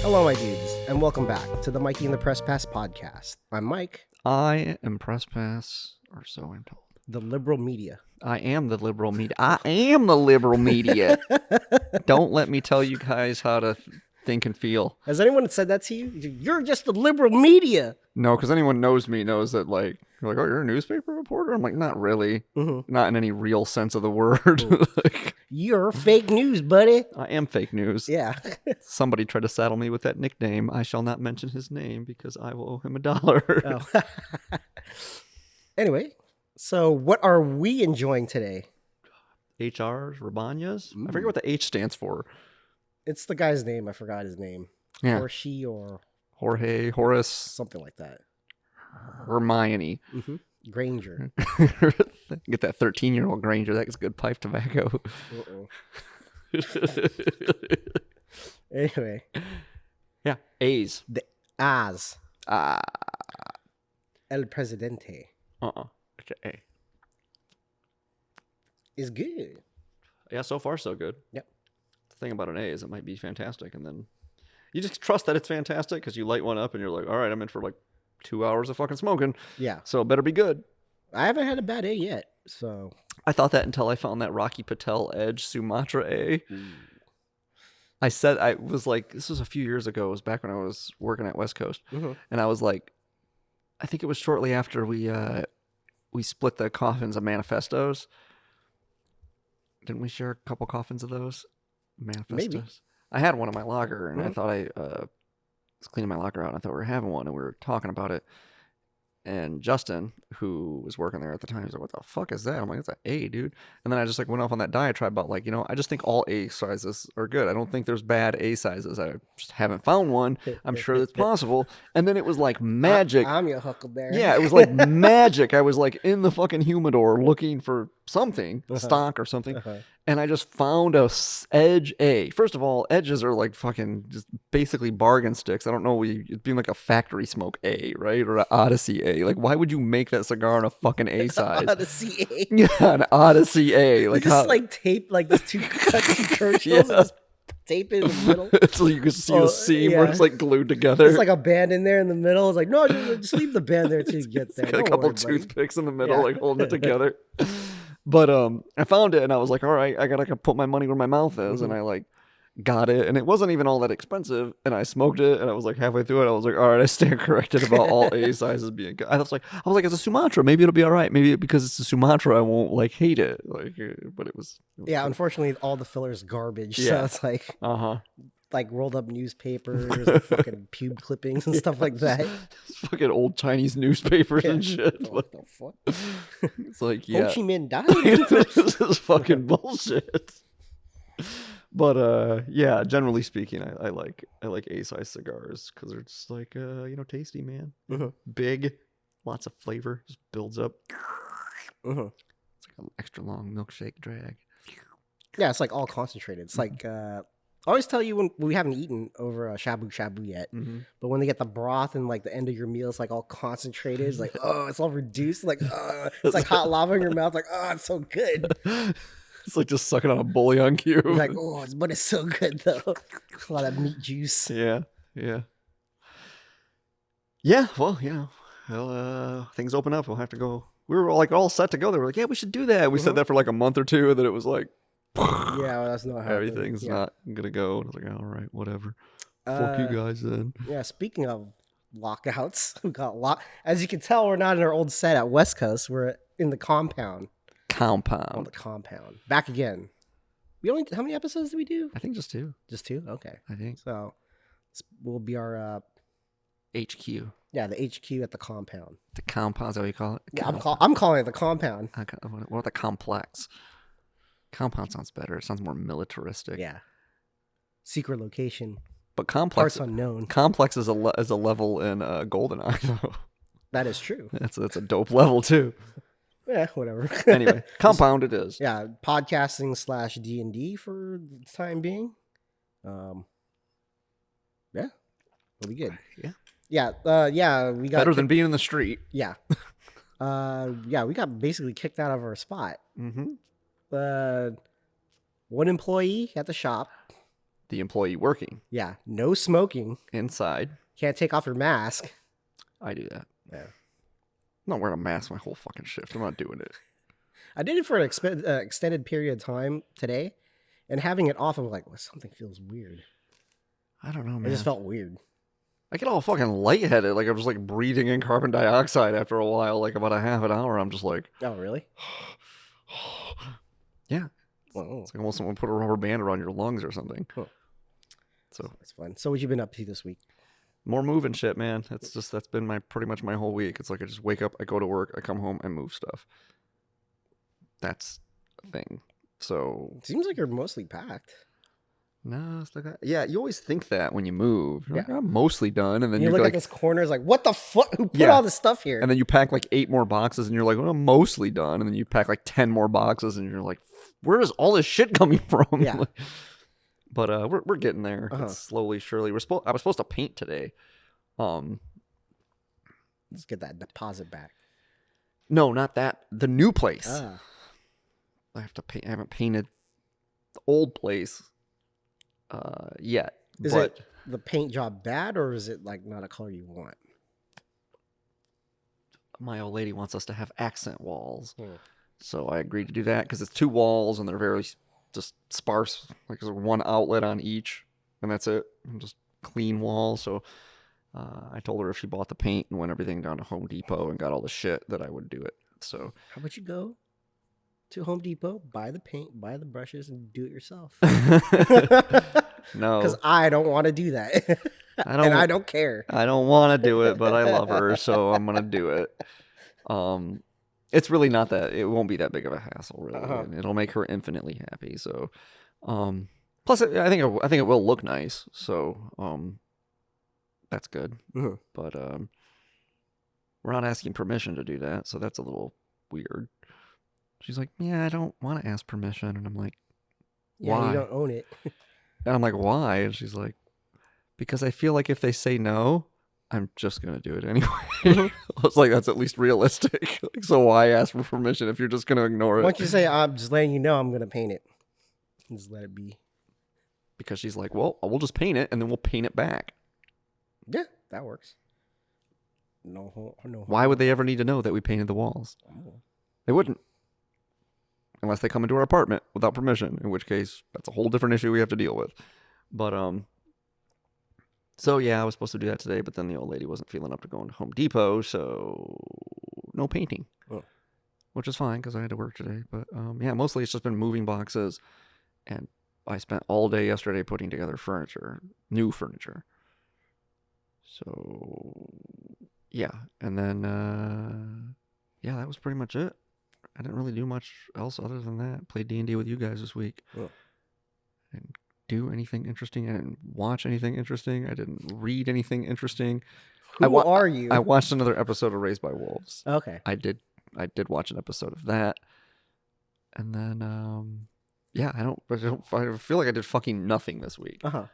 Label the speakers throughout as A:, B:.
A: Hello, my dudes, and welcome back to the Mikey and the Press Pass podcast. I'm Mike,
B: I am Press Pass, or so I'm told.
A: the liberal media.
B: I am the liberal media. I am the liberal media. Don't let me tell you guys how to think and feel.
A: Has anyone said that to you? You're just the liberal media.
B: No, because anyone knows me knows that, like, you're like, oh, you're a newspaper reporter? I'm like, not really.
A: Mm-hmm.
B: Not in any real sense of the word. Like,
A: You're fake news, buddy.
B: I am fake news.
A: Yeah.
B: Somebody tried to saddle me with that nickname. I shall not mention his name because I will owe him $1.
A: Oh. Anyway, so what are we enjoying today?
B: HRs, Rabanyas? I forget what the H stands for.
A: It's the guy's name. I forgot his name.
B: Yeah.
A: Or she or
B: Jorge, Horace,
A: something like that.
B: Hermione.
A: Mm-hmm. Granger.
B: Get that 13-year-old Granger. That's good pipe tobacco.
A: Anyway.
B: Yeah. A's.
A: The As.
B: Ah.
A: El Presidente.
B: Okay.
A: Is good.
B: Yeah, so far so good.
A: Yep.
B: The thing about an A is it might be fantastic, and then you just trust that it's fantastic because you light one up and you're like, all right, I'm in for like 2 hours of fucking smoking.
A: Yeah.
B: So it better be good.
A: I haven't had a bad A yet, so.
B: I thought that until I found that Rocky Patel Edge Sumatra A. I was like, this was a few years ago. It was back when I was working at West Coast.
A: Mm-hmm.
B: And I was like, I think it was shortly after we split the coffins of manifestos. Didn't we share a couple coffins of those manifestos?
A: Maybe.
B: I had one in my locker, and I thought I was cleaning my locker out, and I thought we were having one, and we were talking about it. And Justin, who was working there at the time, was like, what the fuck is that? I'm like, it's an A, dude. And then I just like went off on that diatribe about like, I just think all A sizes are good. I don't think there's bad A sizes. I just haven't found one. I'm sure that's possible. And then it was like magic.
A: I'm your huckleberry.
B: Yeah, it was like magic. I was like in the fucking humidor looking for something, stock or something. And I just found a Edge A. First of all, Edges are like fucking just basically bargain sticks. I don't know, it'd be like a factory smoke A, right? Or an Odyssey A. Like, why would you make that cigar in a fucking A size?
A: Odyssey A.
B: Yeah, an Odyssey A. Like,
A: you just like tape like those two Churchills and just tape it in the middle.
B: So you can see the seam where it's like glued together.
A: It's like a band in there in the middle. It's like, no, just leave the band there till you get there.
B: Got a couple toothpicks in the middle, like holding it together. But I found it and I was like, all right, I gotta put my money where my mouth is. And I like got it, and it wasn't even all that expensive. And I smoked it, and I was like halfway through it, I was like, all right, I stand corrected about all A sizes being good. I was like, it's a Sumatra. Maybe it'll be all right. Maybe because it's a Sumatra, I won't like hate it. Like, but it was
A: yeah, unfortunately, all the filler is garbage. Yeah. So it's like like rolled up newspapers, and fucking pube clippings and stuff like that.
B: Fucking old Chinese newspapers and shit.
A: What the fuck?
B: It's like, yeah,
A: Ho Chi Minh died.
B: This is fucking bullshit. But yeah, generally speaking, I like A size cigars because they're just like tasty, man. Big, lots of flavor, just builds up. It's like an extra long milkshake drag.
A: Yeah, it's like all concentrated. It's like I always tell you when we haven't eaten over shabu shabu yet, but when they get the broth and like the end of your meal, it's like all concentrated. It's like, oh, it's all reduced. Like, it's like hot lava in your mouth. Like, oh, it's so good.
B: It's like just sucking on a bouillon cube.
A: You're like, oh, but it's so good though. A lot of meat juice.
B: Yeah. Well, things open up. We'll have to go. We were all set to go. They were like, yeah, we should do that. We said that for like a month or two, and then it was like,
A: yeah, well, that's not how
B: everything's not gonna go. And I was like, all right, whatever. Fuck you guys then.
A: Yeah, speaking of lockouts, we got as you can tell, we're not in our old set at West Coast. We're in the compound. On the compound. Back again. How many episodes did we do?
B: I think just 2.
A: Just 2? Okay.
B: I think.
A: So this will be our
B: HQ.
A: Yeah, the HQ at the compound.
B: The compound, is that what you call it?
A: Yeah, I'm calling it the compound.
B: What about the complex? Compound sounds better. It sounds more militaristic.
A: Yeah. Secret location.
B: But complex.
A: Parts unknown.
B: Complex is a level in GoldenEye, though.
A: That is true.
B: That's a dope level too.
A: Yeah, whatever.
B: Anyway, compound it is.
A: Yeah, podcasting / D&D for the time being. Yeah, it'll be good. Yeah. We got
B: better than being in the street.
A: Yeah. We got basically kicked out of our spot. One employee at the shop
B: the employee working.
A: Yeah, no smoking.
B: Inside.
A: Can't take off your mask.
B: I do that.
A: Yeah.
B: I'm not wearing a mask my whole fucking shift. I'm not doing it.
A: I did it for an extended period of time today, and having it off, I'm like, well, something feels weird.
B: I don't know, man.
A: It just felt weird.
B: I get all fucking lightheaded. Like I'm just like breathing in carbon dioxide after a while. Like about a half an hour, I'm just like,
A: oh, really?
B: Yeah.
A: Whoa.
B: It's like almost someone put a rubber band around your lungs or something.
A: Huh.
B: So
A: that's fun. So what you been up to this week?
B: More moving shit, man. That's been pretty much my whole week. It's like I just wake up, I go to work, I come home, and move stuff. That's a thing. So
A: Seems like you're mostly packed.
B: no, still got, yeah. You always think that when you move, you're
A: Yeah.
B: like, I'm mostly done, and then
A: you
B: you're
A: look
B: like,
A: at this corner, it's like, what the fuck? Who put
B: Yeah.
A: all this stuff here?
B: and then you pack like 8 more boxes, and you're like, well, I'm mostly done, and then you pack like 10 more boxes, and you're like, where is all this shit coming from?
A: Yeah.
B: But we're getting there.
A: Uh-huh.
B: It's slowly, surely. I was supposed to paint today.
A: Let's get that deposit back.
B: No, not that. The new place.
A: Ah.
B: I have to paint. I haven't painted the old place yet.
A: Is
B: but
A: it the paint job bad, or is it like not a color you want?
B: my old lady wants us to have accent walls,
A: Hmm.
B: so I agreed to do that because it's 2 walls and they're very just sparse. Like there's 1 outlet on each, and that's it. And just clean walls. So I told her if she bought the paint and went everything down to Home Depot and got all the shit, that I would do it. So
A: How about you go to Home Depot, buy the paint, buy the brushes, and do it yourself?
B: no,
A: Because I don't want to do that.
B: I don't.
A: And I don't care.
B: I don't want to do it, but I love her, so I'm gonna do it. It's really not that. It won't be that big of a hassle, really.
A: Uh-huh.
B: And it'll make her infinitely happy. So, plus, I think it will look nice. So, that's good.
A: Mhm.
B: But we're not asking permission to do that, so that's a little weird. She's like, "Yeah, I don't want to ask permission," and I'm like,
A: Yeah,
B: "Why?"
A: you don't own it.
B: And I'm like, "Why?" And she's like, "Because I feel like if they say no, I'm just gonna do it anyway." I was like, "That's at least realistic." Like, so why ask for permission if you're just gonna ignore it?
A: Why don't you say, I'm just letting you know I'm going to paint it. Just let it be.
B: Because she's like, "Well, we'll just paint it and then we'll paint it back."
A: Yeah, that works. No.
B: Why would they ever need to know that we painted the walls?
A: Oh.
B: They wouldn't. Unless they come into our apartment without permission, in which case that's a whole different issue we have to deal with. But so yeah, I was supposed to do that today, but then the old lady wasn't feeling up to going to Home Depot, so no painting.
A: Oh.
B: Which is fine because I had to work today. But yeah, mostly it's just been moving boxes, and I spent all day yesterday putting together furniture, new furniture. So yeah, and then yeah, that was pretty much it. I didn't really do much else other than that. Played D&D with you guys this week.
A: Oh.
B: I didn't do anything interesting. I didn't watch anything interesting. I didn't read anything interesting.
A: Who are you?
B: I watched another episode of Raised by Wolves.
A: Okay.
B: I did watch an episode of that. And then yeah, I feel like I did fucking nothing this week.
A: Uh-huh.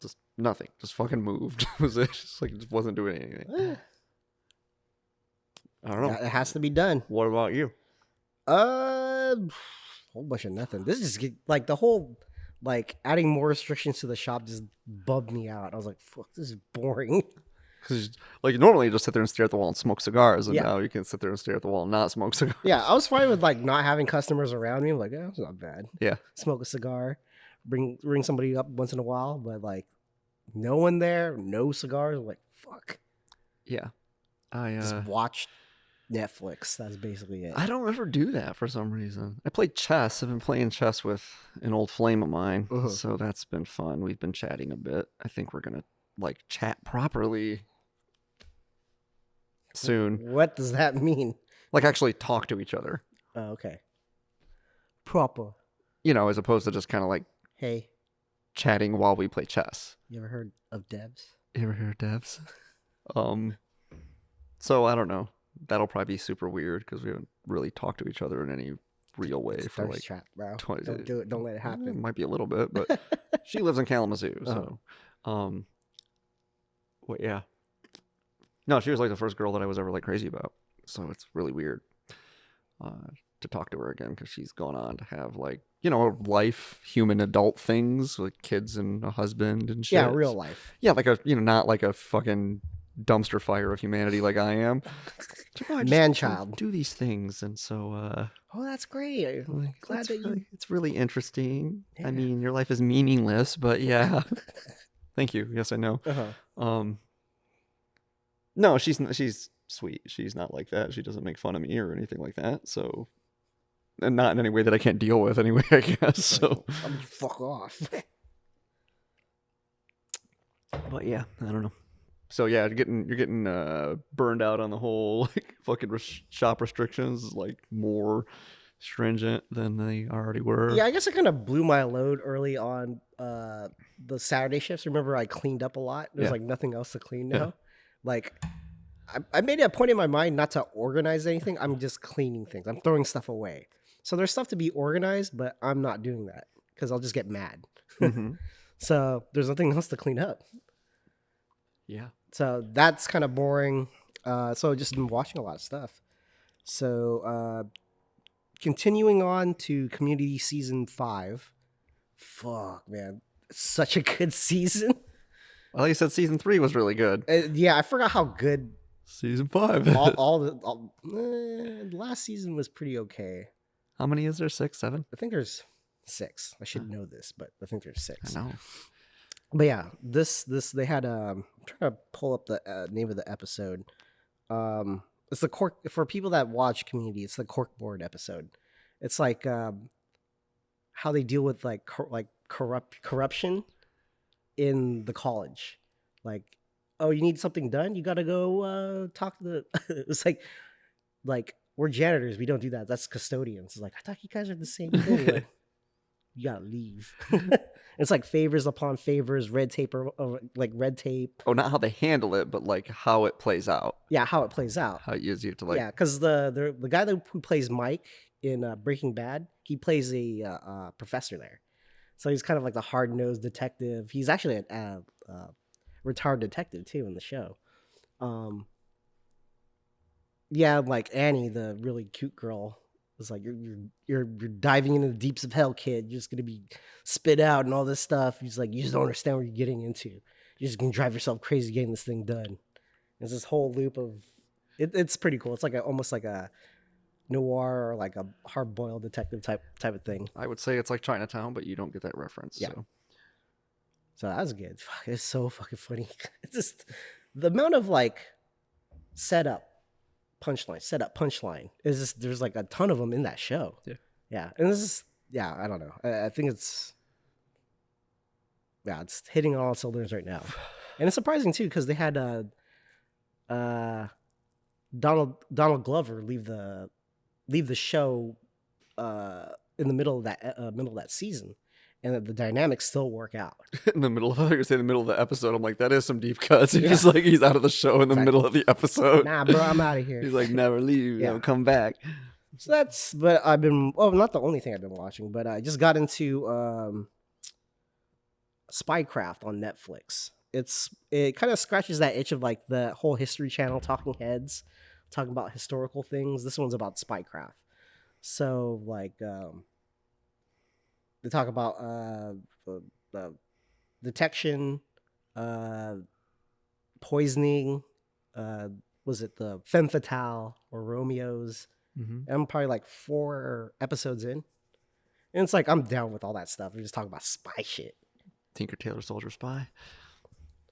B: Just nothing. Just fucking moved. Was it just like just wasn't doing anything. I don't know.
A: It has to be done.
B: What about you?
A: Whole bunch of nothing. This is like the whole like adding more restrictions to the shop just bugged me out. I was like, fuck, this is boring.
B: Because like normally you just sit there and stare at the wall and smoke cigars, and
A: Yeah.
B: now you can sit there and stare at the wall and not smoke cigars.
A: Yeah, I was fine with like not having customers around me. I'm like, yeah, it's not bad.
B: Yeah.
A: Smoke a cigar, ring somebody up once in a while, but like no one there, no cigars. I'm like, fuck.
B: Yeah. I
A: Just watch Netflix. That's basically it.
B: I don't ever do that for some reason. I play chess. I've been playing chess with an old flame of mine,
A: Uh-huh.
B: so that's been fun. We've been chatting a bit. I think we're gonna like chat properly soon.
A: What does that mean?
B: Like actually talk to each other.
A: Oh, okay. Proper.
B: You know, as opposed to just kind of like
A: Hey,
B: chatting while we play chess.
A: you ever heard of devs?
B: You ever hear of devs? So I don't know. That'll probably be super weird because we haven't really talked to each other in any real way
A: It's
B: for
A: thirst
B: like
A: trap, bro.
B: 20
A: Don't do it. Don't let it
B: It
A: happen.
B: might be a little bit, but she lives in Kalamazoo, so well, yeah. No, she was like the first girl that I was ever like crazy about. So it's really weird to talk to her again because she's gone on to have like life, human adult things like kids and a husband and shit.
A: Yeah, real life.
B: Yeah, like not like a fucking dumpster fire of humanity like I am. I
A: Man-child.
B: do these things, and so
A: Oh, that's great. I'm glad that
B: it's really interesting.
A: Yeah.
B: I mean, your life is meaningless, but yeah. Thank you. Yes, I know. No, she's sweet. She's not like that. She doesn't make fun of me or anything like that. So, and not in any way that I can't deal with anyway, I guess. So,
A: I'm fuck off.
B: but yeah, I don't know. So yeah, you're getting burned out on the whole like fucking shop restrictions, like more stringent than they already were.
A: Yeah, I guess I kind of blew my load early on the Saturday shifts. Remember, I cleaned up a lot. There's like nothing else to clean now. Like, I made it a point in my mind not to organize anything. I'm just cleaning things. I'm throwing stuff away. So there's stuff to be organized, but I'm not doing that because I'll just get mad. So there's nothing else to clean up.
B: Yeah.
A: So that's kind of boring. So just been watching a lot of stuff. So continuing on to Community Season 5. Fuck, man. It's such a good season.
B: Well, you said Season 3 was really good.
A: Yeah, I forgot how good
B: Season 5.
A: the last season was pretty okay.
B: How many is there? 6, 7?
A: I think there's 6. I should know this, but I think there's 6.
B: I know.
A: But yeah, this they had I'm trying to pull up the name of the episode. It's the cork for people that watch Community. It's the corkboard episode. It's like how they deal with like corruption in the college. Like, oh, you need something done? You gotta go talk to the. It's like we're janitors. We don't do that. That's custodians. It's like I thought you guys are the same thing. Like, you gotta leave. It's like favors upon favors, red tape or like red tape.
B: Oh, not how they handle it, but like how it plays out.
A: Yeah, how it plays out.
B: How you have to like.
A: Yeah, because the guy who plays Mike in Breaking Bad, he plays a professor there, so he's kind of like the hard nosed detective. He's actually a retired detective too in the show. Yeah, like Annie, the really cute girl. It's like you're diving into the deeps of hell, kid. You're just gonna be spit out and all this stuff. He's like, you just don't understand what you're getting into. You're just gonna drive yourself crazy getting this thing done. It's this whole loop of it's pretty cool. It's like almost like a noir or like a hard boiled detective type of thing.
B: I would say it's like Chinatown, but you don't get that reference.
A: Yeah. So that was good. Fuck, it's so fucking funny. It's just the amount of like setup. Punchline is just there's like a ton of them in that show. Yeah, and this is I don't know. I think it's hitting on all cylinders right now, and it's surprising too because they had Donald Glover leave the show in the middle of that season, and the dynamics still work out.
B: In the middle of the episode, I'm like, that is some deep cuts. He's just like he's out of the show in the middle of the episode.
A: Nah, bro, I'm out of here.
B: He's like, never leave. Yeah, come back.
A: So but I've been not the only thing I've been watching, but I just got into Spycraft on Netflix. It kind of scratches that itch of like the whole History Channel talking heads talking about historical things. This one's about Spycraft. So like they talk about detection, poisoning, was it the femme fatale or Romeo's? Mm-hmm. I'm probably like 4 episodes in. And it's like, I'm down with all that stuff. We're just talking about spy shit.
B: Tinker Tailor Soldier Spy.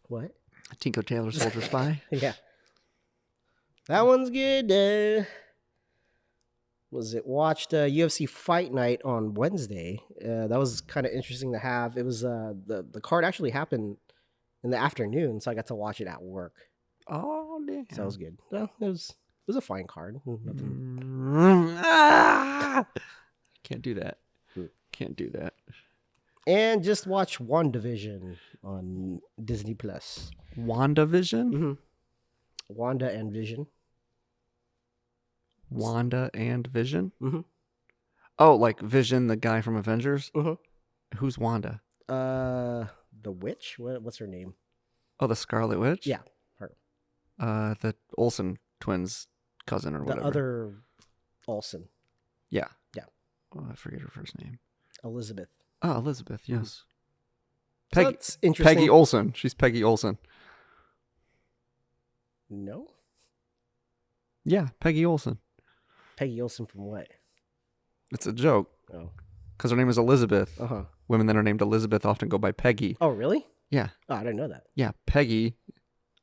A: What?
B: Tinker Tailor Soldier Spy.
A: Yeah. That one's good. Watched UFC Fight Night on Wednesday. That was kind of interesting to have. It was the card actually happened in the afternoon, so I got to watch it at work.
B: Oh, damn.
A: So that was good. Well, it was a fine card.
B: Can't do that. Can't do that.
A: And just watch WandaVision on Disney Plus.
B: WandaVision?
A: Mm-hmm. Wanda and Vision.
B: Wanda and Vision?
A: Mm-hmm.
B: Oh, like Vision, the guy from Avengers?
A: Mm-hmm.
B: Who's Wanda?
A: The witch? What's her name?
B: Oh, the Scarlet Witch?
A: Yeah, her.
B: The Olsen twins' cousin or whatever.
A: The other Olsen.
B: Yeah.
A: Yeah.
B: Oh, I forget her first name.
A: Elizabeth.
B: Oh, Elizabeth, yes.
A: So that's interesting.
B: Peggy Olson. She's Peggy Olson.
A: No?
B: Yeah, Peggy Olson.
A: Peggy Olson from what?
B: It's a joke.
A: Oh.
B: Because her name is Elizabeth.
A: Uh-huh.
B: Women that are named Elizabeth often go by Peggy.
A: Oh, really?
B: Yeah.
A: Oh, I didn't know that.
B: Yeah, Peggy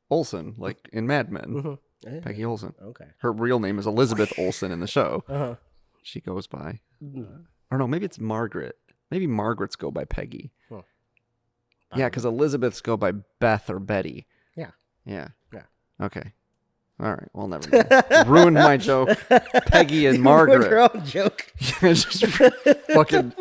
B: Olson, like in Mad Men.
A: Mm-hmm. Yeah.
B: Peggy Olson.
A: Okay.
B: Her real name is Elizabeth Olsen in the show.
A: Uh-huh.
B: She goes by. Or no, maybe it's Margaret. Maybe Margaret's go by Peggy. Huh. Yeah, because Elizabeth's go by Beth or Betty.
A: Yeah.
B: Yeah.
A: Yeah.
B: Okay. All right. Well, never mind. Ruined my joke. Peggy and Margaret.
A: Ruined your own joke.
B: Just fucking.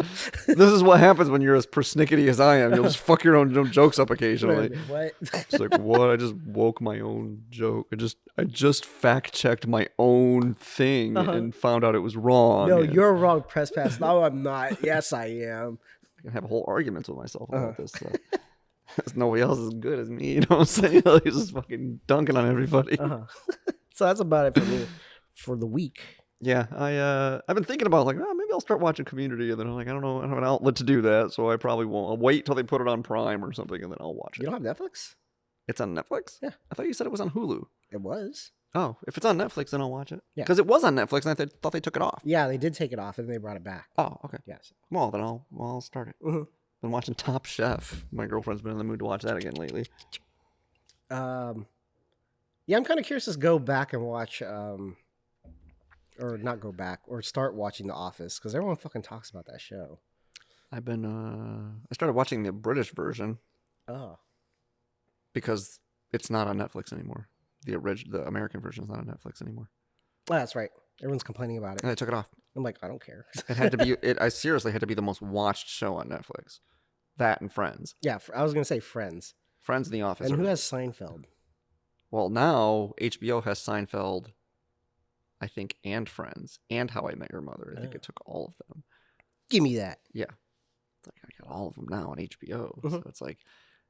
B: This is what happens when you're as persnickety as I am. You'll just fuck your own jokes up occasionally.
A: What?
B: It's like, what? I just woke my own joke. I just fact checked my own thing and found out it was wrong.
A: No, you're wrong, Press Pass. No, I'm not. Yes, I am.
B: I can have whole arguments with myself about this stuff. Because nobody else is as good as me. You know what I'm saying? Like, he's just fucking dunking on everybody.
A: So that's about it for me for the week.
B: Yeah, I've been thinking about like, oh, maybe I'll start watching Community, and then I'm like, I don't know, I don't have an outlet to do that, so I probably won't. I'll wait till they put it on Prime or something, and then I'll watch it.
A: You don't have Netflix?
B: It's on Netflix?
A: Yeah.
B: I thought you said it was on Hulu.
A: It was.
B: Oh, if it's on Netflix, then I'll watch it.
A: Yeah.
B: Because it was on Netflix, and I thought they took it off.
A: Yeah, they did take it off, and they brought it back.
B: Oh, okay.
A: Yes.
B: Well, then I'll start it. Been watching Top Chef. My girlfriend's been in the mood to watch that again lately.
A: Yeah, I'm kind of curious to go back and watch, or not go back, or start watching The Office, because everyone fucking talks about that show.
B: I've been, I started watching the British version.
A: Oh.
B: Because it's not on Netflix anymore. The American version is not on Netflix anymore.
A: Oh, that's right. Everyone's complaining about it.
B: And I took it off.
A: I'm like, I don't care.
B: It had to be. I seriously had to be the most watched show on Netflix. That and Friends.
A: Yeah, I was gonna say Friends.
B: Friends and The Office.
A: And who has Seinfeld?
B: Well, now HBO has Seinfeld, I think, and Friends, and How I Met Your Mother. I think it took all of them.
A: Give me that.
B: Yeah, it's like I got all of them now on HBO. So it's like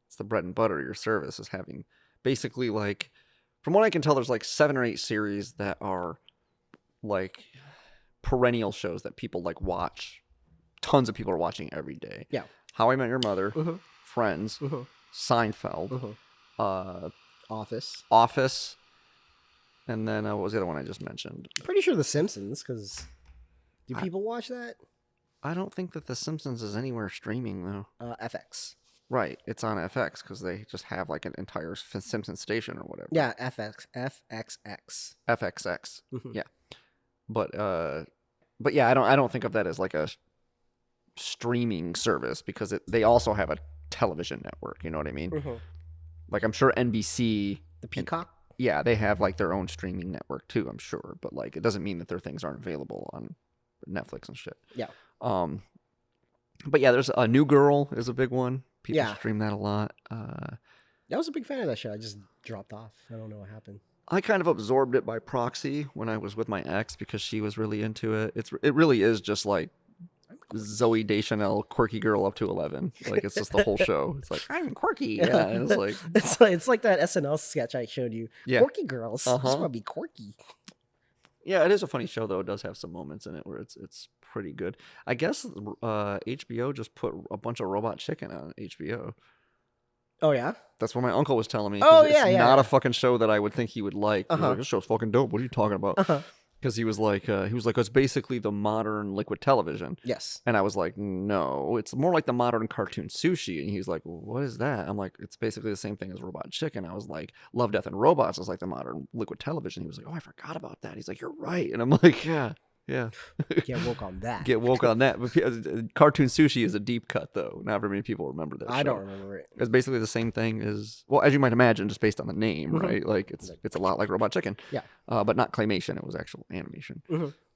B: it's the bread and butter of your service is having basically like, from what I can tell, there's like 7 or 8 series that are like perennial shows that people like watch. Tons of people are watching every day.
A: Yeah.
B: How I Met Your Mother, Friends, Seinfeld,
A: Office,
B: and then what was the other one I just mentioned?
A: Pretty sure The Simpsons, because do people watch that?
B: I don't think that The Simpsons is anywhere streaming though.
A: FX.
B: Right, it's on FX because they just have like an entire Simpsons station or whatever.
A: Yeah, FXX.
B: FXX. Yeah, but yeah, I don't think of that as like a streaming service because they also have a television network. You know what I mean? Like I'm sure NBC,
A: the Peacock.
B: Yeah, they have like their own streaming network too. I'm sure, but like it doesn't mean that their things aren't available on Netflix and shit.
A: Yeah.
B: But yeah, there's a New Girl is a big one. People stream that a lot.
A: I was a big fan of that show. I just dropped off. I don't know what happened.
B: I kind of absorbed it by proxy when I was with my ex because she was really into it. It really is just like Zoe Deschanel, quirky girl up to 11. Like it's just the whole show. It's like I'm quirky. Yeah, and it's like
A: it's like that SNL sketch I showed you. Yeah. Quirky girls. Just want to be quirky.
B: Yeah, it is a funny show though. It does have some moments in it where it's pretty good. I guess HBO just put a bunch of Robot Chicken on HBO.
A: Oh yeah,
B: that's what my uncle was telling me.
A: Oh
B: it's not a fucking show that I would think he would like. He was like, this show's fucking dope. What are you talking about? Because he was like, it's basically the modern liquid television.
A: Yes.
B: And I was like, no, it's more like the modern cartoon sushi. And he's like, well, what is that? I'm like, it's basically the same thing as Robot Chicken. I was like, Love, Death, and Robots is like the modern liquid television. He was like, oh, I forgot about that. He's like, you're right. And I'm like, yeah.
A: Get woke on that.
B: Get woke on that. But cartoon sushi is a deep cut, though. Not very many people remember that.
A: I don't remember it.
B: It's basically the same thing as, well, as you might imagine, just based on the name, right? Like it's a lot like Robot Chicken.
A: Yeah.
B: But not claymation. It was actual animation.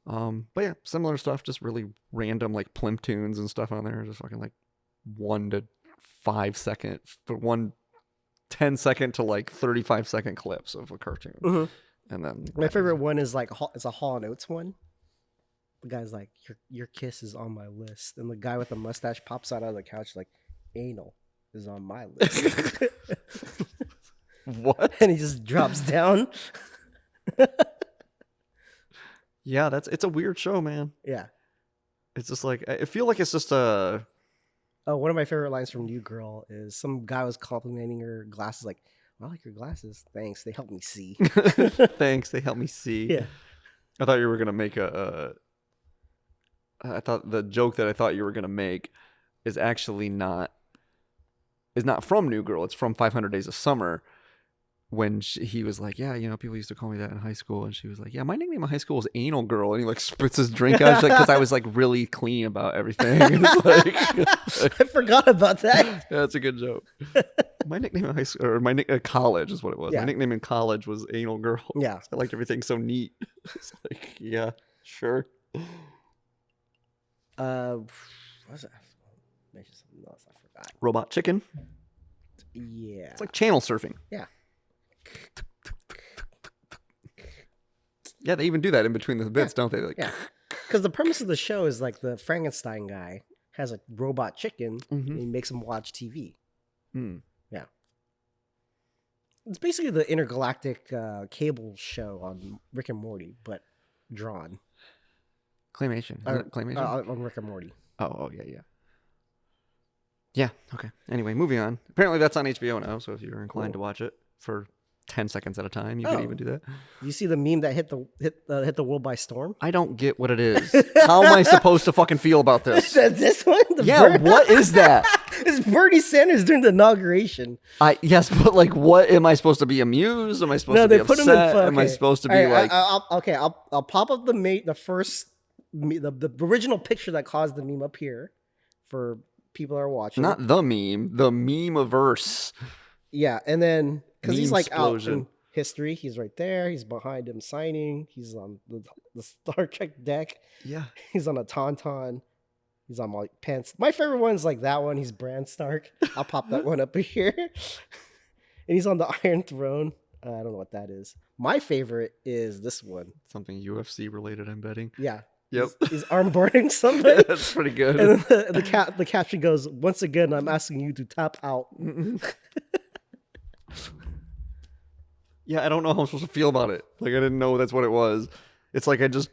B: But yeah, similar stuff. Just really random like plimp tunes and stuff on there. Just fucking like 1 to 5 second, but 10-second to like 35-second clips of a cartoon. And then
A: my favorite one is like it's a Hall & Oates one. The guy's like, your kiss is on my list. And the guy with the mustache pops out of the couch like, anal is on my list.
B: What?
A: And he just drops down.
B: Yeah, it's a weird show, man.
A: Yeah.
B: It's just like I feel like it's just a.
A: Oh, one of my favorite lines from New Girl is some guy was complimenting her glasses, like, "I like your glasses. Thanks, they help me see."
B: Thanks, they help me see.
A: Yeah.
B: I thought you were gonna make I thought the joke that I thought you were gonna make is actually not from New Girl. It's from 500 Days of Summer. When he was like, yeah, you know, people used to call me that in high school, and she was like, yeah, my nickname in high school was Anal Girl, and he like spits his drink out, because I was like really clean about everything. It's like,
A: I forgot about that.
B: yeah, that's a good joke. My nickname in high school, or college is what it was.
A: Yeah.
B: My nickname in college was Anal Girl.
A: Yeah.
B: I liked everything so neat. It's like, yeah, sure.
A: What was that? Mention something else. I forgot.
B: Robot Chicken.
A: Yeah.
B: It's like channel surfing.
A: Yeah.
B: Yeah, they even do that in between the bits, don't they? Like,
A: yeah. Because the premise of the show is like the Frankenstein guy has a robot chicken and he makes him watch TV.
B: Mm.
A: Yeah. It's basically the intergalactic cable show on Rick and Morty, but drawn.
B: Claymation. Isn't it claymation?
A: On Rick and Morty.
B: Oh, yeah. Yeah, okay. Anyway, moving on. Apparently that's on HBO now, so if you're inclined to watch it for 10 seconds at a time, you can even do that.
A: You see the meme that hit the world by storm?
B: I don't get what it is. How am I supposed to fucking feel about this?
A: This one?
B: What is that?
A: It's Bernie Sanders during the inauguration.
B: Yes, but like, what am I supposed to be amused? Am I supposed to be upset?
A: Him in
B: Am I supposed to be like?
A: I'll pop up the original picture that caused the meme up here for people that are watching.
B: Not the meme-averse.
A: Yeah, and then because he's like
B: explosion.
A: out in history, he's right there. He's behind him signing. He's on the Star Trek deck.
B: Yeah,
A: he's on a tauntaun. He's on my pants. My favorite one's like that one. He's Bran Stark. I'll pop that one up here. And he's on the Iron Throne. I don't know what that is. My favorite is this one.
B: Something UFC related, I'm betting.
A: Yeah.
B: Yep.
A: He's armboarding somebody.
B: That's pretty good.
A: And then the caption goes, "Once again, I'm asking you to tap out."
B: Yeah, I don't know how I'm supposed to feel about it. Like, I didn't know that's what it was. It's like you just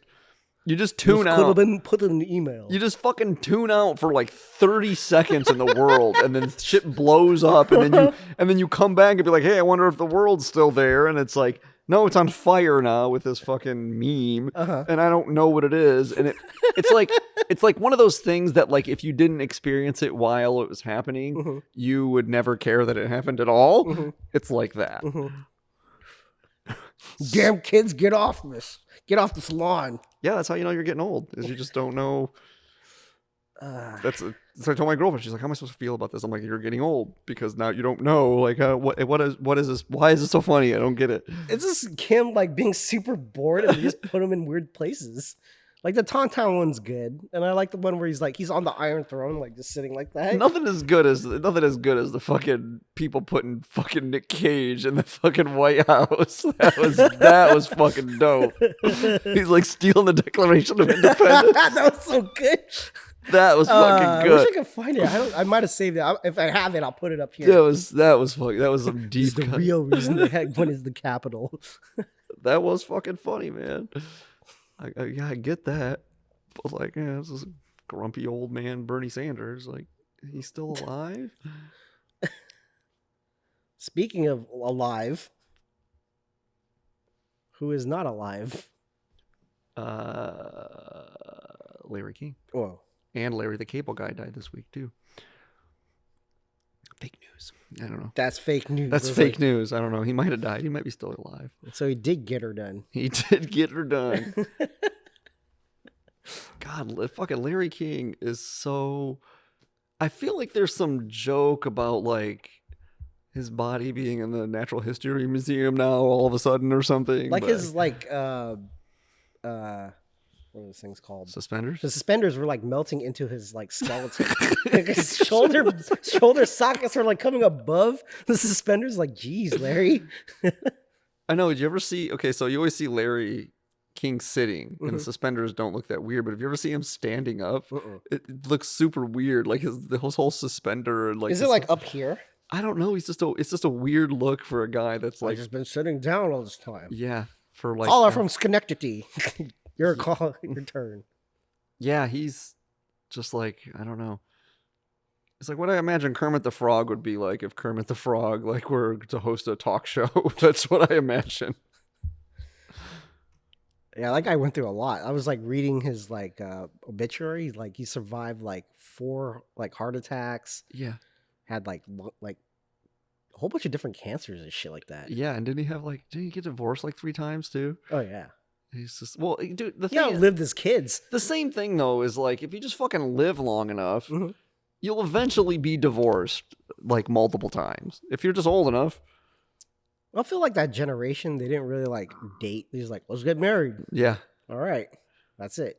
B: tune out.
A: Could have been put in an email.
B: You just fucking tune out for like 30 seconds in the world, and then shit blows up, and then you come back and be like, hey, I wonder if the world's still there, and it's like, no, it's on fire now with this fucking meme, and I don't know what it is, and it's like one of those things that, like, if you didn't experience it while it was happening, you would never care that it happened at all. It's like that.
A: Damn kids, get off this lawn.
B: Yeah, that's how you know you're getting old, is you just don't know. So I told my girlfriend, she's like, how am I supposed to feel about this? I'm like, you're getting old, because now you don't know, like, what is this? Why is it so funny? I don't get it.
A: It's just Kim, like, being super bored and just put him in weird places. Like, the Tauntaun one's good, and I like the one where he's on the Iron Throne, like, just sitting like that.
B: Nothing as good as the fucking people putting fucking Nick Cage in the fucking White House. That was fucking dope. He's like stealing the Declaration of Independence.
A: That was so good.
B: That was fucking good.
A: I wish I could find it. I might have saved it. If I have it, I'll put it up here.
B: That was fucking. That was some deep.
A: The real reason the heck one is the capital.
B: That was fucking funny, man. I get that, but like, yeah, this is a grumpy old man, Bernie Sanders. Like, he's still alive.
A: Speaking of alive, who is not alive?
B: Larry King.
A: Whoa.
B: And Larry the Cable Guy died this week too. Fake news. I don't know.
A: That's fake news.
B: That's fake news. I don't know. He might have died. He might be still alive.
A: So he did get her done.
B: He did get her done. God, fucking Larry King is so... I feel like there's some joke about, like, his body being in the Natural History Museum now all of a sudden or something.
A: Like, his, like, what are those things called?
B: Suspenders?
A: The suspenders were like melting into his like skeleton. Like his shoulder sockets are like coming above the suspenders. Like, geez, Larry.
B: I know. Did you ever see? Okay, so you always see Larry King sitting, and the suspenders don't look that weird. But if you ever see him standing up, it looks super weird. Like his whole suspender. Like,
A: is it like up here?
B: I don't know. It's just a weird look for a guy that's like
A: I've just been sitting down all this time.
B: Yeah, for like
A: caller from Schenectady. Your call, your turn.
B: Yeah, he's just like, I don't know. It's like what I imagine Kermit the Frog would be like if Kermit the Frog like were to host a talk show. That's what I imagine.
A: Yeah, that guy went through a lot. I was like reading his like obituary. Like he survived like 4 like heart attacks.
B: Yeah.
A: Had like a whole bunch of different cancers and shit like that.
B: Yeah, and didn't he get divorced like 3 times too?
A: Oh yeah.
B: He's just dude. The
A: He
B: thing
A: outlived his kids.
B: The same thing though is like if you just fucking live long enough, you'll eventually be divorced like multiple times if you're just old enough.
A: I feel like that generation, they didn't really like date. They just like, let's get married.
B: Yeah.
A: All right. That's it.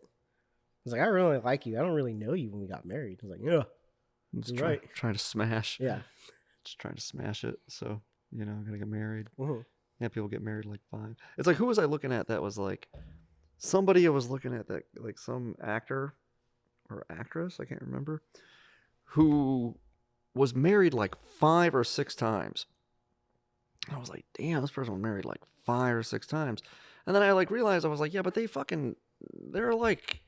A: It's like, I really like you. I don't really know you when we got married. I was like, yeah.
B: Just
A: right.
B: Trying to smash.
A: Yeah.
B: Just trying to smash it. So, gotta get married.
A: Mm-hmm.
B: Yeah, people get married like 5. It's like, who was I looking at that was like, somebody I was looking at that, like some actor or actress, I can't remember, who was married like 5 or 6 times. I was like, damn, this person was married like 5 or 6 times. And then I like realized, I was like, yeah, but they're like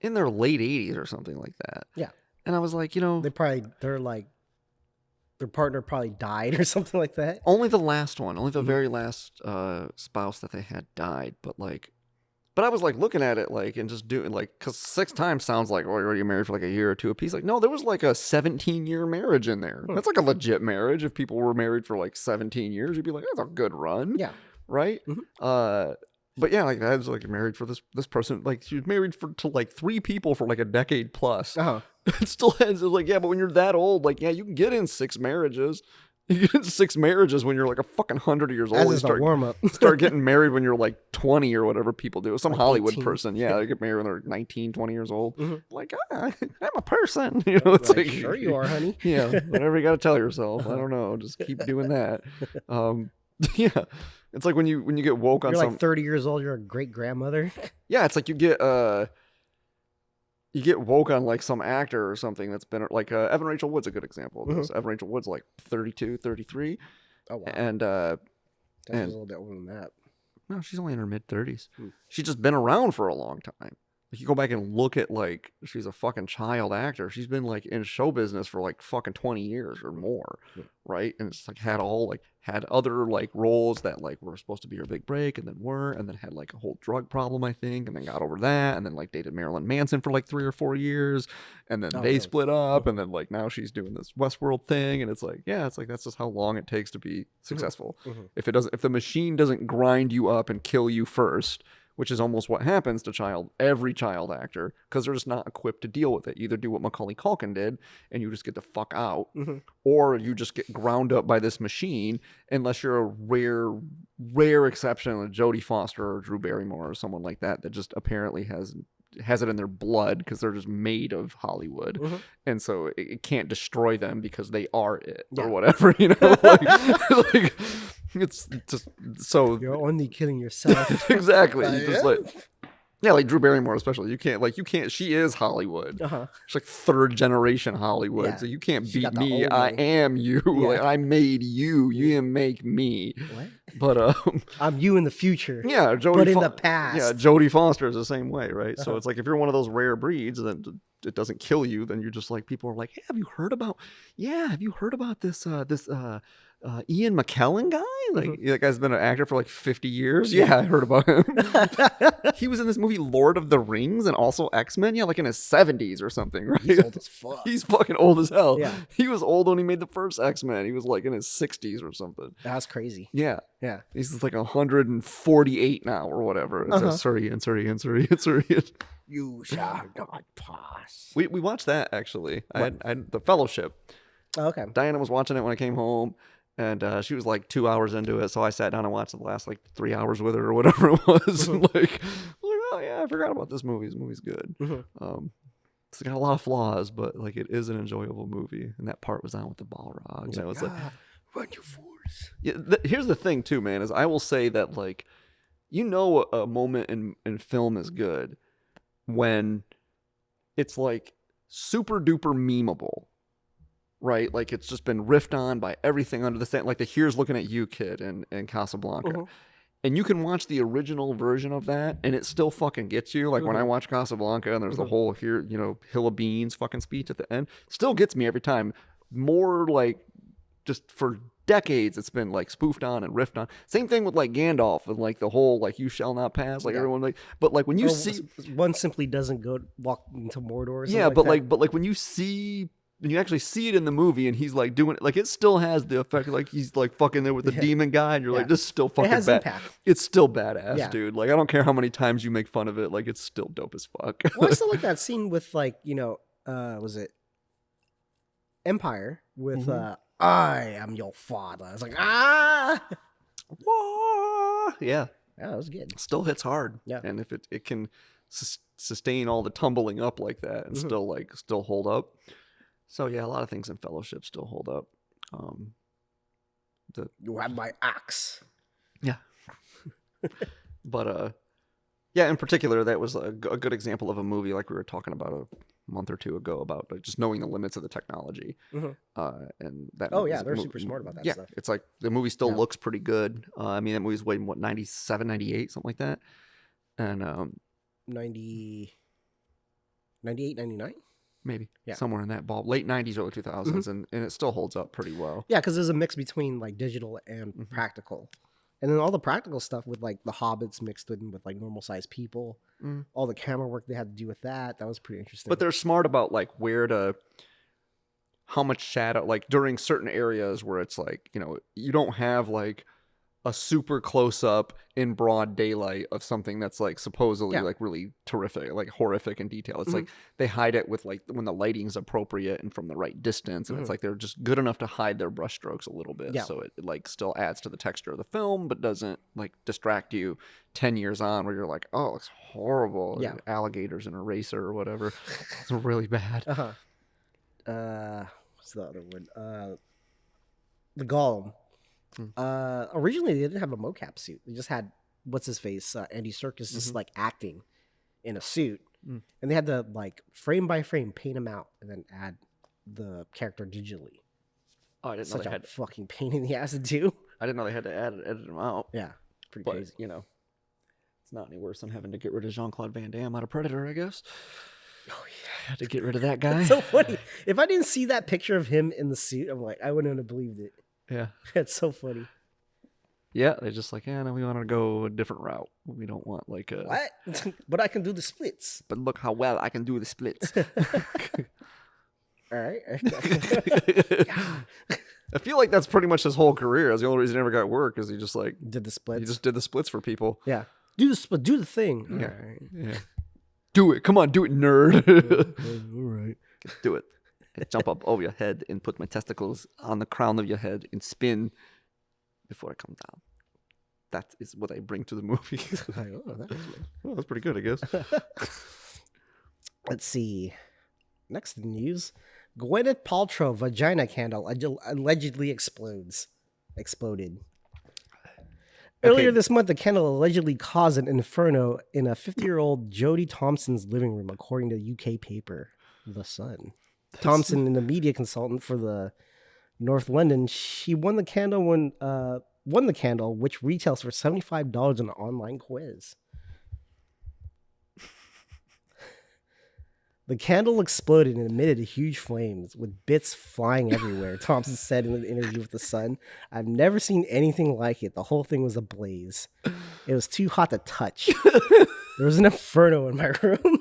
B: in their late 80s or something like that.
A: Yeah.
B: And I was like,
A: their partner probably died or something like that.
B: Only the last one, only the very last spouse that they had died. But I was like looking at it like and just doing like, because 6 times sounds like, oh, you're already married for like a year or 2 apiece. Like, no, there was like a 17-year marriage in there. That's like a legit marriage. If people were married for like 17 years, you'd be like, that's a good run.
A: Yeah.
B: Right? Mm-hmm. But yeah, like I was like married for this person. Like she was married to like 3 people for like a decade plus. It still ends like, yeah, but when you're that old, like, yeah, you can get in 6 marriages. You get in 6 marriages when you're like a fucking 100 years old.
A: As a warm-up.
B: Start getting married when you're like 20 or whatever people do. Some like Hollywood
A: 18.
B: person, yeah, they get married when they're 19, 20 years old. Like, I'm a person. It's like
A: sure you are, honey.
B: Yeah, whatever you got to tell yourself. I don't know. Just keep doing that. Yeah, it's like when you get woke on
A: you're like 30 years old. You're a great grandmother.
B: Yeah, it's like you get woke on like some actor or something that's been like Evan Rachel Wood's a good example of this. Evan Rachel Wood's like 32, 33.
A: Oh wow.
B: And
A: that's a little bit older than that.
B: No, she's only in her mid 30s. She's just been around for a long time. Like you go back and look at like she's a fucking child actor. She's been like in show business for like fucking 20 years or more, right? And it's like had other like roles that like were supposed to be her big break and then weren't, and then had like a whole drug problem, I think, and then got over that, and then like dated Marilyn Manson for like 3 or 4 years, and then they split up, and then like now she's doing this Westworld thing, and it's like, yeah, it's like that's just how long it takes to be successful. If the machine doesn't grind you up and kill you first, which is almost what happens to every child actor, because they're just not equipped to deal with it. You either do what Macaulay Culkin did, and you just get the fuck out, or you just get ground up by this machine, unless you're a rare exception like Jodie Foster or Drew Barrymore or someone like that just apparently has it in their blood because they're just made of Hollywood, and so it can't destroy them because they are it or whatever, like it's just so
A: you're only killing yourself.
B: Exactly. You just like Drew Barrymore especially. You can't. She is Hollywood. She's like 3rd generation Hollywood. Yeah. So you can't beat me. I am you. Yeah. Like I made you. You didn't make me.
A: What?
B: But
A: I'm you in the future.
B: Yeah,
A: but in the past.
B: Yeah, Jodie Foster is the same way, right? So it's like if you're one of those rare breeds, then it doesn't kill you. Then you're just like people are like, hey, have you heard about this Ian McKellen guy? Like that guy's been an actor for like 50 years. Yeah, I heard about him. He was in this movie Lord of the Rings and also X-Men. Yeah, like in his 70s or something, right?
A: He's old as fuck.
B: He's fucking old as hell.
A: Yeah.
B: He was old when he made the first X-Men. He was like in his 60s or something.
A: That's crazy.
B: Yeah.
A: Yeah.
B: He's like 148 now or whatever. It's sorry.
A: You shall not pass.
B: We watched that actually. I had The Fellowship.
A: Oh, okay.
B: Diana was watching it when I came home, and she was like 2 hours into it, so I sat down and watched the last like 3 hours with her or whatever it was. And like, oh yeah, I forgot about this movie. This movie's good. It's got a lot of flaws, but like it is an enjoyable movie. And that part was on with the Balrogs. And it was like,
A: run your fools.
B: Yeah, here's the thing too, man, is I will say that like, a moment in film is good when it's like super duper memeable, right? Like it's just been riffed on by everything under the sun, like the Here's Looking at You kid in Casablanca. And you can watch the original version of that, and it still fucking gets you. Like when I watch Casablanca, and there's the whole Hill of Beans fucking speech at the end, still gets me every time. More like just for decades, it's been like spoofed on and riffed on. Same thing with like Gandalf and like the whole like "you shall not pass." Like everyone like, but like when you see
A: one simply doesn't walk into Mordor. Or something
B: but like when you actually see it in the movie, and he's like doing it, like it still has the effect, like he's like fucking there with the demon guy, and you're like, this is still fucking bad. Impact. It's still badass, dude. Like I don't care how many times you make fun of it, like it's still dope as fuck.
A: Well, I still like that scene with like was it Empire with I am your father. I was like,
B: Wah! Yeah,
A: that was good.
B: Still hits hard.
A: Yeah,
B: and if it can sustain all the tumbling up like that and still hold up. So yeah, a lot of things in Fellowship still hold up.
A: You have my axe.
B: Yeah. But yeah, in particular, that was a good example of a movie like we were talking about a month or two ago about like, just knowing the limits of the technology. And that.
A: Oh yeah, they're super smart about that stuff.
B: It's like the movie still looks pretty good. I mean, that movie's what 97, 98, something like that, and
A: 90, 98, 99?
B: Maybe somewhere in that ball, late 90s, early 2000s, and it still holds up pretty well.
A: Yeah, because there's a mix between like digital and practical, and then all the practical stuff with like the hobbits mixed in with like normal sized people, all the camera work they had to do with that was pretty interesting.
B: But they're smart about like how much shadow, like during certain areas where it's like you don't have like a super close up in broad daylight of something that's like supposedly like really terrific, like horrific in detail. It's like they hide it with like when the lighting's appropriate and from the right distance, and it's like they're just good enough to hide their brushstrokes a little bit, so it like still adds to the texture of the film, but doesn't like distract you 10 years on where you're like, oh, it looks horrible.
A: Yeah,
B: alligators in a racer or whatever. It's really bad.
A: What's the other one? The Golem. Originally they didn't have a mocap suit. They just had what's his face, Andy Serkis, just like acting in a suit, and they had to like frame by frame paint him out and then add the character digitally. Oh, I didn't know they had fucking pain in the ass to do.
B: I didn't know they had to edit him out.
A: Yeah, pretty crazy.
B: It's not any worse than having to get rid of Jean-Claude Van Damme out of Predator, I guess. Oh yeah, had to get rid of that guy.
A: It's so funny. If I didn't see that picture of him in the suit, I'm like, I wouldn't have believed it.
B: Yeah.
A: It's so funny.
B: Yeah, they're just like, no, we want to go a different route. We don't want like a...
A: What? But I can do the splits.
B: But look how well I can do the splits.
A: All right.
B: I feel like that's pretty much his whole career. That's the only reason he never got work is he just like...
A: Did the splits.
B: He just did the splits for people.
A: Yeah. Do the thing.
B: Yeah.
A: All right.
B: Yeah. Do it. Come on, do it, nerd.
A: All right.
B: Do it. I jump up over your head and put my testicles on the crown of your head and spin before I come down. That is what I bring to the movie. That's pretty good, I guess.
A: Let's see. Next in the news, Gwyneth Paltrow vagina candle allegedly exploded. Earlier this month, the candle allegedly caused an inferno in a 50-year-old Jodie Thompson's living room, according to UK paper The Sun. Thompson, and the media consultant for the North London, she won the candle which retails for $75 in an online quiz. The candle exploded and emitted huge flames with bits flying everywhere, Thompson said in an interview with The Sun. I've never seen anything like it. The whole thing was ablaze. It was too hot to touch. There was an inferno in my room.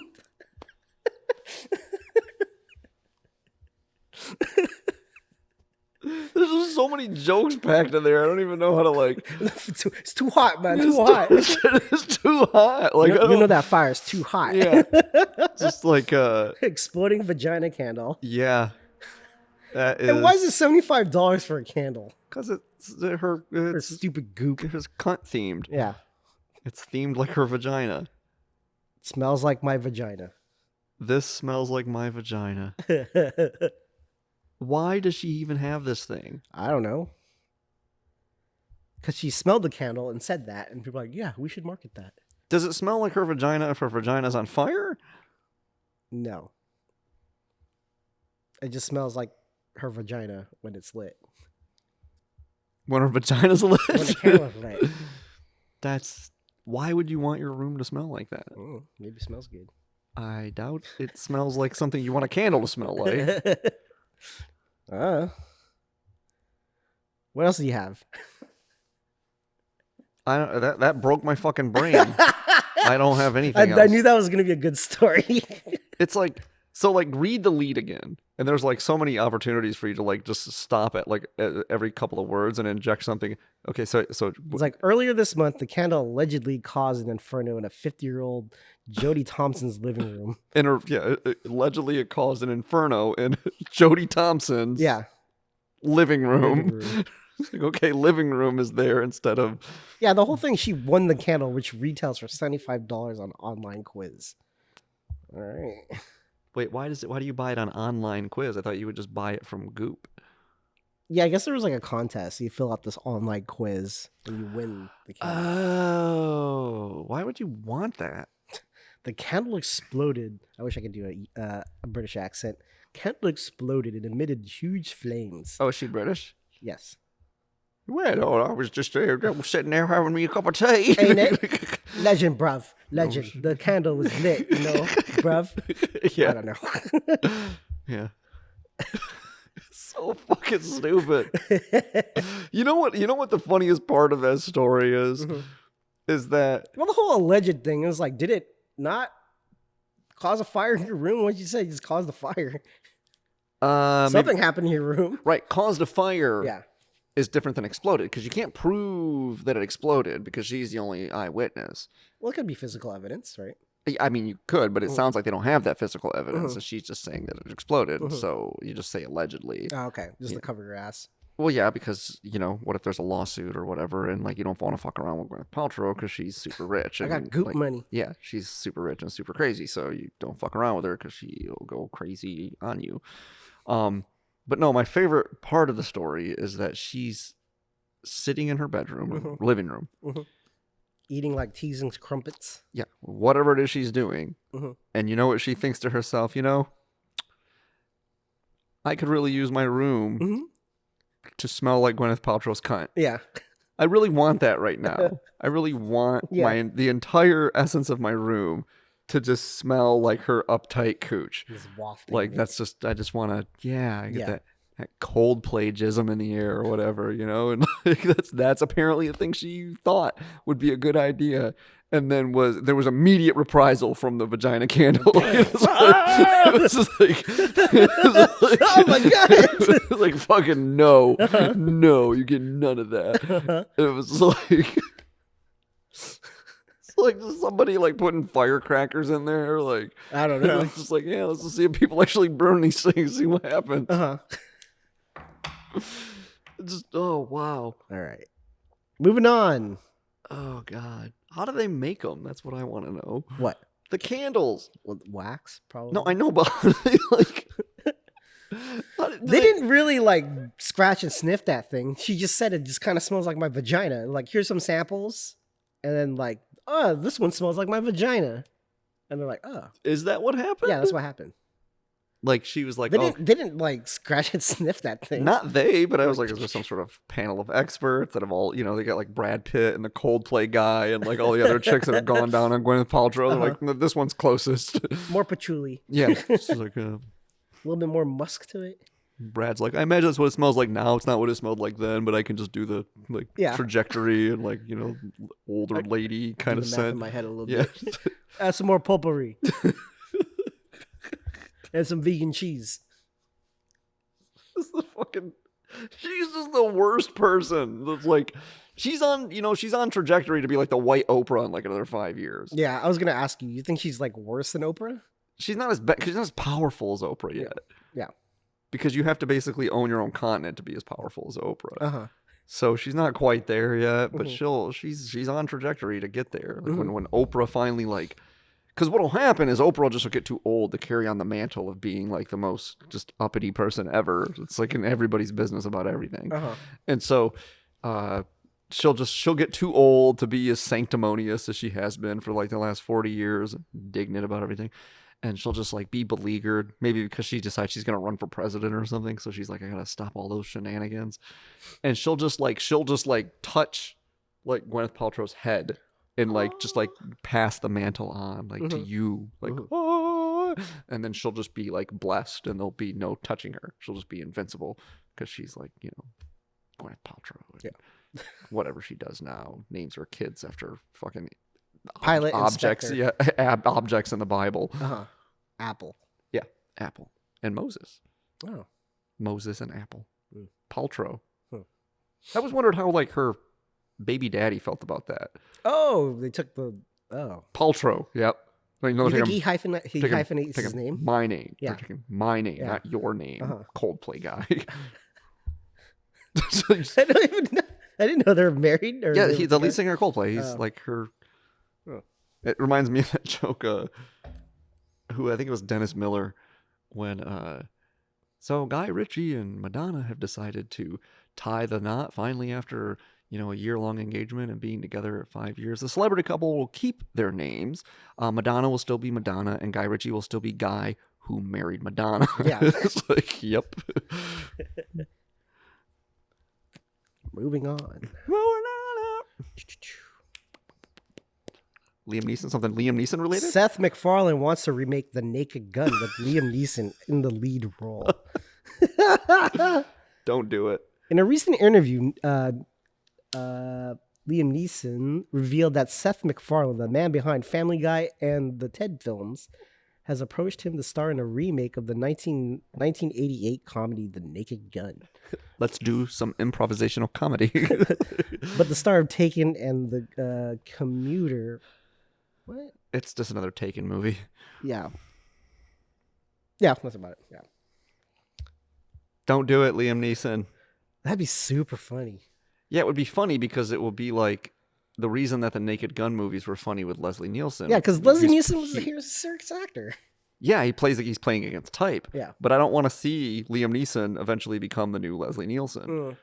B: There's just so many jokes packed in there. I don't even know how to like.
A: It's too hot, man. Too hot.
B: It's too hot. Like
A: you know that fire is too hot.
B: Yeah. Just like
A: exploding vagina candle.
B: Yeah. That is.
A: And why is it $75 for a candle?
B: Because it's her
A: stupid goop.
B: It's cunt themed.
A: Yeah.
B: It's themed like her vagina.
A: It smells like my vagina.
B: This smells like my vagina. Why does she even have this thing?
A: I don't know. Because she smelled the candle and said that, and people are like, yeah, we should market that.
B: Does it smell like her vagina if her vagina's on fire?
A: No. It just smells like her vagina when it's lit.
B: When her vagina's lit?
A: When the candle's lit.
B: Why would you want your room to smell like that?
A: Maybe it smells good.
B: I doubt it smells like something you want a candle to smell like.
A: What else do you have?
B: That broke my fucking brain. I don't have anything else.
A: I knew that was gonna be a good story.
B: It's like, so like read the lead again, and there's like so many opportunities for you to like just stop at like every couple of words and inject something. Okay, so
A: it's like earlier this month, the candle allegedly caused an inferno in a 50-year-old Jody Thompson's living room.
B: Allegedly it caused an inferno in Jody Thompson's living room. Like, okay, living room is there instead of...
A: Yeah, the whole thing, she won the candle, which retails for $75 on online quiz. All right.
B: Wait, why do you buy it on online quiz? I thought you would just buy it from Goop.
A: Yeah, I guess there was like a contest. You fill out this online quiz and you win the candle.
B: Oh, why would you want that?
A: The candle exploded. I wish I could do a British accent. Candle exploded and emitted huge flames.
B: Oh, is she British?
A: Yes.
B: Well, I was just sitting there having me a cup of tea.
A: Ain't it? Legend, bruv. Legend. The candle was lit, bruv.
B: Yeah.
A: I don't know.
B: Yeah. So fucking stupid. You know what the funniest part of that story is? Mm-hmm. Is that...
A: Well, the whole alleged thing is like, did it not cause a fire in your room? What did you say? Just caused the fire. Something happened in your room.
B: Right. Caused a fire.
A: Yeah.
B: Is different than exploded, because you can't prove that it exploded because she's the only eyewitness.
A: Well, it could be physical evidence, right?
B: I mean, you could, but it sounds like they don't have that physical evidence, and she's just saying that it exploded, so you just say allegedly.
A: Oh, okay. Just to cover your ass.
B: Well, yeah, because, what if there's a lawsuit or whatever, and, like, you don't want to fuck around with Gwyneth Paltrow because she's super rich. And,
A: I got goop money.
B: Yeah, she's super rich and super crazy, so you don't fuck around with her because she'll go crazy on you. But no, my favorite part of the story is that she's sitting in her bedroom, living room.
A: Eating like teas and crumpets.
B: Yeah, whatever it is she's doing. And you know what she thinks to herself, I could really use my room to smell like Gwyneth Paltrow's cunt.
A: Yeah.
B: I really want that right now. I really want the entire essence of my room to just smell like her uptight cooch.
A: Just wafting.
B: Like, I just want to, get that Coldplay jism in the air or whatever, and like, that's apparently a thing she thought would be a good idea. And then there was immediate reprisal from the vagina candle. It was just like, oh my God. It was like, fucking no, you get none of that. It was like... Like somebody like putting firecrackers in there, like
A: I don't know.
B: It's just like, let's just see if people actually burn these things, see what happens. Just oh wow.
A: All right, moving on.
B: Oh God, how do they make them? That's what I want to know.
A: What?
B: The candles?
A: With wax, probably.
B: No, I know, but like
A: they didn't really like scratch and sniff that thing. She just said it just kind of smells like my vagina. Like, here's some samples, and then like, oh, this one smells like my vagina. And they're like, oh.
B: Is that what happened?
A: Yeah, that's what happened.
B: Like, she was like,
A: they didn't like scratch and sniff that thing.
B: Not they, but I was like, is there some sort of panel of experts that have all, they got like Brad Pitt and the Coldplay guy and like all the other chicks that have gone down on Gwyneth Paltrow. They're like, no, this one's closest.
A: More patchouli.
B: Yeah. It's like a
A: little bit more musk to it.
B: Brad's like, I imagine that's what it smells like now. It's not what it smelled like then, but I can just do the trajectory and like, older lady kind of scent.
A: In my head a little bit. Add some more potpourri. And some vegan cheese.
B: She's just the worst person. That's like, she's on trajectory to be like the white Oprah in like another 5 years.
A: Yeah, I was gonna ask you think she's like worse than Oprah?
B: She's not as powerful as Oprah yet.
A: Yeah.
B: Because you have to basically own your own continent to be as powerful as Oprah. So she's not quite there yet, but she's on trajectory to get there. Like when Oprah finally like, because what'll happen is Oprah will just get too old to carry on the mantle of being like the most just uppity person ever. It's like in everybody's business about everything, and so she'll get too old to be as sanctimonious as she has been for like the last 40 years, indignant about everything. And she'll just like be beleaguered, maybe because she decides she's gonna run for president or something. So she's like, I gotta stop all those shenanigans. And she'll just like touch like Gwyneth Paltrow's head and like just like pass the mantle on like to you, like oh, and then she'll just be like blessed and there'll be no touching her. She'll just be invincible because she's like, you know, Gwyneth Paltrow.
A: Yeah.
B: Whatever she does now, names her kids after fucking
A: Pilot
B: objects.
A: inspector.
B: Yeah, objects in the Bible.
A: Apple.
B: Yeah, Apple and Moses.
A: Oh.
B: Moses and Apple.
A: Mm.
B: Paltrow.
A: Huh.
B: I always wondered how like her baby daddy felt about that.
A: Oh, they took the
B: Paltrow. Yep. Like,
A: you think he hyphenates his name?
B: My name.
A: Yeah.
B: They're taking my name,
A: Yeah.
B: not your name. Coldplay guy.
A: I don't even know. I didn't know they were married. Or
B: yeah, he's the lead singer of Coldplay. He's like her.
A: Oh.
B: It reminds me of that joke. Who I think it was Dennis Miller, when so Guy Ritchie and Madonna have decided to tie the knot finally after a year-long engagement and being together at 5 years. The celebrity couple will keep their names. Madonna will still be Madonna, and Guy Ritchie will still be Guy who married Madonna.
A: Yeah,
B: it's like yep.
A: Moving on.
B: Liam Neeson, something Liam Neeson related?
A: Seth MacFarlane wants to remake The Naked Gun with Liam Neeson in the lead role.
B: Don't do it.
A: In a recent interview, Liam Neeson revealed that Seth MacFarlane, the man behind Family Guy and the Ted films, has approached him to star in a remake of the 1988 comedy The Naked Gun.
B: Let's do some improvisational comedy.
A: But the star of Taken and the Commuter... What?
B: It's just another Taken movie.
A: Yeah. Yeah, that's about it. Yeah.
B: Don't do it, Liam Neeson.
A: That'd be super funny.
B: Yeah, it would be funny because it will be like the reason that the Naked Gun movies were funny with Leslie Nielsen.
A: Yeah, because Leslie Nielsen was a serious actor.
B: Yeah, he's playing against type.
A: Yeah.
B: But I don't want to see Liam Neeson eventually become the new Leslie Nielsen.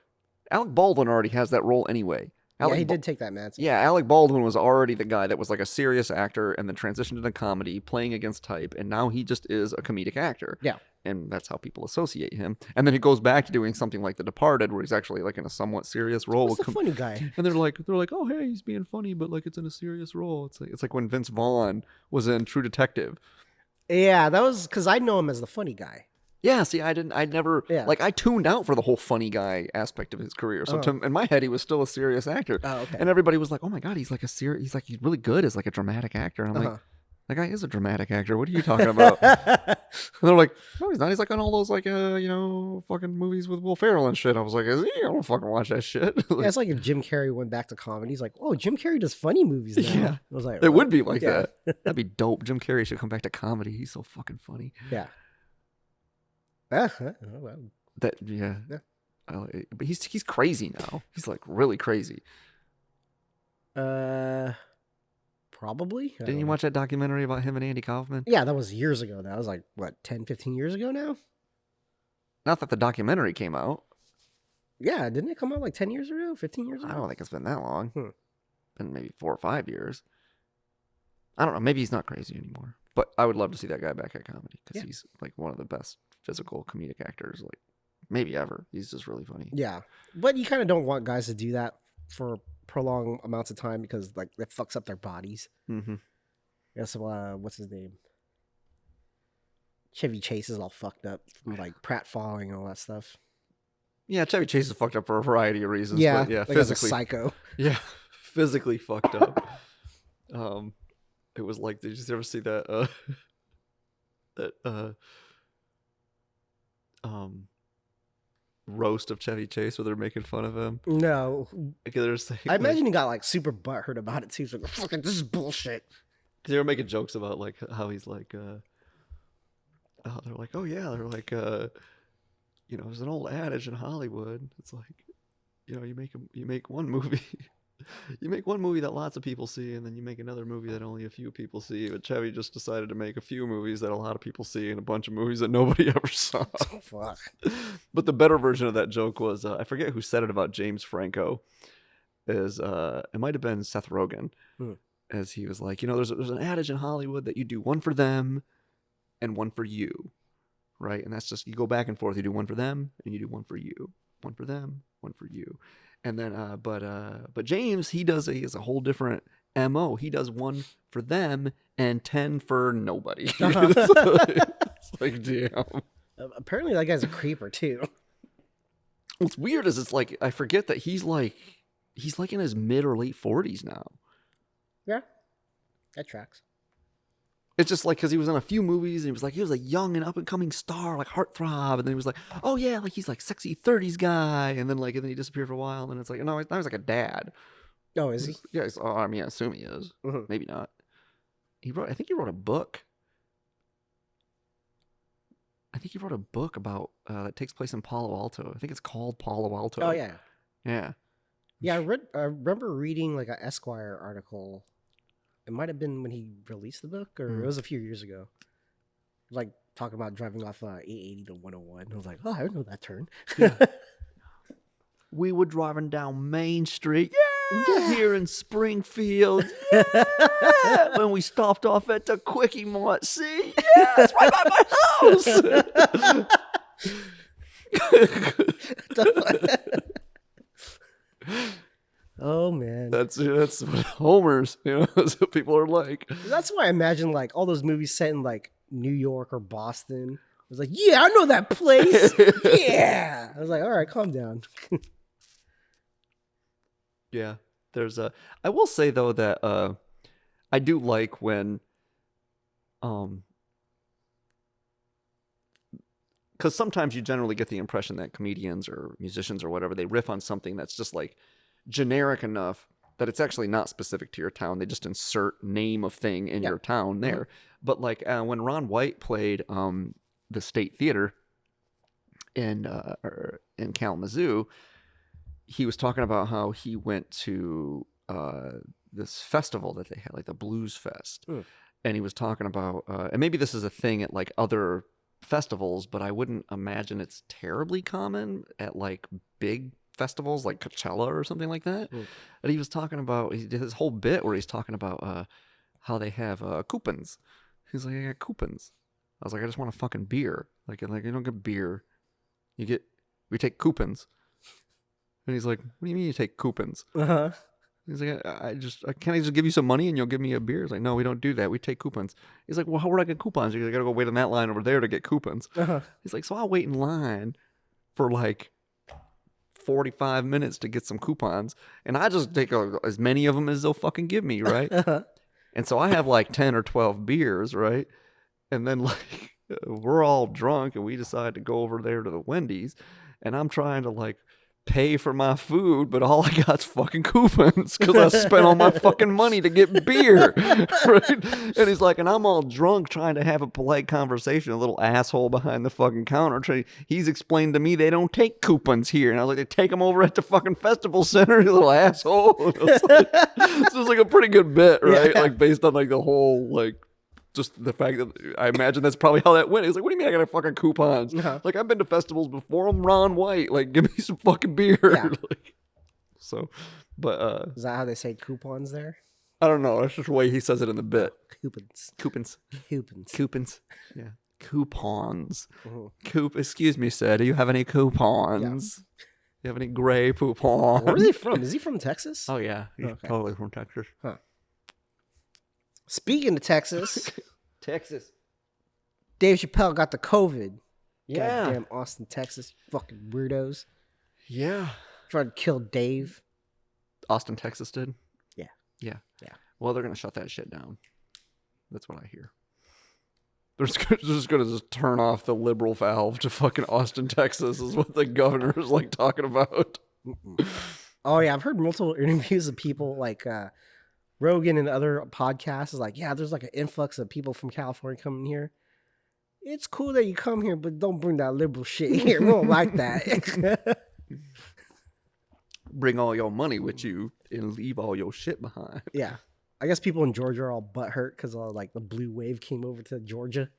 B: Alec Baldwin already has that role anyway.
A: He did take that man.
B: Yeah, Alec Baldwin was already the guy that was like a serious actor and then transitioned into comedy, playing against type, and now he just is a comedic actor.
A: Yeah.
B: And that's how people associate him. And then he goes back to doing something like The Departed, where he's actually like in a somewhat serious role.
A: What's the funny guy?
B: And they're like, oh hey, he's being funny, but like it's in a serious role. It's like when Vince Vaughn was in True Detective.
A: Yeah, that was because I know him as the funny guy.
B: Yeah, see, I tuned out for the whole funny guy aspect of his career. So in my head, he was still a serious actor.
A: Oh, okay.
B: And everybody was like, oh my God, he's really good as like a dramatic actor. And I'm like, that guy is a dramatic actor. What are you talking about? And they're like, no, he's not. He's like on all those like, fucking movies with Will Ferrell and shit. I was like, is he? I don't fucking watch that shit.
A: Yeah, it's like if Jim Carrey went back to comedy. He's like, oh, Jim Carrey does funny movies now.
B: Yeah.
A: I was like,
B: it would be like that. That'd be dope. Jim Carrey should come back to comedy. He's so fucking funny.
A: Yeah.
B: But he's crazy now. He's like really crazy.
A: Probably.
B: Didn't you watch that documentary about him and Andy Kaufman?
A: Yeah, that was years ago. That was like, what, 10, 15 years ago now?
B: Not that the documentary came out.
A: Yeah, didn't it come out like 10 years ago, 15 years ago?
B: I don't think it's been that long. Been maybe 4 or 5 years. I don't know. Maybe he's not crazy anymore. But I would love to see that guy back at comedy because he's like one of the best physical comedic actors, like maybe ever. He's just really funny.
A: Yeah, but you kind of don't want guys to do that for prolonged amounts of time because like that fucks up their bodies.
B: Mm-hmm.
A: Yeah. So what's his name? Chevy Chase is all fucked up from like Pratt falling and all that stuff.
B: Yeah, Chevy Chase is fucked up for a variety of reasons.
A: Yeah,
B: but yeah,
A: like
B: physically,
A: as a psycho.
B: Yeah, physically fucked up. It was like, did you ever see that? Roast of Chevy Chase where they're making fun of him?
A: No.
B: Okay, they're saying,
A: I imagine he got like super butthurt about it too. He's like, fucking, this is bullshit.
B: They were making jokes about like how he's like, they're like, oh yeah, they're like, there's an old adage in Hollywood. It's like, you make one movie. You make one movie that lots of people see, and then you make another movie that only a few people see. But Chevy just decided to make a few movies that a lot of people see and a bunch of movies that nobody ever saw.
A: Oh, fuck.
B: But the better version of that joke was, I forget who said it about James Franco, is it might have been Seth Rogen, as he was like, there's an adage in Hollywood that you do one for them and one for you, right? And that's just, you go back and forth. You do one for them and you do one for you. One for them, one for you. And then, but James, he has a whole different MO. He does 1 for them and 10 for nobody. It's like, damn.
A: Apparently, that guy's a creeper too.
B: What's weird is it's like I forget that he's like in his mid or late 40s now.
A: Yeah, that tracks.
B: It's just like because he was in a few movies and he was a young and up and coming star, like heartthrob, and then he was like, oh yeah, like he's like sexy 30s guy, and then he disappeared for a while, and then it's like, no, now he's like a dad.
A: Oh, is he?
B: Yeah, I mean, I assume he is. Mm-hmm. Maybe not. I think he wrote a book. I think he wrote a book about that takes place in Palo Alto. I think it's called Palo Alto.
A: Oh yeah.
B: Yeah.
A: Yeah, I remember reading like an Esquire article. It might have been when he released the book, or it was a few years ago. Like talking about driving off 880 to 101. I was like, oh, I don't know that turn.
B: Yeah. We were driving down Main Street, here in Springfield. Yeah! When we stopped off at the Quickie Mart, see? Yeah, it's right by my
A: house. Oh man,
B: that's what Homer's. That's what people are like.
A: That's why I imagine like all those movies set in like New York or Boston. I was like, yeah, I know that place. Yeah, I was like, all right, calm down.
B: Yeah, I will say though that I do like when because sometimes you generally get the impression that comedians or musicians or whatever, they riff on something that's just like generic enough that it's actually not specific to your town. They just insert name of thing in your town there. Mm-hmm. But like when Ron White played the State Theater in Kalamazoo, he was talking about how he went to this festival that they had, like the Blues Fest. And he was talking about, and maybe this is a thing at like other festivals, but I wouldn't imagine it's terribly common at like big festivals like Coachella or something like that. And he was talking about, he did this whole bit where he's talking about how they have coupons. He's like, I got coupons. I was like, I just want a fucking beer. Like you don't get beer. We take coupons. And he's like, what do you mean you take coupons?
A: Uh-huh.
B: He's like, can't I just give you some money and you'll give me a beer? He's like, no, we don't do that. We take coupons. He's like, well, how would I get coupons? He's like, I gotta go wait on that line over there to get coupons.
A: Uh-huh.
B: He's like, so I'll wait in line for like 45 minutes to get some coupons, and I just take as many of them as they'll fucking give me, right?
A: Uh-huh.
B: And so I have like 10 or 12 beers, right? And then like we're all drunk and we decide to go over there to the Wendy's, and I'm trying to like pay for my food, but all I got's fucking coupons because I spent all my fucking money to get beer, right? And he's like, and I'm all drunk trying to have a polite conversation, a little asshole behind the fucking counter. He's explained to me they don't take coupons here, and I was like, they take them over at the fucking festival center, you little asshole. This is like a pretty good bit, right? Yeah. Like based on like the whole like just the fact that I imagine that's probably how that went. He's like, what do you mean I got fucking coupons? Uh-huh. Like, I've been to festivals before. I'm Ron White. Like, give me some fucking beer. Yeah. Like, so, but
A: is that how they say coupons there?
B: I don't know. That's just the way he says it in the bit.
A: Coupons.
B: Yeah. Coupons. Mm-hmm. Excuse me, sir. Do you have any coupons? Yeah. You have any gray coupons?
A: Where is he from? Is he from Texas?
B: Oh, yeah. He's totally from Texas.
A: Huh. Speaking of Texas, Dave Chappelle got the COVID.
B: Yeah.
A: Goddamn Austin, Texas. Fucking weirdos.
B: Yeah.
A: Tried to kill Dave.
B: Austin, Texas did?
A: Yeah.
B: Yeah. Well, they're going to shut that shit down. That's what I hear. They're just going to turn off the liberal valve to fucking Austin, Texas is what the governor is like talking about.
A: Oh, yeah. I've heard multiple interviews of people like... Rogan and other podcasts is like, yeah, there's like an influx of people from California coming here. It's cool that you come here, but don't bring that liberal shit here. We don't like that.
B: Bring all your money with you and leave all your shit behind.
A: Yeah. I guess people in Georgia are all butthurt because like the blue wave came over to Georgia.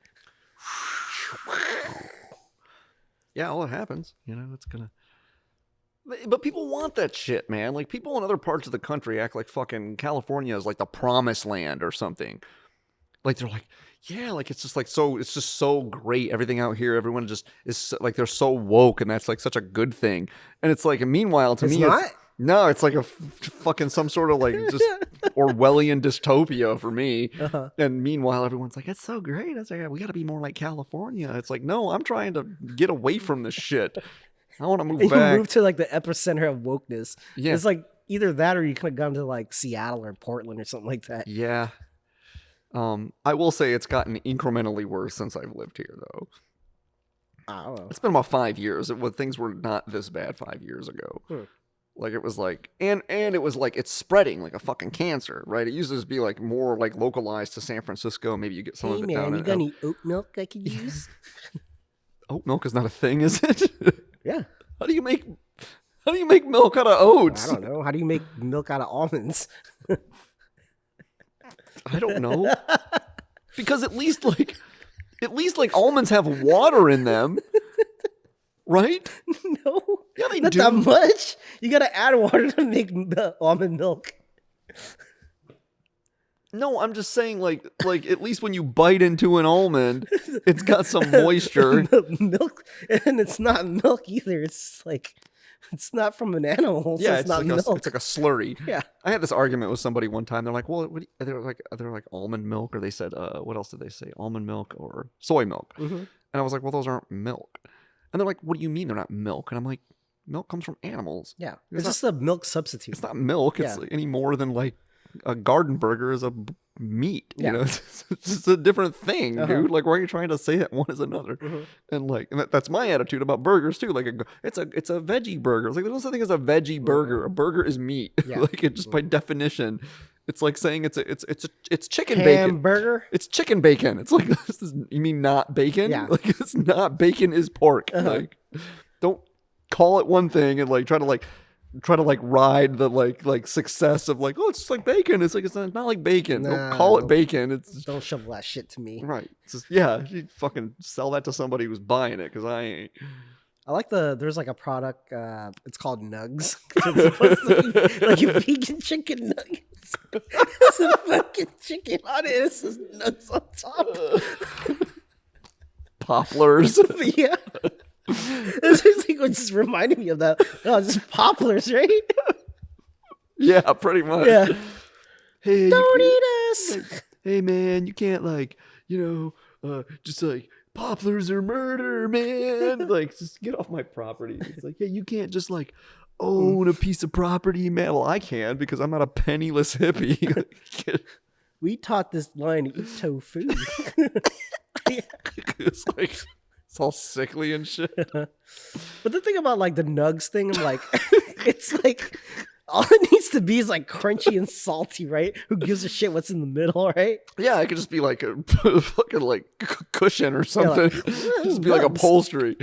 B: Yeah, all that happens. It's going to... But people want that shit, man. Like, people in other parts of the country act like fucking California is like the promised land or something. Like, they're like, yeah, like, it's just like it's just so great. Everything out here, everyone just is like, they're so woke, and that's like such a good thing. And it's like, and meanwhile, to me,
A: not?
B: No, it's like a fucking some sort of like just Orwellian dystopia for me. And meanwhile, everyone's like, "It's so great." It's like, we got to be more like California. It's like, no, I'm trying to get away from this shit. I want to move
A: and
B: back.
A: You move to like the epicenter of wokeness.
B: Yeah.
A: It's like either that or you could have gone to like Seattle or Portland or something like that.
B: Yeah. I will say it's gotten incrementally worse since I've lived here, though.
A: I don't know.
B: It's been about 5 years. Things were not this bad 5 years ago. Like it was like, and it was like it's spreading like a fucking cancer, right? It used to be like more like localized to San Francisco. Maybe you get some of it down.
A: You got any oat milk I could use?
B: Oat milk is not a thing, is it?
A: Yeah.
B: How do you make milk out of oats?
A: I don't know. How do you make milk out of almonds?
B: I don't know. Because at least like almonds have water in them. Right?
A: No.
B: Yeah, they
A: not
B: do.
A: that much. You gotta add water to make almond milk.
B: No, I'm just saying, like at least when you bite into an almond, it's got some moisture.
A: Milk, and it's not milk either. It's like it's not from an animal. So
B: Yeah,
A: it's not
B: like
A: milk.
B: it's like a slurry.
A: Yeah.
B: I had this argument with somebody one time. They're like, "Well, they're like almond milk," or they said, "What else did they say? Almond milk or soy milk?" And I was like, "Well, those aren't milk." And they're like, "What do you mean they're not milk?" And I'm like, "Milk comes from animals.
A: Yeah, it's just a milk substitute.
B: It's not milk. It's any more than like a garden burger is a meat. You know, it's just a different thing, dude. Like, why are you trying to say that one is another?" And like, that's my attitude about burgers too. Like, it's a veggie burger. It's like there's no such thing as a veggie burger. A burger is meat. Like, it just by definition. It's like saying it's chicken bacon.
A: Hamburger?
B: It's chicken bacon. It's like, you mean not bacon?
A: Yeah.
B: Like, it's not bacon is pork. Like, don't call it one thing and like try to ride the like success of like, oh, it's just like bacon. It's like, it's not like bacon. Don't call it bacon. It's
A: don't shovel that shit to me.
B: Right. It's just, yeah, you fucking sell that to somebody who's buying it because I ain't.
A: I like there's like a product, it's called Nuggs. It's supposed to be like a vegan chicken nuggets. It's a fucking chicken on it. It's just nugs on top.
B: Poplars.
A: Yeah. It's just like what just reminded me of that. Oh, just poplars, right?
B: Yeah, pretty much.
A: Yeah.
B: Hey,
A: don't eat us.
B: Hey man, you can't like, just like poplars are murder, man. Like, just get off my property. It's like, yeah, you can't just like own a piece of property, man. Well, I can because I'm not a penniless hippie.
A: We taught this line to eat tofu.
B: It's like, it's all sickly and shit.
A: But the thing about like the Nuggs thing, I'm like, it's like all it needs to be is like crunchy and salty, right? Who gives a shit what's in the middle, right?
B: Yeah, it could just be like a fucking like cushion or something.
A: Like,
B: just be like upholstery.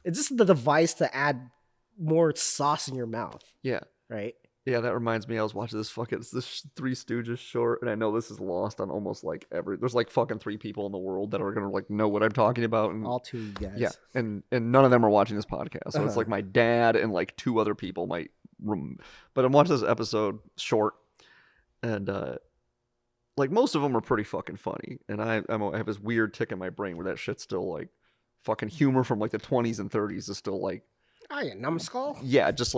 A: It's just the device to add more sauce in your mouth.
B: Yeah.
A: Right?
B: Yeah, that reminds me. I was watching this Three Stooges short, and I know this is lost on almost like there's like fucking 3 people in the world that are gonna like know what I'm talking about. And,
A: all 2 guys.
B: Yeah, and none of them are watching this podcast. So it's like my dad and like 2 other people might. But I'm watching this episode short, and like most of them are pretty fucking funny. And I have this weird tick in my brain where that shit's still like fucking humor from like the 20s and 30s is still like.
A: Oh yeah, numbskull.
B: Yeah, just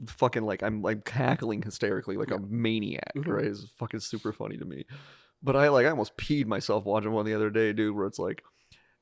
B: fucking like I'm like cackling hysterically like a maniac, right? It's fucking super funny to me. But I almost peed myself watching one the other day, dude, where it's like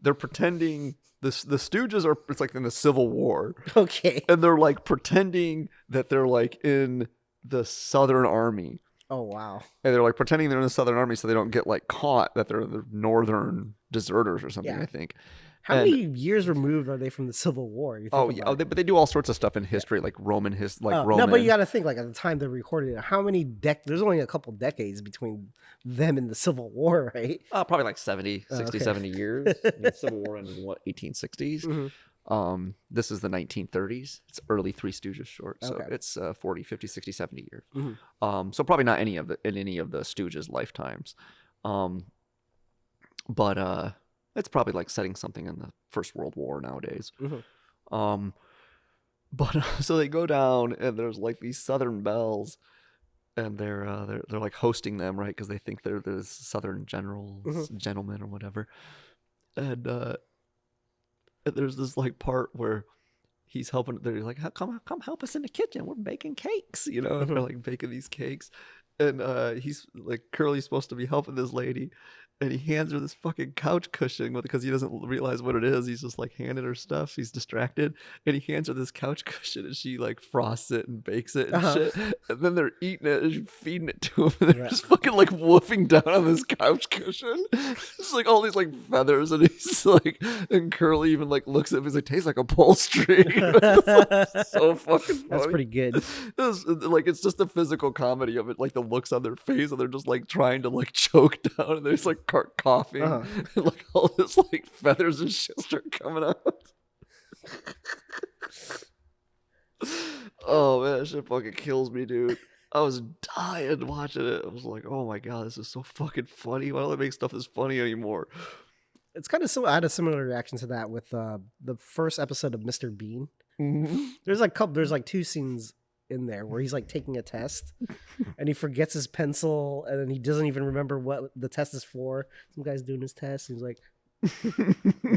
B: they're pretending the Stooges are, it's like in the Civil War.
A: Okay.
B: And they're like pretending that they're like in the Southern Army.
A: Oh wow.
B: And they're like pretending they're in the Southern Army so they don't get like caught that they're the Northern deserters or something, I think.
A: How many years removed are they from the Civil War?
B: But they do all sorts of stuff in history, like Roman history, Roman.
A: No, but you got to think like at the time they recorded it. How many there's only a couple decades between them and the Civil War, right?
B: Probably like 70 years. The Civil War ended in what, 1860s? This is the 1930s. It's early Three Stooges short, so it's 40, 50, 60, 70 years. So probably not in any of the Stooges' lifetimes. But it's probably like setting something in the First World War nowadays. But so they go down and there's like these Southern belles, and they're like hosting them, right? Because they think they're the Southern generals, gentlemen or whatever. And there's this like part where he's helping. They're like, come help us in the kitchen. We're baking cakes, you know. And they're like baking these cakes, and he's like Curly's supposed to be helping this lady, and he hands her this fucking couch cushion because he doesn't realize what it is. He's just like handing her stuff. He's distracted, and he hands her this couch cushion, and she like frosts it and bakes it and shit. And then they're eating it and she's feeding it to him, and they're just fucking like woofing down on this couch cushion. It's like all these like feathers, and he's like, and Curly even like looks at him. He's like, tastes like upholstery. It's so fucking funny.
A: That's pretty good.
B: It's just the physical comedy of it, like the looks on their face, and they're just like trying to like choke down, and there's like coughing, and like all this like feathers and shit start coming out. Oh man, that shit fucking kills me, dude. I was dying watching it. I was like, oh my god, this is so fucking funny. Why don't they make stuff this funny anymore?
A: It's kind of similar. I had a similar reaction to that with the first episode of Mr. Bean. Mm-hmm. There's like two scenes in there where he's like taking a test and he forgets his pencil and then he doesn't even remember what the test is for. Some guy's doing his test. He's like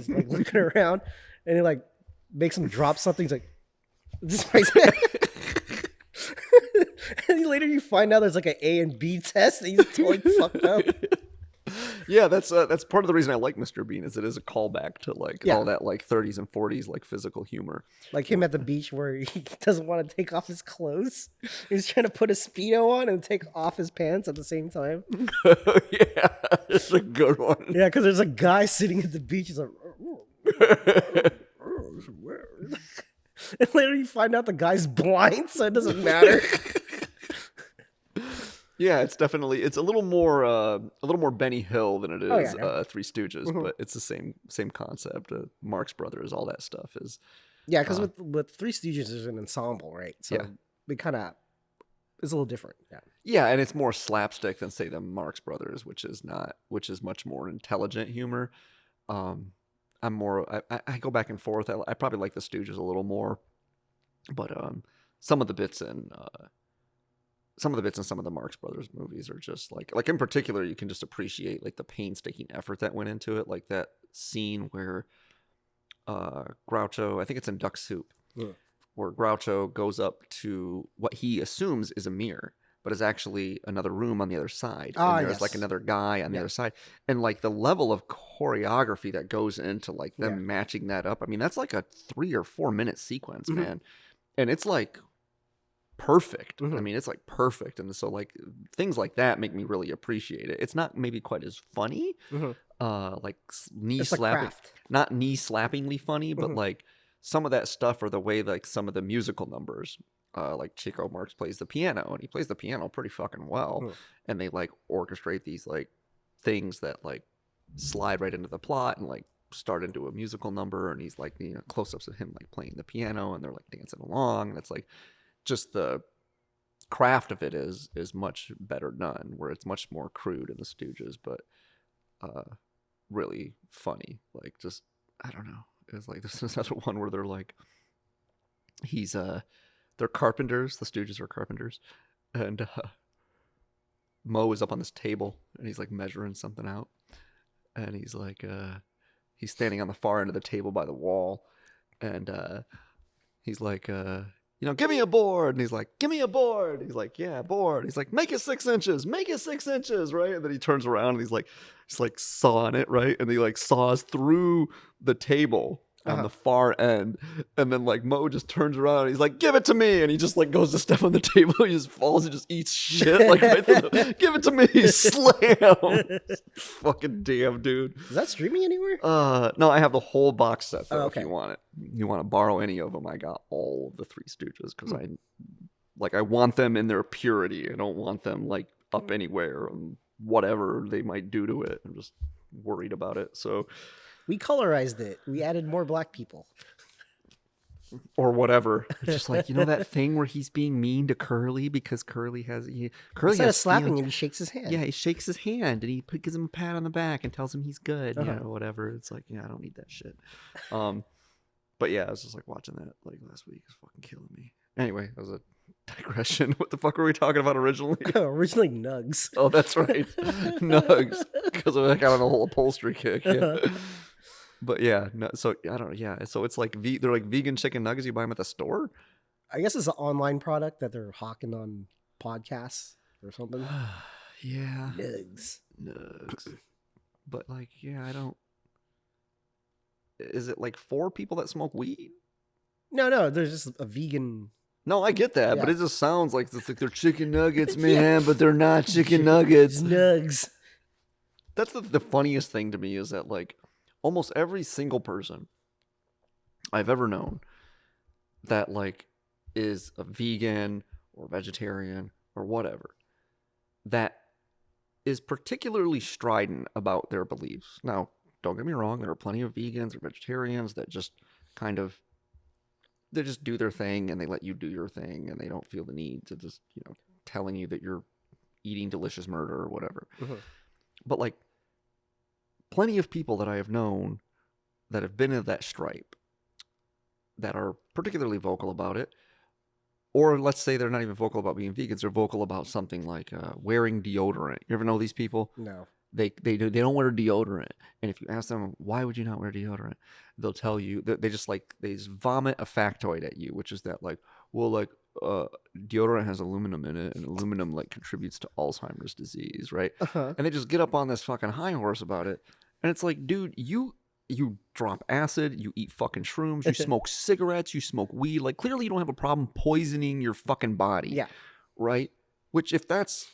A: looking around and he like makes him drop something. He's like, this makes and later you find out there's like an A and B test and he's totally fucked up.
B: Yeah, that's part of the reason I like Mr. Bean is it is a callback to like all that like 30s and 40s like physical humor.
A: Like him at the beach where he doesn't want to take off his clothes. He's trying to put a Speedo on and take off his pants at the same time.
B: Yeah, it's a good one.
A: Yeah, because there's a guy sitting at the beach. He's like, and later you find out the guy's blind, so it doesn't matter.
B: Yeah, it's a little more Benny Hill than it is Three Stooges, but it's the same concept. Marx Brothers, all that stuff is.
A: Yeah, because with Three Stooges there's an ensemble, right? So we kind of it's a little different. Yeah.
B: Yeah, and it's more slapstick than say the Marx Brothers, which is much more intelligent humor. I'm more. I go back and forth. I probably like the Stooges a little more, but some of the bits in some of the Marx Brothers movies are just like in particular, you can just appreciate like the painstaking effort that went into it. Like that scene where Groucho, I think it's in Duck Soup, where Groucho goes up to what he assumes is a mirror, but is actually another room on the other side. And there's like another guy on the other side. And like the level of choreography that goes into like them matching that up. I mean, that's like a 3 or 4 minute sequence, man. And it's like perfect. I mean, it's like perfect. And so like things like that make me really appreciate it. It's not maybe quite as funny, like knee slapping, not knee slappingly funny, but like some of that stuff or the way like some of the musical numbers, like Chico Marx plays the piano and he plays the piano pretty fucking well. And they like orchestrate these like things that like slide right into the plot and like start into a musical number. And he's like, you know, close-ups of him like playing the piano and they're like dancing along. And it's like, just the craft of it is much better done, where it's much more crude in the Stooges, but really funny. Like just I don't know. It's like this is another one where they're like they're carpenters. The Stooges are carpenters, and Moe is up on this table and he's like measuring something out, and he's like he's standing on the far end of the table by the wall, and he's like you know, give me a board. And he's like, give me a board. He's like, yeah, board. He's like, make it 6 inches. Make it 6 inches, right? And then he turns around and he's like sawing it, right? And he like saws through the table on the far end. And then like Moe just turns around and he's like, give it to me. And he just like goes to step on the table. He just falls and just eats shit. Like, right give it to me. Slam. Fucking damn, dude.
A: Is that streaming anywhere?
B: No, I have the whole box set though, if you want it. You want to borrow any of them, I got all of the Three Stooges because I want them in their purity. I don't want them like up anywhere and whatever they might do to it. I'm just worried about it. So
A: we colorized it. We added more black people.
B: Or whatever. Just like, you know that thing where he's being mean to Curly because Curly has
A: instead of slapping him, he shakes his hand.
B: Yeah, he shakes his hand and he gives him a pat on the back and tells him he's good. You know, whatever. It's like, yeah, I don't need that shit. But yeah, I was just like watching that like last week. It's fucking killing me. Anyway, that was a digression. What the fuck were we talking about originally?
A: Originally Nuggs.
B: Oh, that's right. Nuggs. Because I got on the whole upholstery kick. Yeah. But yeah, no, so I don't know. Yeah, so it's like they're like vegan chicken nuggets. You buy them at the store.
A: I guess it's an online product that they're hawking on podcasts or something.
B: Yeah,
A: Nuggs.
B: But like, yeah, I don't. Is it like for people that smoke weed?
A: No, there's just a vegan.
B: No, I get that, but
A: Yeah.
B: it just sounds like it's like they're chicken nuggets, man, but they're not chicken nuggets.
A: Nuggs.
B: That's the funniest thing to me is that like almost every single person I've ever known that like is a vegan or vegetarian or whatever that is particularly strident about their beliefs. Now, don't get me wrong, there are plenty of vegans or vegetarians that just kind of they just do their thing and they let you do your thing and they don't feel the need to just, telling you that you're eating delicious murder or whatever.
A: Mm-hmm.
B: But like plenty of people that I have known that have been in that stripe that are particularly vocal about it, or let's say they're not even vocal about being vegans, they're vocal about something like wearing deodorant. You ever know these people?
A: No.
B: They don't wear deodorant, and if you ask them why would you not wear deodorant, they'll tell you that they just vomit a factoid at you, which is that like, well, like deodorant has aluminum in it, and aluminum like contributes to Alzheimer's disease, right?
A: Uh-huh.
B: And they just get up on this fucking high horse about it, and it's like, dude, you drop acid, you eat fucking shrooms, you smoke cigarettes, you smoke weed. Like clearly you don't have a problem poisoning your fucking body,
A: Yeah.
B: right? Which if that's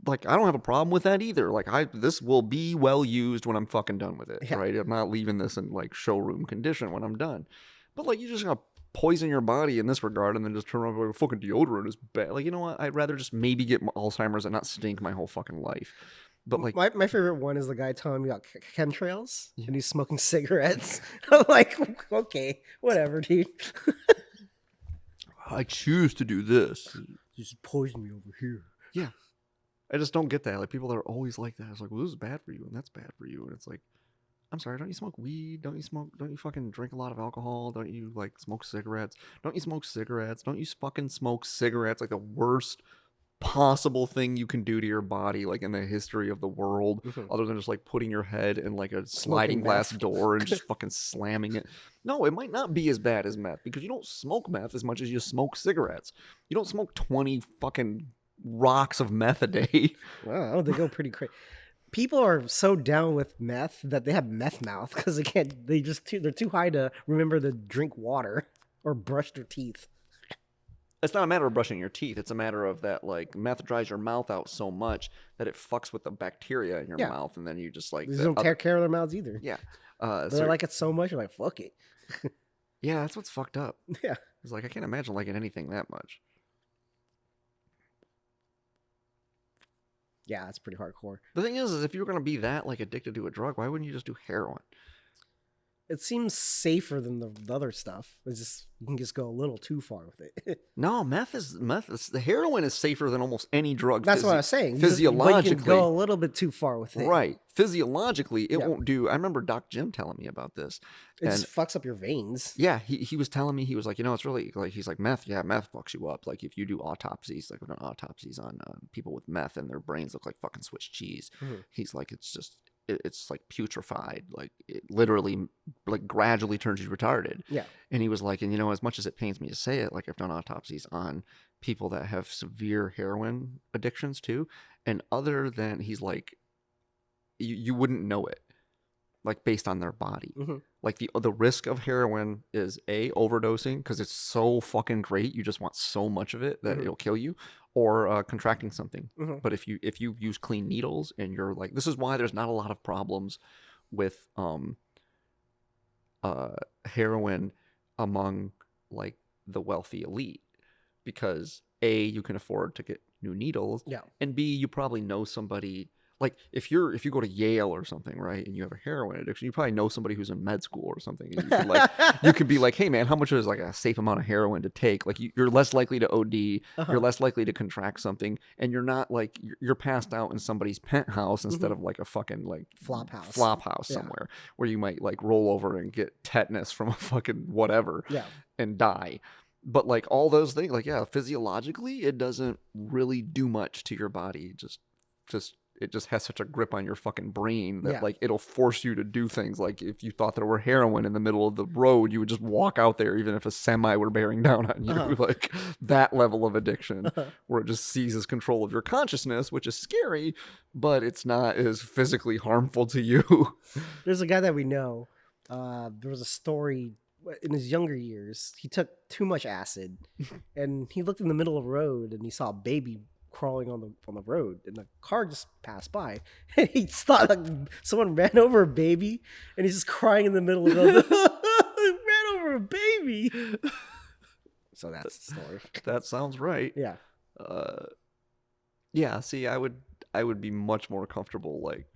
B: like, I don't have a problem with that either. Like this will be well used when I'm fucking done with it, right? I'm not leaving this in like showroom condition when I'm done. But like, you just gonna poison your body in this regard and then just turn around and go, fucking deodorant is bad. Like, you know what? I'd rather just maybe get Alzheimer's and not stink my whole fucking life. But like,
A: my favorite one is the guy telling me about chemtrails and he's smoking cigarettes. I'm like, okay, whatever, dude.
B: I choose to do this.
A: You just poison me over here.
B: Yeah. I just don't get that. Like, people are always like that. It's like, well, this is bad for you and that's bad for you. And it's like, I'm sorry, don't you smoke weed? Don't you fucking drink a lot of alcohol? Don't you like smoke cigarettes? Don't you smoke cigarettes? Don't you fucking smoke cigarettes? Like the worst possible thing you can do to your body, like in the history of the world, other than just like putting your head in like a sliding glass door and just fucking slamming it. No, it might not be as bad as meth because you don't smoke meth as much as you smoke cigarettes. You don't smoke 20 fucking rocks of meth a day.
A: Wow, they go pretty crazy. People are so down with meth that they have meth mouth because they're too high to remember to drink water or brush their teeth.
B: It's not a matter of brushing your teeth. It's a matter of that, like, meth dries your mouth out so much that it fucks with the bacteria in your mouth, and then you just like...
A: They don't take care of their mouths either.
B: Yeah.
A: They like it so much, you're like, fuck it.
B: Yeah, that's what's fucked up.
A: Yeah.
B: It's like, I can't imagine liking anything that much.
A: Yeah, it's pretty hardcore.
B: The thing is if you were going to be that, like, addicted to a drug, why wouldn't you just do heroin?
A: It seems safer than the other stuff. It's just, you can just go a little too far with it.
B: No, the heroin is safer than almost any drug.
A: That's what I was saying.
B: Physiologically.
A: But you can go a little bit too far with it.
B: Right. Physiologically, it won't do. I remember Doc Jim telling me about this.
A: It just fucks up your veins.
B: Yeah, he was telling me, he was like, it's really, like, he's like, meth fucks you up. Like, if you do autopsies, like, we've done autopsies on people with meth and their brains look like fucking Swiss cheese. He's like, it's like putrefied, like it literally like gradually turns you retarded.
A: Yeah.
B: And he was like, and as much as it pains me to say it, like I've done autopsies on people that have severe heroin addictions too, and other than, he's like, you wouldn't know it, like based on their body. Like the risk of heroin is overdosing because it's so fucking great, you just want so much of it that it'll kill you, or contracting something. But if you use clean needles and you're like, this is why there's not a lot of problems with heroin among like the wealthy elite, because A, you can afford to get new needles, and B, you probably know somebody. Like if you go to Yale or something, right, and you have a heroin addiction, you probably know somebody who's in med school or something. And you can like, you could be like, hey man, how much is like a safe amount of heroin to take? Like you're less likely to OD, you're less likely to contract something, and you're not like you're passed out in somebody's penthouse instead of like a fucking like flop house somewhere where you might like roll over and get tetanus from a fucking whatever and die. But like all those things, like physiologically, it doesn't really do much to your body. Just it just has such a grip on your fucking brain that
A: Yeah.
B: like it'll force you to do things. Like if you thought there were heroin in the middle of the road, you would just walk out there even if a semi were bearing down on you. Like that level of addiction where it just seizes control of your consciousness, which is scary, but it's not as physically harmful to you.
A: There's a guy that we know. There was a story in his younger years. He took too much acid, and he looked in the middle of the road and he saw a baby crawling on the road, and the car just passed by, and he thought like someone ran over a baby, and he's just crying in the middle of the road. Ran over a baby. So that's the story.
B: That sounds right.
A: Yeah.
B: Yeah. See, I would be much more comfortable. Like,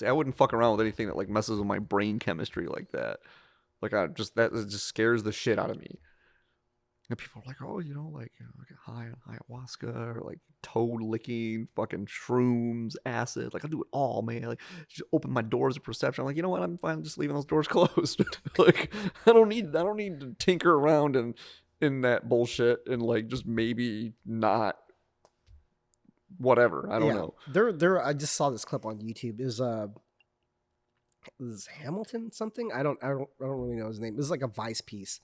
B: I wouldn't fuck around with anything that like messes with my brain chemistry like that. Like, that just scares the shit out of me. And people are like, oh, like high on ayahuasca or like toad licking, fucking shrooms, acid. Like, I'll do it all, man. Like, just open my doors of perception. I'm like, you know what? I'm fine just leaving those doors closed. Like, I don't need to tinker around in that bullshit and like just maybe not whatever. I don't know.
A: There. I just saw this clip on YouTube. Is Hamilton something? I don't really know his name. It was like a Vice piece,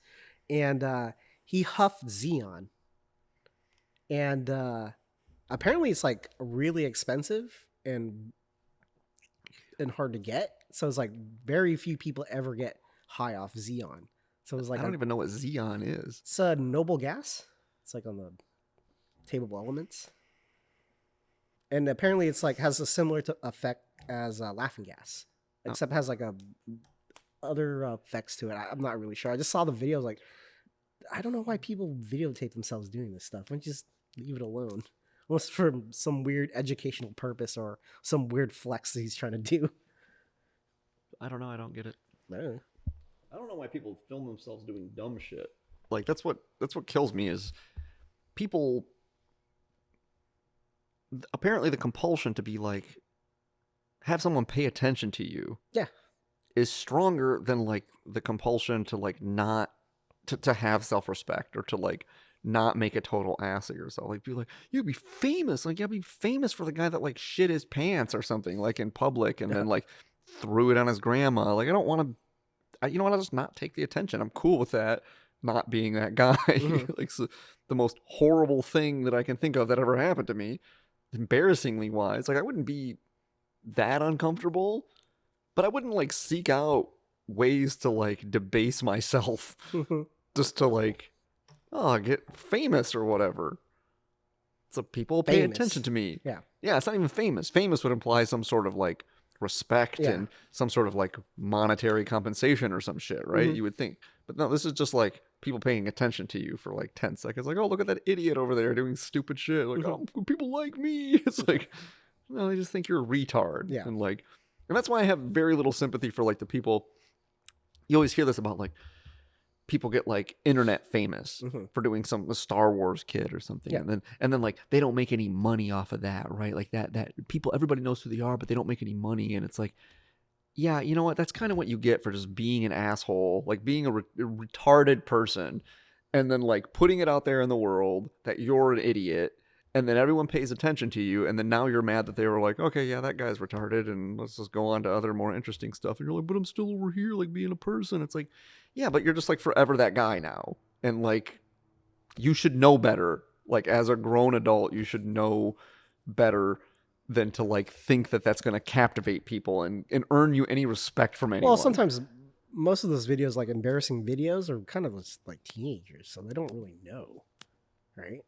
A: and he huffed Xeon, and apparently it's like really expensive and hard to get. So it's like very few people ever get high off Xeon. So it's like
B: I don't even know what Xeon is.
A: It's a noble gas. It's like on the table of elements, and apparently it's like has a similar effect as laughing gas, except has like a other effects to it. I'm not really sure. I just saw the videos like. I don't know why people videotape themselves doing this stuff. Why don't you just leave it alone? Unless for some weird educational purpose or some weird flex that he's trying to do.
B: I don't know. I don't get it.
A: No.
B: I don't know why people film themselves doing dumb shit. Like that's what kills me is people. Apparently, the compulsion to be like have someone pay attention to you.
A: Yeah.
B: Is stronger than like the compulsion to like not. To have self-respect or to like not make a total ass of yourself. Like be like, you'd be famous. Like you'd be famous for the guy that like shit his pants or something like in public and then like threw it on his grandma. Like I don't want to, you know what? I'll just not take the attention. I'm cool with that. Not being that guy. Like so, the most horrible thing that I can think of that ever happened to me, embarrassingly wise. Like I wouldn't be that uncomfortable, but I wouldn't like seek out ways to like debase myself just to like get famous or whatever. So people pay attention to me. Yeah, it's not even famous. Famous would imply some sort of like respect and some sort of like monetary compensation or some shit, right? You would think. But no, this is just like people paying attention to you for like 10 seconds. Like, oh, look at that idiot over there doing stupid shit. Like, oh, people like me. It's like, no, they just think you're a retard.
A: Yeah.
B: And like, and that's why I have very little sympathy for like the people. You always hear this about like people get like internet famous for doing a Star Wars kid or something. And then like they don't make any money off of that, right? Like that people, everybody knows who they are, but they don't make any money. And it's like, yeah, you know what? That's kind of what you get for just being an asshole, like being a retarded person and then like putting it out there in the world that you're an idiot. And then everyone pays attention to you. And then now you're mad that they were like, okay, yeah, that guy's retarded. And let's just go on to other more interesting stuff. And you're like, but I'm still over here, like being a person. It's like, yeah, but you're just like forever that guy now. And like, you should know better. Like as a grown adult, you should know better than to like think that that's going to captivate people and earn you any respect from anyone.
A: Well, sometimes most of those videos, like embarrassing videos, are kind of like teenagers. So they don't really know. Right?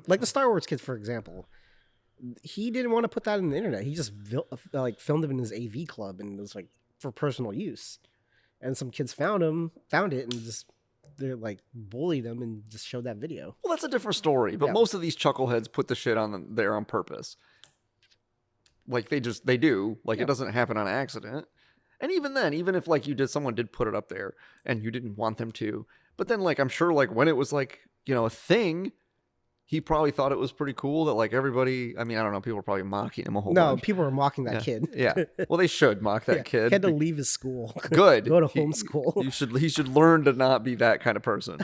A: Like the Star Wars kid, for example, he didn't want to put that in the internet. He just like filmed him in his AV club and it was like for personal use. And some kids found it, and just they're like bullied him and just showed that video.
B: Well, that's a different story. But most of these chuckleheads put the shit on there on purpose. Like they do. Like it doesn't happen on accident. And even then, even if like someone did put it up there and you didn't want them to, but then like I'm sure like when it was like a thing. he probably thought it was pretty cool that like everybody. I mean, I don't know. People were probably mocking him a whole
A: No,
B: bunch.
A: people were mocking that kid.
B: Yeah. Well, they should mock that
A: Yeah,
B: kid.
A: He had to leave his school.
B: Good.
A: Go to homeschool.
B: He should learn to not be that kind of person.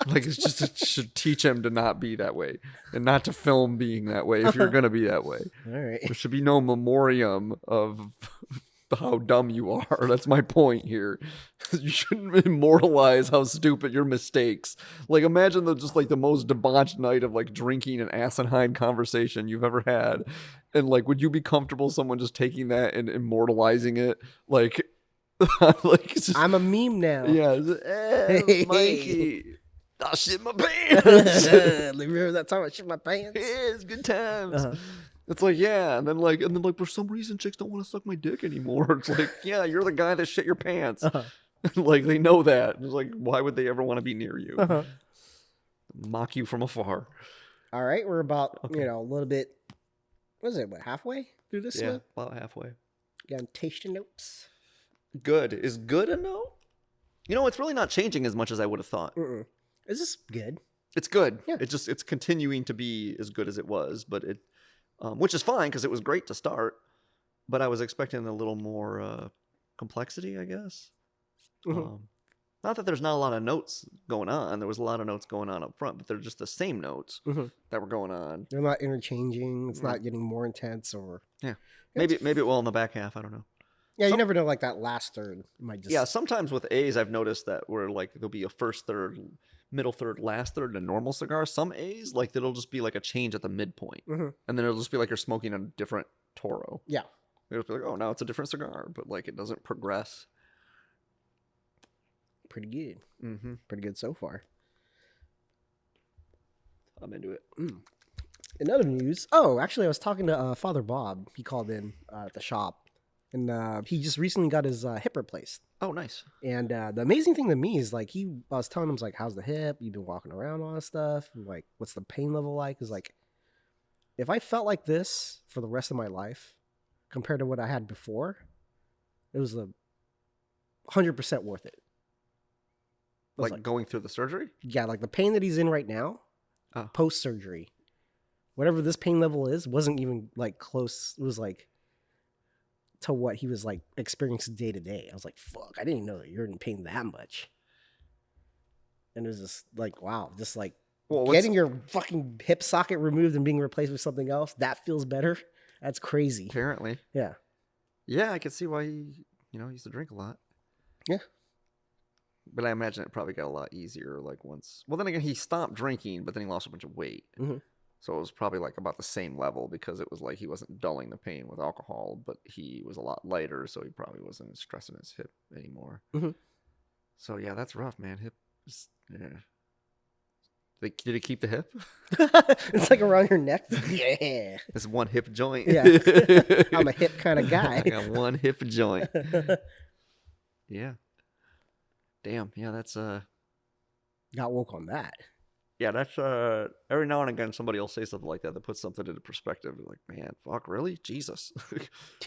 B: Like it's just it should teach him to not be that way and not to film being that way if you're gonna be that way.
A: All right.
B: There should be no memoriam of how dumb you are. That's my point here. You shouldn't immortalize how stupid your mistakes. Like imagine just like the most debauched night of like drinking and asinine conversation you've ever had. And like would you be comfortable someone just taking that and immortalizing it? Like like just,
A: I'm a meme now.
B: yeah, Mikey. I shit my pants.
A: Remember that time I shit my pants?
B: Yeah, it's good times. It's like, yeah, and then like for some reason chicks don't want to suck my dick anymore. It's like, yeah, you're the guy that shit your pants. Like they know that. It's like, why would they ever want to be near you? Mock you from afar.
A: All right, we're about a little bit. What is it? What, halfway through this one?
B: Yeah, about halfway.
A: Got tasting notes.
B: Good is good a no? It's really not changing as much as I would have thought.
A: Is this good?
B: It's good.
A: Yeah.
B: It's continuing to be as good as it was, but it. Which is fine because it was great to start, but I was expecting a little more complexity, I guess. Not that there's not a lot of notes going on. There was a lot of notes going on up front, but they're just the same notes that were going on.
A: They're not interchanging. It's not getting more intense or...
B: Yeah. Maybe it will in the back half. I don't know.
A: Yeah, you never know, like that last third might just...
B: Yeah, sometimes with A's, I've noticed that where like there'll be a first third, middle third, last third in a normal cigar. Some A's, like it'll just be like a change at the midpoint. And then it'll just be like you're smoking a different Toro.
A: Yeah.
B: It'll be like, oh, now it's a different cigar, but like it doesn't progress.
A: Pretty good. Pretty good so far.
B: I'm into it.
A: In other news, actually, I was talking to Father Bob. He called in at the shop. And he just recently got his hip replaced.
B: Oh, nice.
A: And the amazing thing to me is, like, I was telling him, like, how's the hip? You've been walking around, all this stuff. And, like, what's the pain level like? Is like, if I felt like this for the rest of my life, compared to what I had before, it was 100% worth it.
B: Like going through the surgery?
A: Yeah, like the pain that he's in right now, post-surgery, whatever this pain level is, wasn't even, like, close. It was, like, to what he was like experiencing day to day. I was like, fuck, I didn't know that you're in pain that much. And it was just like, wow, just like getting your fucking hip socket removed and being replaced with something else, that feels better. That's crazy.
B: Apparently.
A: Yeah.
B: Yeah, I could see why he, used to drink a lot.
A: Yeah.
B: But I imagine it probably got a lot easier like once. Well, then again, he stopped drinking, but then he lost a bunch of weight. So it was probably like about the same level because it was like he wasn't dulling the pain with alcohol, but he was a lot lighter, so he probably wasn't stressing his hip anymore. So yeah, that's rough, man. Hip, yeah. Did he keep the hip?
A: It's like around your neck. Yeah.
B: It's one hip joint.
A: Yeah. I'm a hip kind of guy.
B: I got one hip joint. Yeah. Damn. Yeah, that's
A: got woke on that.
B: Yeah, that's every now and again somebody will say something like that puts something into perspective. Like, man, fuck, really? Jesus.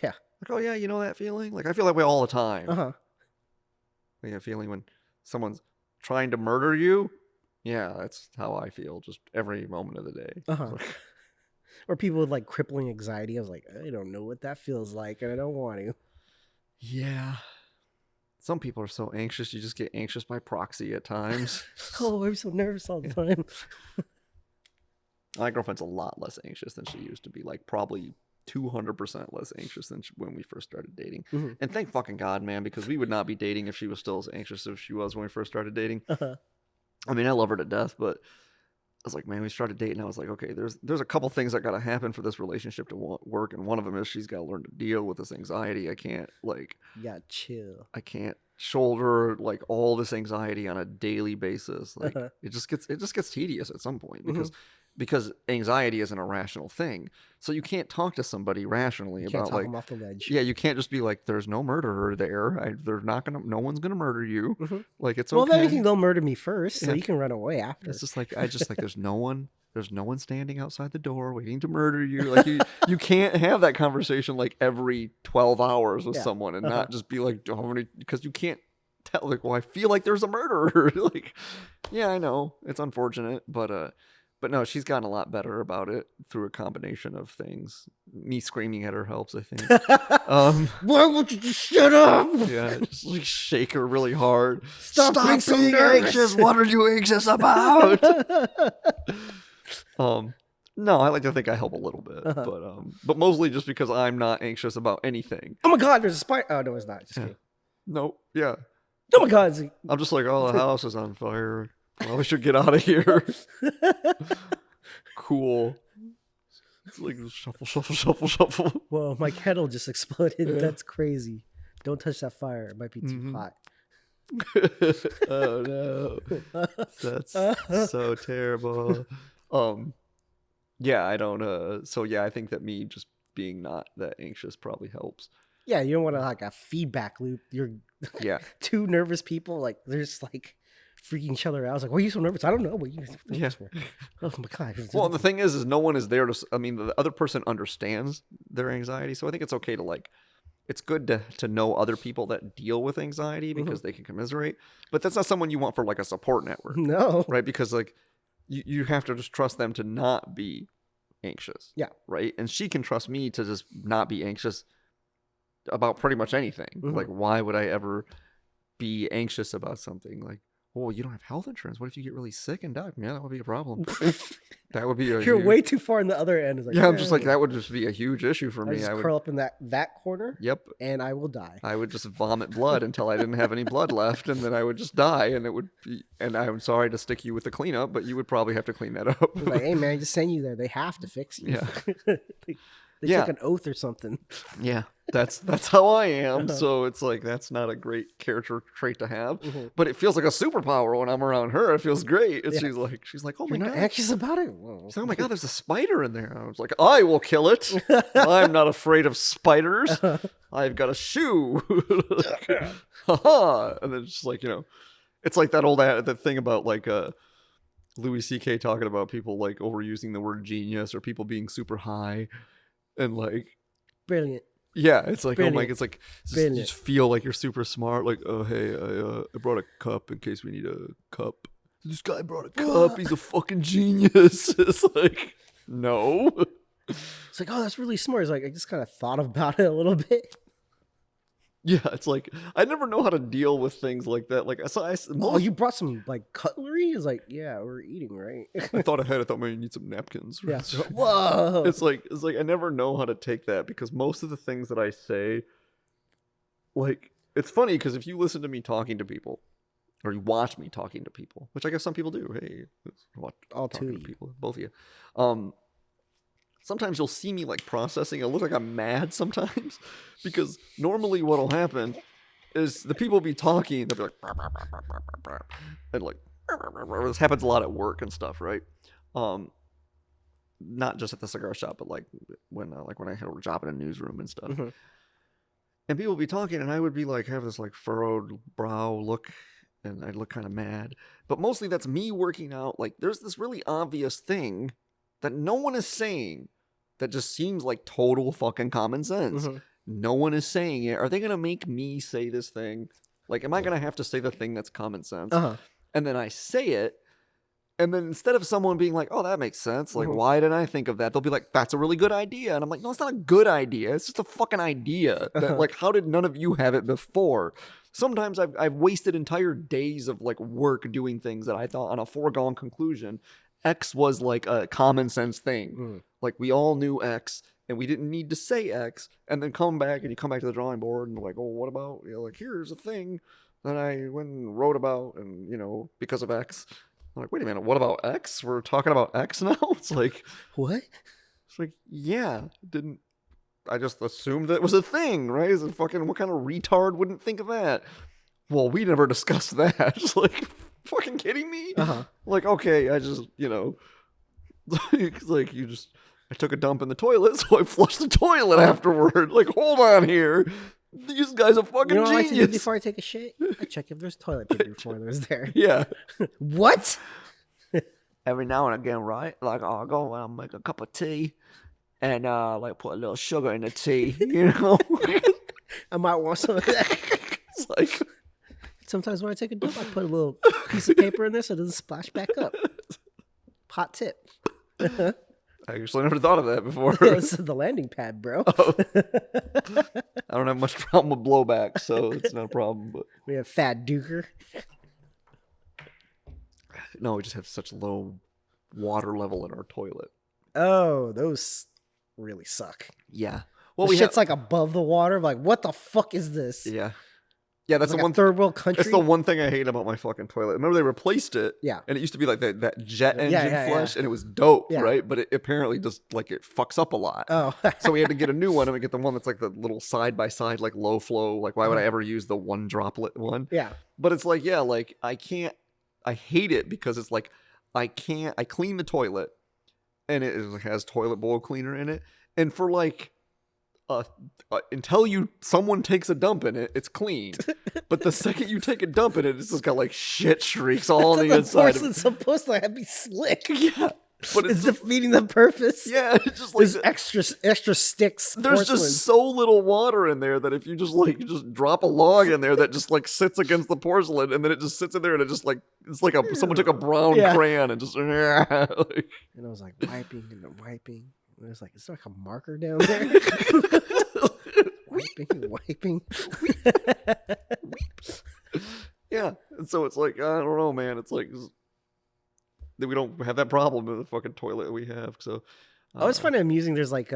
A: Yeah.
B: Like, oh yeah, you know that feeling? Like, I feel that way all the time. Like that feeling when someone's trying to murder you. Yeah, that's how I feel just every moment of the day.
A: Or people with like crippling anxiety. I was like, I don't know what that feels like, and I don't want to.
B: Yeah. Some people are so anxious, you just get anxious by proxy at times.
A: Oh, I'm so nervous all the time.
B: My girlfriend's a lot less anxious than she used to be. Like, probably 200% less anxious than when we first started dating. And thank fucking God, man, because we would not be dating if she was still as anxious as she was when we first started dating. I mean, I love her to death, but I was like, man, we started dating. I was like, okay, there's a couple things that got to happen for this relationship to work. And one of them is she's got to learn to deal with this anxiety. I can't
A: you got chill.
B: I can't shoulder like all this anxiety on a daily basis. Like it just gets tedious at some point because anxiety is an irrational thing. So you can't talk to somebody rationally about like,
A: them off the ledge.
B: Yeah, you can't just be like, there's no murderer there. No one's gonna murder you. Like it's
A: well,
B: okay.
A: if anything, they'll murder me first, so you can run away after.
B: It's just like there's no one standing outside the door waiting to murder you. Like you can't have that conversation like every 12 hours with someone and not just be like, because you can't tell like, well, I feel like there's a murderer. Like, yeah, I know it's unfortunate, but But no, she's gotten a lot better about it through a combination of things. Me screaming at her helps, I think.
A: Why won't you just shut up?
B: Yeah, just like shake her really hard.
A: Stop being so nervous.
B: Anxious. What are you anxious about? No, I like to think I help a little bit, but mostly just because I'm not anxious about anything.
A: Oh my God, there's a spider. Oh no, it's not. Just kidding.
B: No, yeah.
A: Oh my God.
B: I'm just like, oh, the house is on fire. Well, we should get out of here. Cool. It's like shuffle, shuffle, shuffle, shuffle.
A: Whoa, my kettle just exploded. Yeah. That's crazy. Don't touch that fire. It might be too hot.
B: Oh no. That's so terrible. Yeah, I don't so yeah, I think that me just being not that anxious probably helps.
A: Yeah, you don't want to like a feedback loop. You're two nervous people, like they're just like freaking each other out. I was like, why are you so nervous? I don't know. What you Oh my God.
B: Well, the thing is no one is there to, I mean, the other person understands their anxiety. So I think it's okay to like, it's good to know other people that deal with anxiety because they can commiserate. But that's not someone you want for like a support network.
A: No.
B: Right? Because like you have to just trust them to not be anxious.
A: Yeah.
B: Right? And she can trust me to just not be anxious about pretty much anything. Like, why would I ever be anxious about something? Like, oh, you don't have health insurance. What if you get really sick and die? Yeah, that would be a problem. That would be
A: You're way too far in the other end. It's like,
B: yeah, I'm just like, that would just be a huge issue for me.
A: I would curl up in that corner.
B: Yep.
A: And I will die.
B: I would just vomit blood until I didn't have any blood left, and then I would just die, and it would be, and I'm sorry to stick you with the cleanup, but you would probably have to clean that up.
A: Like, hey man, just send you there. They have to fix you.
B: Yeah.
A: They took an oath or something.
B: Yeah, that's how I am. So it's like, that's not a great character trait to have, but it feels like a superpower when I'm around her. It feels great. And she's like, oh my God,
A: anxious about it.
B: She's like, oh my God, there's a spider in there. I was like, I will kill it. I'm not afraid of spiders. I've got a shoe. Haha. And then it's just like, it's like that old that thing about like Louis C.K. talking about people like overusing the word genius or people being super high. And like,
A: brilliant.
B: Yeah, it's like,
A: brilliant.
B: Oh my, it's like, you just feel like you're super smart. Like, oh hey, I brought a cup in case we need a cup. This guy brought a cup. He's a fucking genius. It's like, no.
A: It's like, oh, that's really smart. It's like, I just kind of thought about it a little bit.
B: Yeah, it's like, I never know how to deal with things like that. Like,
A: you brought some like cutlery? It's like, yeah, we're eating, right?
B: I thought ahead. I thought maybe you need some napkins.
A: Yeah. Whoa.
B: It's like I never know how to take that because most of the things that I say, like, it's funny because if you listen to me talking to people, or you watch me talking to people, which I guess some people do. Hey, watch
A: all two of you.
B: People, both of you. Sometimes you'll see me like processing. It looks like I'm mad sometimes because normally what'll happen is the people be talking. They'll be like, bah, bah, bah, bah, bah, bah, and like, this happens a lot at work and stuff, right? Not just at the cigar shop, but like when I had a job in a newsroom and stuff. And people be talking, and I would be like, have this like furrowed brow look, and I'd look kind of mad. But mostly that's me working out. Like, there's this really obvious thing that no one is saying that just seems like total fucking common sense. No one is saying it. Are they going to make me say this thing? Like, am I going to have to say the thing that's common sense? And then I say it. And then instead of someone being like, oh, that makes sense. Like, why didn't I think of that? They'll be like, that's a really good idea. And I'm like, no, it's not a good idea. It's just a fucking idea. That, like, how did none of you have it before? Sometimes I've wasted entire days of like work doing things that I thought on a foregone conclusion X was like a common sense thing. Like, we all knew X and we didn't need to say X, and then come back to the drawing board and like, oh, what about, like, here's a thing that I went and wrote about and, because of X. I'm like, wait a minute, what about X? We're talking about X now? It's like,
A: what?
B: It's like, yeah, I just assumed that it was a thing, right? Is it fucking, what kind of retard wouldn't think of that? Well, we never discussed that. Just like, fucking kidding me? Like, okay, I just, like, I took a dump in the toilet, so I flushed the toilet afterward. Like, hold on here. These guys are fucking genius. What I like to do
A: before I take a shit? I check if there's toilet paper before there's there.
B: Yeah.
A: What?
B: Every now and again, right? Like, I'll go and I'll make a cup of tea and, like, put a little sugar in the tea,
A: I might want some of that.
B: It's like,
A: sometimes when I take a dump, I put a little piece of paper in there so it doesn't splash back up. Hot tip.
B: I actually never thought of that before.
A: Yeah, this is the landing pad, bro.
B: Oh. I don't have much problem with blowback, so it's not a problem. But
A: We have Fat Duker.
B: no, we just have such low water level in our toilet.
A: Oh, those really suck.
B: Yeah.
A: Well, the shit's like above the water. Like, what the fuck is this?
B: Yeah. Yeah, that's
A: like
B: the one
A: third world country.
B: That's the one thing I hate about my fucking toilet. Remember they replaced it?
A: Yeah.
B: And it used to be like that jet engine flush,
A: yeah.
B: and it was dope,
A: Yeah.
B: right? But it apparently just like it fucks up a lot.
A: Oh.
B: So we had to get a new one, and we get the one that's like the little side by side, like low flow. Like, why would I ever use the one droplet one?
A: Yeah.
B: But it's like, yeah, like I hate it because it's like I clean the toilet, and it has toilet bowl cleaner in it, and for like until someone takes a dump in it, it's clean. But the second you take a dump in it, it's just got like shit streaks all on the inside.
A: It's supposed to be slick.
B: Yeah, but
A: it's defeating the purpose.
B: Yeah, it's just like
A: there's extra sticks.
B: There's
A: porcelain.
B: just so little water in there that if you just drop a log in there that just like sits against the porcelain, and then it just sits in there, and it just like it's like someone took a brown crayon and just like,
A: and I was like wiping and wiping. And it was like, is there like a marker down there? wiping.
B: Yeah, and so it's like, I don't know, man. It's like we don't have that problem in the fucking toilet we have. So
A: I always find it amusing. There's like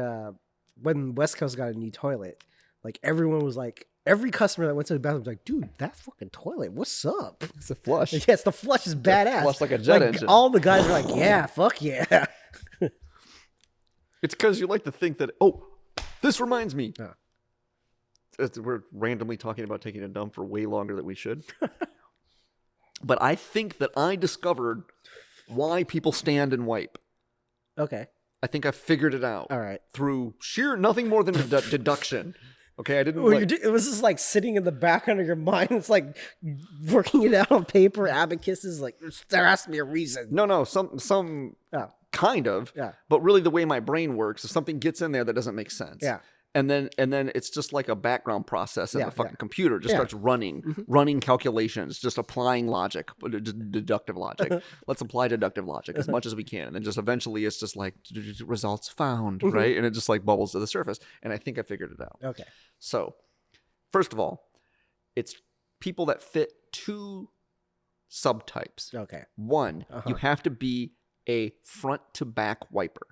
A: when West Coast got a new toilet, like everyone was like, every customer that went to the bathroom was like, dude, that fucking toilet, what's up?
B: It's a flush.
A: Yes, the flush is badass.
B: Flush like a jet engine.
A: All the guys are like, yeah, fuck yeah.
B: It's because you like to think that, oh, this reminds me. We're randomly talking about taking a dump for way longer than we should. But I think that I discovered why people stand and wipe.
A: Okay.
B: I think I figured it out.
A: All right.
B: Through sheer nothing more than deduction. Okay, I didn't.
A: Well, it was just like sitting in the background of your mind. It's like working it out on paper. Abacus is like, there has to be a reason.
B: No, some kind of.
A: Yeah.
B: But really, the way my brain works, if something gets in there that doesn't make sense.
A: Yeah.
B: And then it's just like a background process in the fucking computer. Just starts running calculations, just applying logic, deductive logic. Let's apply deductive logic as much as we can. And then just eventually it's just like results found, right? And it just like bubbles to the surface. And I think I figured it out.
A: Okay.
B: So, first of all, it's people that fit two subtypes.
A: Okay.
B: One, you have to be a front to back wiper.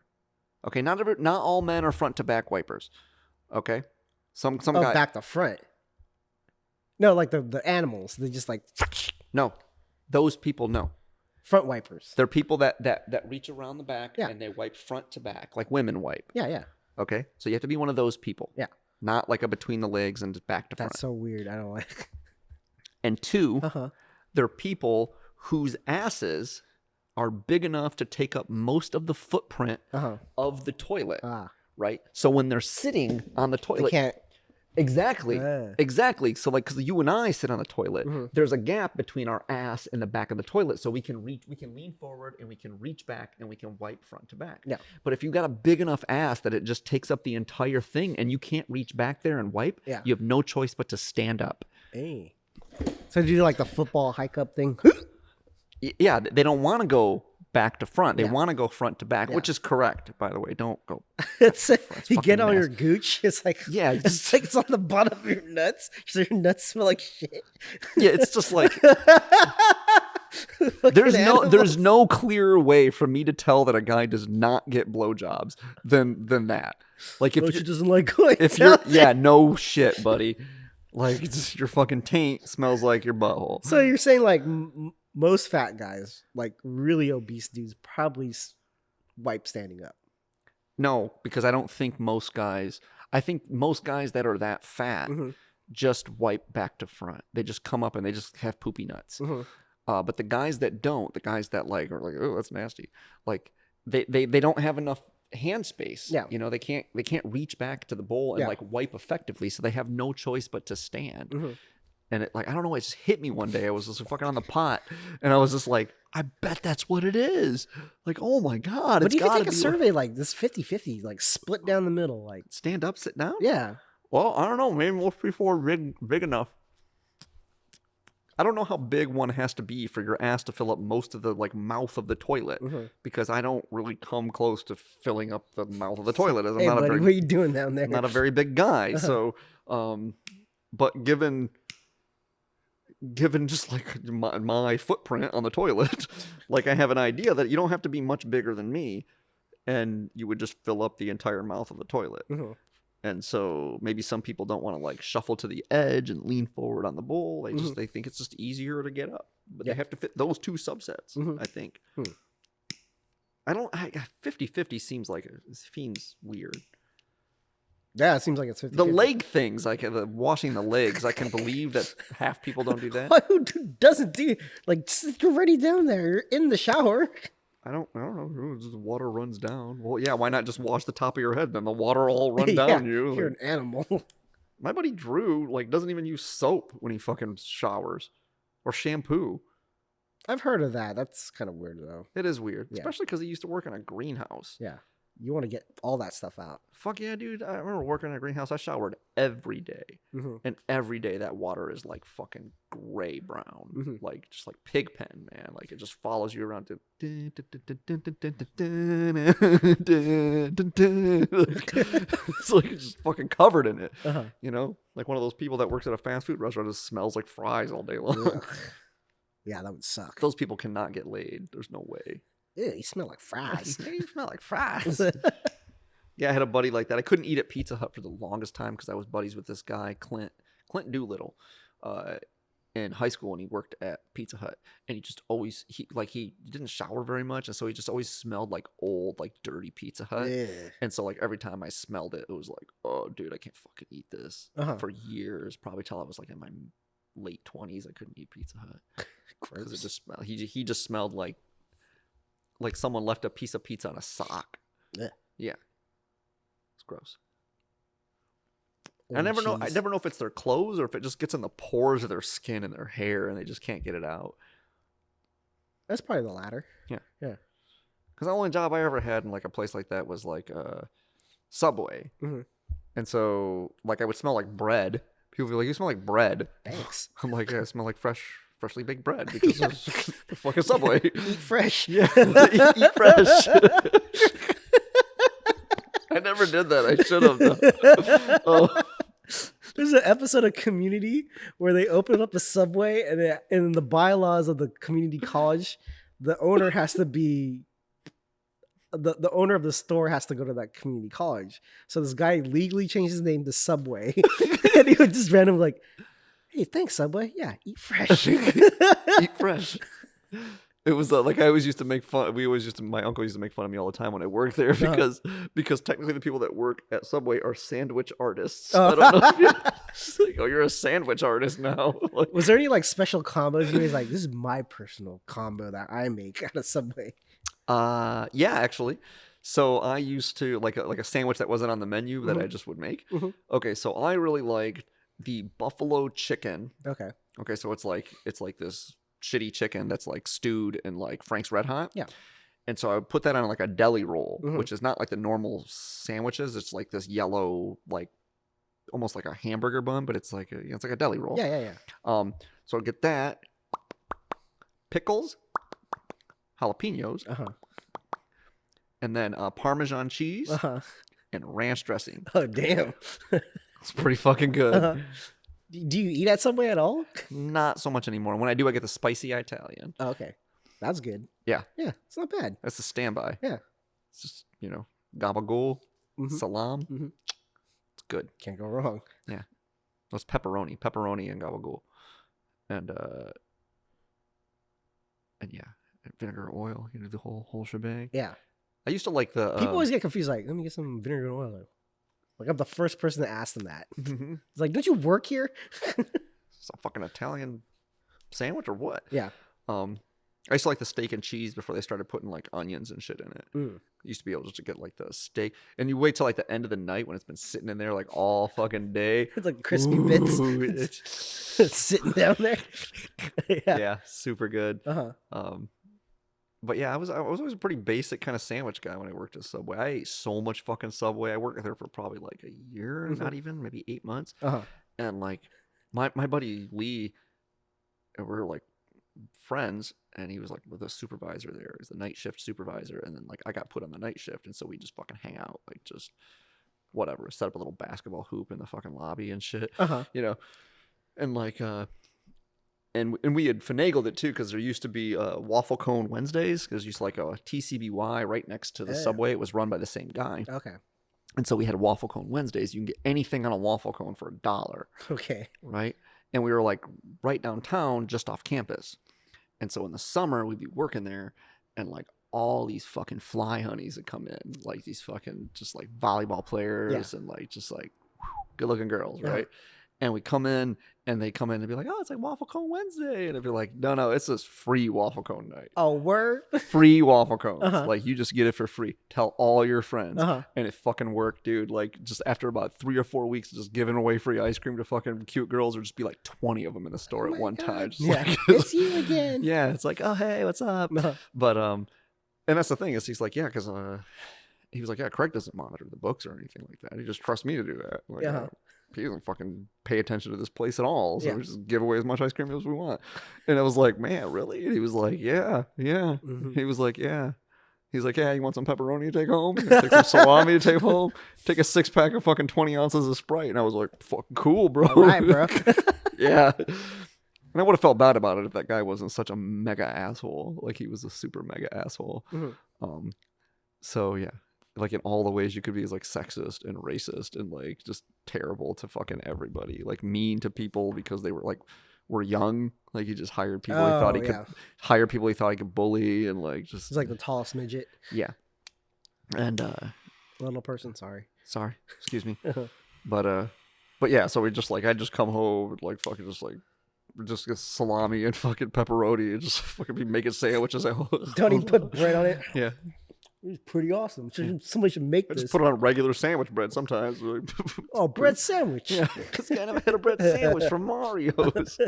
B: Okay, not all men are front to back wipers. Okay, some guy
A: back to front. No, like the animals. They just like
B: no, those people no.
A: Front wipers.
B: They're people that reach around the back and they wipe front to back like women wipe.
A: Yeah.
B: Okay, so you have to be one of those people.
A: Yeah.
B: Not like a between the legs and just back to front.
A: That's so weird. I don't like.
B: And two, they're people whose asses are big enough to take up most of the footprint of the toilet. Right? So when they're sitting on the toilet,
A: they can't.
B: Exactly. So like, because you and I sit on the toilet, there's a gap between our ass and the back of the toilet, so we can lean forward and we can reach back and we can wipe front to back.
A: Yeah.
B: But if you've got a big enough ass that it just takes up the entire thing and you can't reach back there and wipe, you have no choice but to stand up.
A: Hey. So do you do like the football hike up thing?
B: Yeah, they don't want to go back to front. They want to go front to back, which is correct, by the way. Don't go.
A: It's you get on your gooch. It's like it's like it's on the bottom of your nuts. So your nuts smell like shit.
B: Yeah, it's just like there's no clearer way for me to tell that a guy does not get blowjobs than that. Like if
A: she doesn't like going.
B: If you're no shit, buddy. Like your fucking taint smells like your butthole.
A: So you're saying like most fat guys, like really obese dudes, probably wipe standing up.
B: No, because I don't think most guys. I think most guys that are that fat just wipe back to front. They just come up and they just have poopy nuts. But the guys that don't, the guys that like are like, oh, that's nasty. Like they don't have enough hand space.
A: Yeah.
B: You know, they can't reach back to the bowl and like wipe effectively, so they have no choice but to stand. And it like, I don't know, it just hit me one day. I was just fucking on the pot and I was just like, I bet that's what it is. Like, oh my God.
A: But you can take a survey like this 50-50, like split down the middle, like
B: stand up, sit down?
A: Yeah.
B: Well, I don't know. Maybe most people are big enough. I don't know how big one has to be for your ass to fill up most of the like mouth of the toilet, because I don't really come close to filling up the mouth of the toilet. I'm
A: Hey,
B: not
A: buddy,
B: a very,
A: what are you doing down there?
B: I'm not a very big guy, so but given just like my footprint on the toilet, like I have an idea that you don't have to be much bigger than me, and you would just fill up the entire mouth of the toilet. And so maybe some people don't want to like shuffle to the edge and lean forward on the bowl. They think it's just easier to get up, but they have to fit those two subsets. I think. I don't. 50-50 seems weird.
A: Yeah, it seems like it's 50.
B: The leg things, like the washing the legs, I can believe that half people don't do that.
A: Who doesn't do like you're already down there? You're in the shower.
B: I don't know. The water runs down. Well, yeah. Why not just wash the top of your head? Then the water will all run down you.
A: You're an animal.
B: My buddy Drew like doesn't even use soap when he fucking showers, or shampoo.
A: I've heard of that. That's kind of weird though.
B: It is weird, especially because he used to work in a greenhouse.
A: Yeah. You want to get all that stuff out.
B: Fuck yeah, dude. I remember working in a greenhouse. I showered every day. And every day that water is like fucking gray brown. Like just like pig pen, man. Like it just follows you around to it's like it's just fucking covered in it. You know? Like one of those people that works at a fast food restaurant just smells like fries all day long.
A: Yeah, that would suck.
B: Those people cannot get laid. There's no way.
A: Ew, you smell like fries.
B: You smell like fries. Yeah, I had a buddy like that. I couldn't eat at Pizza Hut for the longest time because I was buddies with this guy, Clint Doolittle, in high school, and he worked at Pizza Hut. And he just always he didn't shower very much, and so he just always smelled like old, like dirty Pizza Hut. And so like every time I smelled it, it was like, oh, dude, I can't fucking eat this. For years, probably till I was like in my late 20s, I couldn't eat Pizza Hut because it just smelled. He just smelled like someone left a piece of pizza on a sock. Yeah. It's gross. I never know if it's their clothes or if it just gets in the pores of their skin and their hair and they just can't get it out.
A: That's probably the latter.
B: Yeah.
A: Yeah.
B: Because the only job I ever had in like a place like that was like Subway. And so like I would smell like bread. People would be like, you smell like bread.
A: Thanks.
B: I'm like, I smell like freshly baked bread because it's the fucking Subway.
A: Eat fresh.
B: Yeah. Eat fresh. I never did that. I should have. Oh.
A: There's an episode of Community where they open up a Subway, and in the bylaws of the community college, the owner has to be the owner of the store has to go to that community college. So this guy legally changed his name to Subway, and he would just randomly like, "Hey, thanks, Subway. Yeah, eat fresh."
B: Eat fresh. It was like I always used to make fun. My uncle used to make fun of me all the time when I worked there because technically the people that work at Subway are sandwich artists. I don't know if you're like, oh, you're a sandwich artist now. Like,
A: was there any like special combos? You was like, this is my personal combo that I make out of Subway.
B: Yeah, actually. So I used to like a sandwich that wasn't on the menu that I just would make. Okay, so I really liked the buffalo chicken. Okay, so it's like this shitty chicken that's like stewed in like Frank's Red Hot.
A: Yeah.
B: And so I would put that on like a deli roll, which is not like the normal sandwiches. It's like this yellow, like almost like a hamburger bun, but it's like a deli roll.
A: Yeah.
B: So I'd get that, pickles, jalapenos, and then Parmesan cheese and ranch dressing.
A: Oh, damn.
B: It's pretty fucking good.
A: Do you eat at Subway at all?
B: Not so much anymore. When I do, I get the spicy Italian.
A: Oh, okay. That's good.
B: Yeah.
A: Yeah, it's not bad.
B: That's the standby.
A: Yeah.
B: It's just, gabagool, salam. It's good.
A: Can't go wrong.
B: Yeah. It's pepperoni and gabagool. And yeah, vinegar, oil, the whole shebang.
A: Yeah.
B: I used to like the...
A: People always get confused, like, let me get some vinegar and oil. Like, I'm the first person to ask them that. It's like, don't you work here?
B: It's a fucking Italian sandwich or what?
A: Yeah.
B: I used to like the steak and cheese before they started putting like onions and shit in it. I used to be able just to get like the steak, and you wait till like the end of the night when it's been sitting in there like all fucking day.
A: It's like crispy bits sitting down there.
B: Yeah, super good. But yeah, I was always a pretty basic kind of sandwich guy when I worked at Subway. I ate so much fucking Subway. I worked there for probably like a year, not even, maybe 8 months. And like my buddy Lee and we were like friends, and he was like with a supervisor there. He's the night shift supervisor, and then like I got put on the night shift, and so we just fucking hang out, like just whatever, set up a little basketball hoop in the fucking lobby and shit, you know, and like and we had finagled it too, because there used to be waffle cone Wednesdays, because used to like a TCBY right next to the subway. It was run by the same guy.
A: Okay.
B: And so we had waffle cone Wednesdays. You can get anything on a waffle cone for $1.
A: Okay.
B: Right. And we were like right downtown, just off campus. And so in the summer, we'd be working there, and like all these fucking fly honeys would come in, like these fucking just like volleyball players and like just like good looking girls. Right. And we come in, and they come in and be like, oh, it's like Waffle Cone Wednesday. And I'd be like, no, it's this free Waffle Cone night.
A: Oh, word?
B: Free waffle cones. Like, you just get it for free. Tell all your friends. And it fucking worked, dude. Like, just after about 3 or 4 weeks, just giving away free ice cream to fucking cute girls, or just be like 20 of them in the store at one time. Just like,
A: it's you again.
B: Yeah, it's like, oh, hey, what's up? But, and that's the thing, is he's like, yeah, because he was like, yeah, Craig doesn't monitor the books or anything like that. He just trusts me to do that. Like, he doesn't fucking pay attention to this place at all. So we just give away as much ice cream as we want. And I was like, man, really? And he was like, yeah. He was like, yeah. He's like, yeah, you want some pepperoni to take home? Take some salami to take home? Take a 6-pack of fucking 20 ounces of Sprite. And I was like, fucking cool, bro.
A: All right, bro.
B: Yeah. And I would have felt bad about it if that guy wasn't such a mega asshole. Like, he was a super mega asshole. So, yeah. Like, in all the ways you could be, is like sexist and racist and like just terrible to fucking everybody, like mean to people because they were young. Like, he just hired people he thought he could hire people he thought he could bully, and like just
A: he's like the tallest midget.
B: Yeah. And
A: little person, sorry,
B: excuse me. But yeah, so we just like, I just come home and like fucking just get salami and fucking pepperoni and just fucking be making sandwiches at home.
A: Don't even put bread on it.
B: Yeah.
A: It's pretty awesome. Somebody should make this.
B: Just put it on regular sandwich bread sometimes.
A: Oh, bread sandwich.
B: Yeah, this guy never had a bread sandwich from Mario's.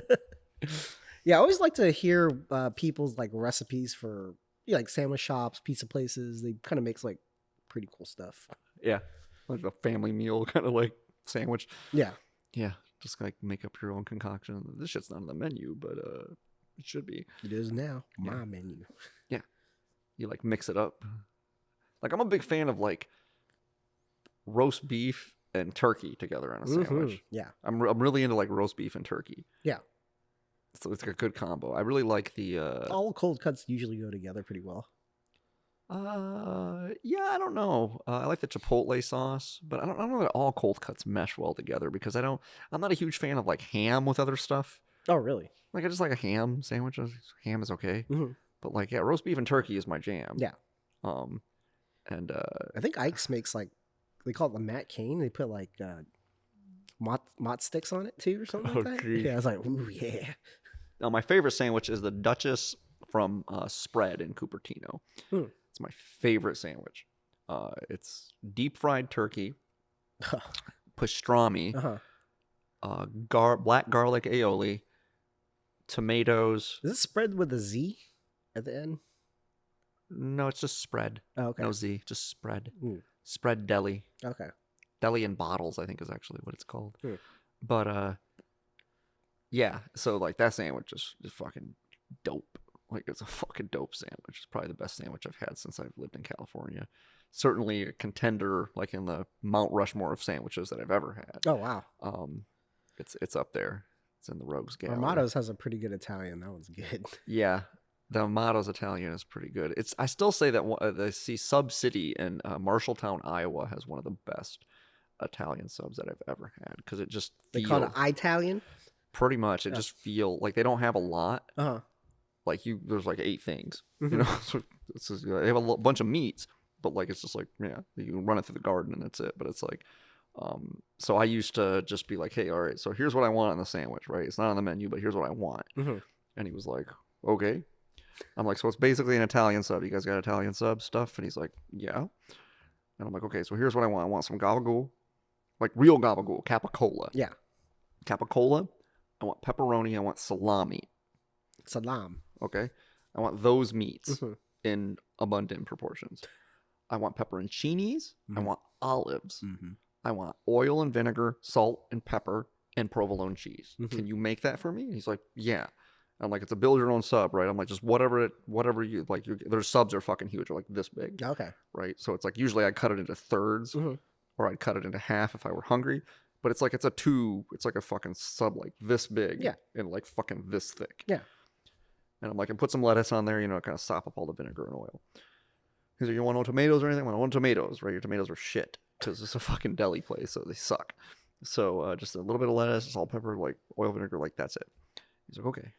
A: Yeah, I always like to hear people's like recipes for like sandwich shops, pizza places. They kind of makes like pretty cool stuff.
B: Yeah, like a family meal kind of like sandwich.
A: Yeah.
B: Yeah, just like make up your own concoction. This shit's not on the menu, but it should be.
A: It is now. My menu.
B: Yeah, you like mix it up. Like, I'm a big fan of like roast beef and turkey together on a sandwich.
A: Yeah,
B: I'm really into like roast beef and turkey.
A: Yeah,
B: so it's like a good combo. I really like the
A: all cold cuts usually go together pretty well.
B: Yeah, I don't know. I like the chipotle sauce, but I don't know that all cold cuts mesh well together, because I'm not a huge fan of like ham with other stuff.
A: Oh, really?
B: Like, I just like a ham sandwich. Ham is okay, but like, yeah, roast beef and turkey is my jam.
A: Yeah.
B: And
A: I think Ike's makes like, they call it the Matt Cain. They put like mott sticks on it too, or something like that.
B: Geez.
A: Yeah, I was like, ooh, yeah.
B: Now, my favorite sandwich is the Duchess from Spread in Cupertino. It's my favorite sandwich. It's deep fried turkey, pastrami, black garlic aioli, tomatoes.
A: Is it spread with a Z at the end?
B: No, it's just Spread.
A: Oh, okay.
B: No Z, just Spread. Spread deli.
A: Okay.
B: Deli in bottles, I think, is actually what it's called. But yeah, so like that sandwich is fucking dope. Like, it's a fucking dope sandwich. It's probably the best sandwich I've had since I've lived in California. Certainly a contender, like in the Mount Rushmore of sandwiches that I've ever had.
A: Oh, wow.
B: It's up there. It's in the Rogues Gallery.
A: Armato's has a pretty good Italian. That one's good.
B: Yeah. The Amato's Italian is pretty good. I still say that Sub City in Marshalltown, Iowa has one of the best Italian subs that I've ever had, because it just
A: they call it Italian.
B: Pretty much, it just feel like they don't have a lot. Like, there's like 8 things. You know, so they have a bunch of meats, but like, it's just like, yeah, you can run it through the garden and that's it. But it's like, so I used to just be like, hey, all right, so here's what I want on the sandwich, right? It's not on the menu, but here's what I want. And he was like, okay. I'm like, so it's basically an Italian sub. You guys got Italian sub stuff? And he's like, yeah. And I'm like, okay, so here's what I want. I want some gabagool, like real gabagool, capicola.
A: Yeah.
B: Capicola. I want pepperoni. I want salami.
A: Salam.
B: Okay. I want those meats in abundant proportions. I want pepperoncinis. I want olives. I want oil and vinegar, salt and pepper, and provolone cheese. Can you make that for me? And he's like, yeah. I'm like, it's a build your own sub, right? I'm like, just whatever you like. Their subs are fucking huge, they're like this big.
A: Okay.
B: Right. So it's like usually I'd cut it into thirds, or I'd cut it into half if I were hungry. But it's like it's a fucking sub like this big, and like fucking this thick.
A: Yeah.
B: And I'm like, and put some lettuce on there, kind of sop up all the vinegar and oil. He's like, you want no tomatoes or anything? Well, I want tomatoes, right? Your tomatoes are shit because it's a fucking deli place, so they suck. So just a little bit of lettuce, salt, pepper, like oil, vinegar, like that's it. He's like, okay.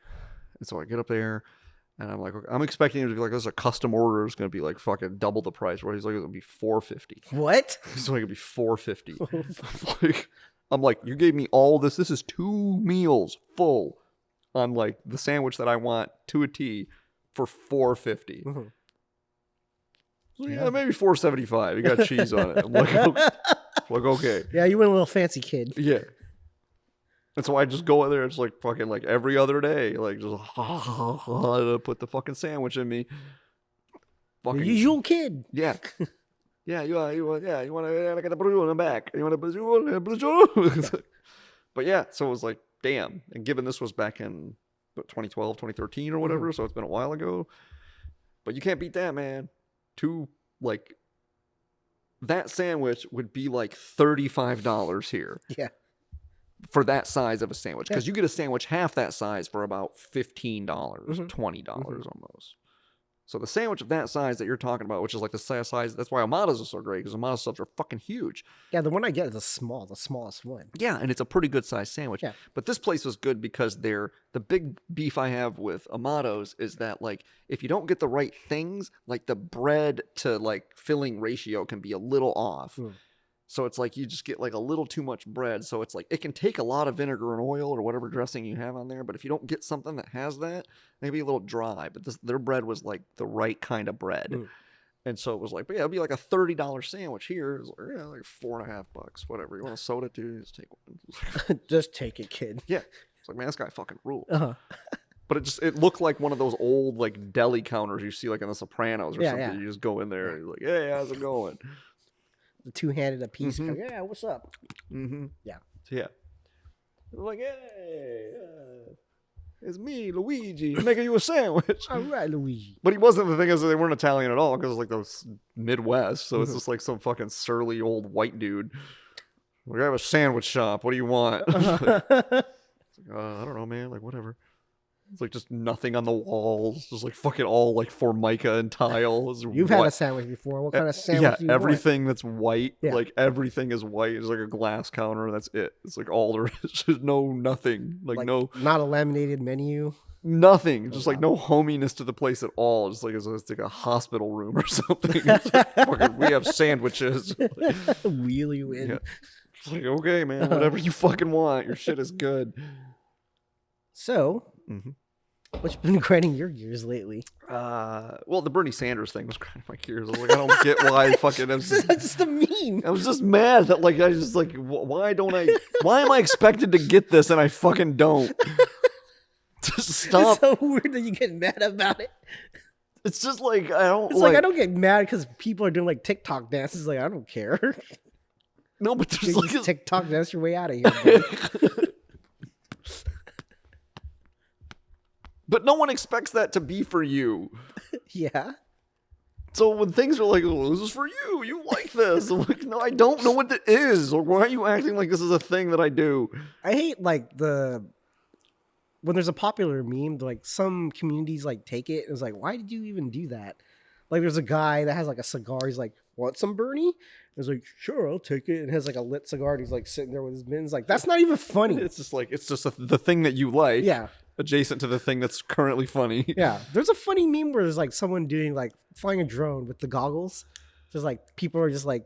B: And so I get up there, and I'm like, okay, I'm expecting it to be like, this is a custom order. It's going to be like fucking double the price. Right? He's like, it's going to be $4.50.
A: What?
B: He's like, it'll be $4.50. I'm like, you gave me all this. This is 2 meals full on like the sandwich that I want to a T for $4.50.
A: Mm-hmm.
B: Yeah, maybe $4.75. You got cheese on it. I'm like, okay.
A: Yeah, you went a little fancy kid.
B: Yeah. And so I just go in there. It's like fucking like every other day. Like just put the fucking sandwich in me.
A: Fucking, the usual kid.
B: Yeah. Yeah, you want to get the blue on the back. You want the But yeah, so it was like, damn. And given this was back in 2012, 2013 or whatever, so it's been a while ago. But you can't beat that, man. That sandwich would be like $35 here.
A: Yeah.
B: For that size of a sandwich. Because you get a sandwich half that size for about $15, $20 almost. So the sandwich of that size that you're talking about, which is like the size, that's why Amadas are so great, because Amadas subs are fucking huge.
A: Yeah, the one I get is the smallest one.
B: Yeah, and it's a pretty good sized sandwich.
A: Yeah.
B: But this place was good because the big beef I have with Amados is that like if you don't get the right things, like the bread to like filling ratio can be a little off. So it's like you just get like a little too much bread. So it's like it can take a lot of vinegar and oil or whatever dressing you have on there. But if you don't get something that has that, it can be a little dry. But their bread was like the right kind of bread. And so it was like, but yeah, it'd be like a $30 sandwich here. It was like, yeah, like $4.50, whatever. You want a soda too? Just take one.
A: Just take it, kid.
B: Yeah. It's like, man, this guy fucking rules. But it looked like one of those old like deli counters you see like in The Sopranos or something. Yeah. You just go in there and you're like, hey, how's it going?
A: The two-handed apiece. Yeah, what's up? Yeah.
B: So yeah. Like, hey, it's me, Luigi, making you a sandwich.
A: All right, Luigi.
B: But he wasn't. The thing is, they weren't Italian at all because it's like those Midwest. So it's just like some fucking surly old white dude. Like, I have a sandwich shop. What do you want? I don't know, man. Like, whatever. It's like just nothing on the walls, just like fucking all like Formica and tile.
A: You've had a sandwich before. What kind of sandwich?
B: Yeah, everything that's white, like everything is white. It's like a glass counter, and that's it. It's like all there is. Just nothing. Like no,
A: not a laminated menu.
B: Nothing. Just like no hominess to the place at all. Just like it's like a hospital room or something. Like, fucking, we have sandwiches.
A: Wheel you in.
B: Yeah. It's like, okay, man, whatever you fucking want. Your shit is good.
A: So. What's been grinding your gears lately?
B: Well, the Bernie Sanders thing was grinding my gears. I was like, I don't get why fucking.
A: That's just a meme.
B: I was just mad that like I just like why am I expected to get this and I fucking don't? Just stop.
A: It's so weird that you get mad about it.
B: It's just like I don't.
A: It's like I don't get mad because people are doing like TikTok dances. Like I don't care.
B: No, but there's
A: you
B: like
A: just TikTok dance your way out of here.
B: But no one expects that to be for you.
A: Yeah.
B: So when things are like, oh, this is for you. You like this. I'm like, no, I don't know what it is. Or why are you acting like this is a thing that I do?
A: I hate like when there's a popular meme, like some communities like take it and it's like, why did you even do that? Like there's a guy that has like a cigar. He's like, want some Bernie? He's like, sure, I'll take it. And has like a lit cigar. And he's like sitting there with his bins. Like that's not even funny.
B: It's just the thing that you like.
A: Yeah.
B: Adjacent to the thing that's currently funny.
A: Yeah. There's a funny meme where there's like someone doing like flying a drone with the goggles. There's like people are just like,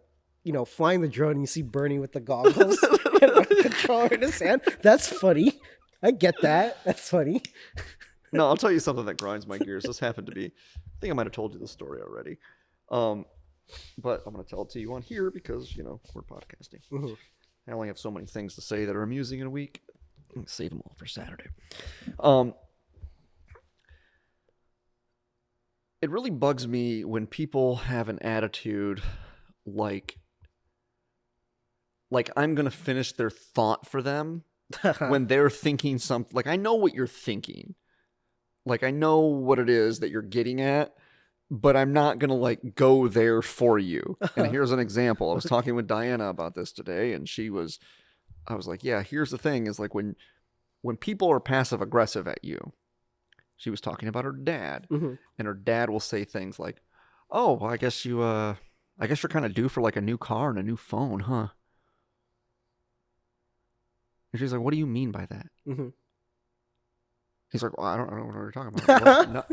A: flying the drone and you see Bernie with the goggles and a controller in his hand. That's funny. I get that. That's funny.
B: No, I'll tell you something that grinds my gears. This happened to be, I think I might have told you this story already. But I'm going to tell it to you on here because, we're podcasting. Mm-hmm. I only have so many things to say that are amusing in a week. Save them all for Saturday. It really bugs me when people have an attitude like I'm going to finish their thought for them when they're thinking something. Like, I know what you're thinking, Like, I know what it is that you're getting at, but I'm not going to, like, go there for you. And here's an example. I was talking with Diana about this today, and I was like, yeah, here's the thing is, like, when people are passive aggressive at you, she was talking about her dad, and her dad will say things like, oh, well, I guess you're kind of due for, like, a new car and a new phone, huh? And she's like, what do you mean by that? He's like, well, I don't know what you're talking about.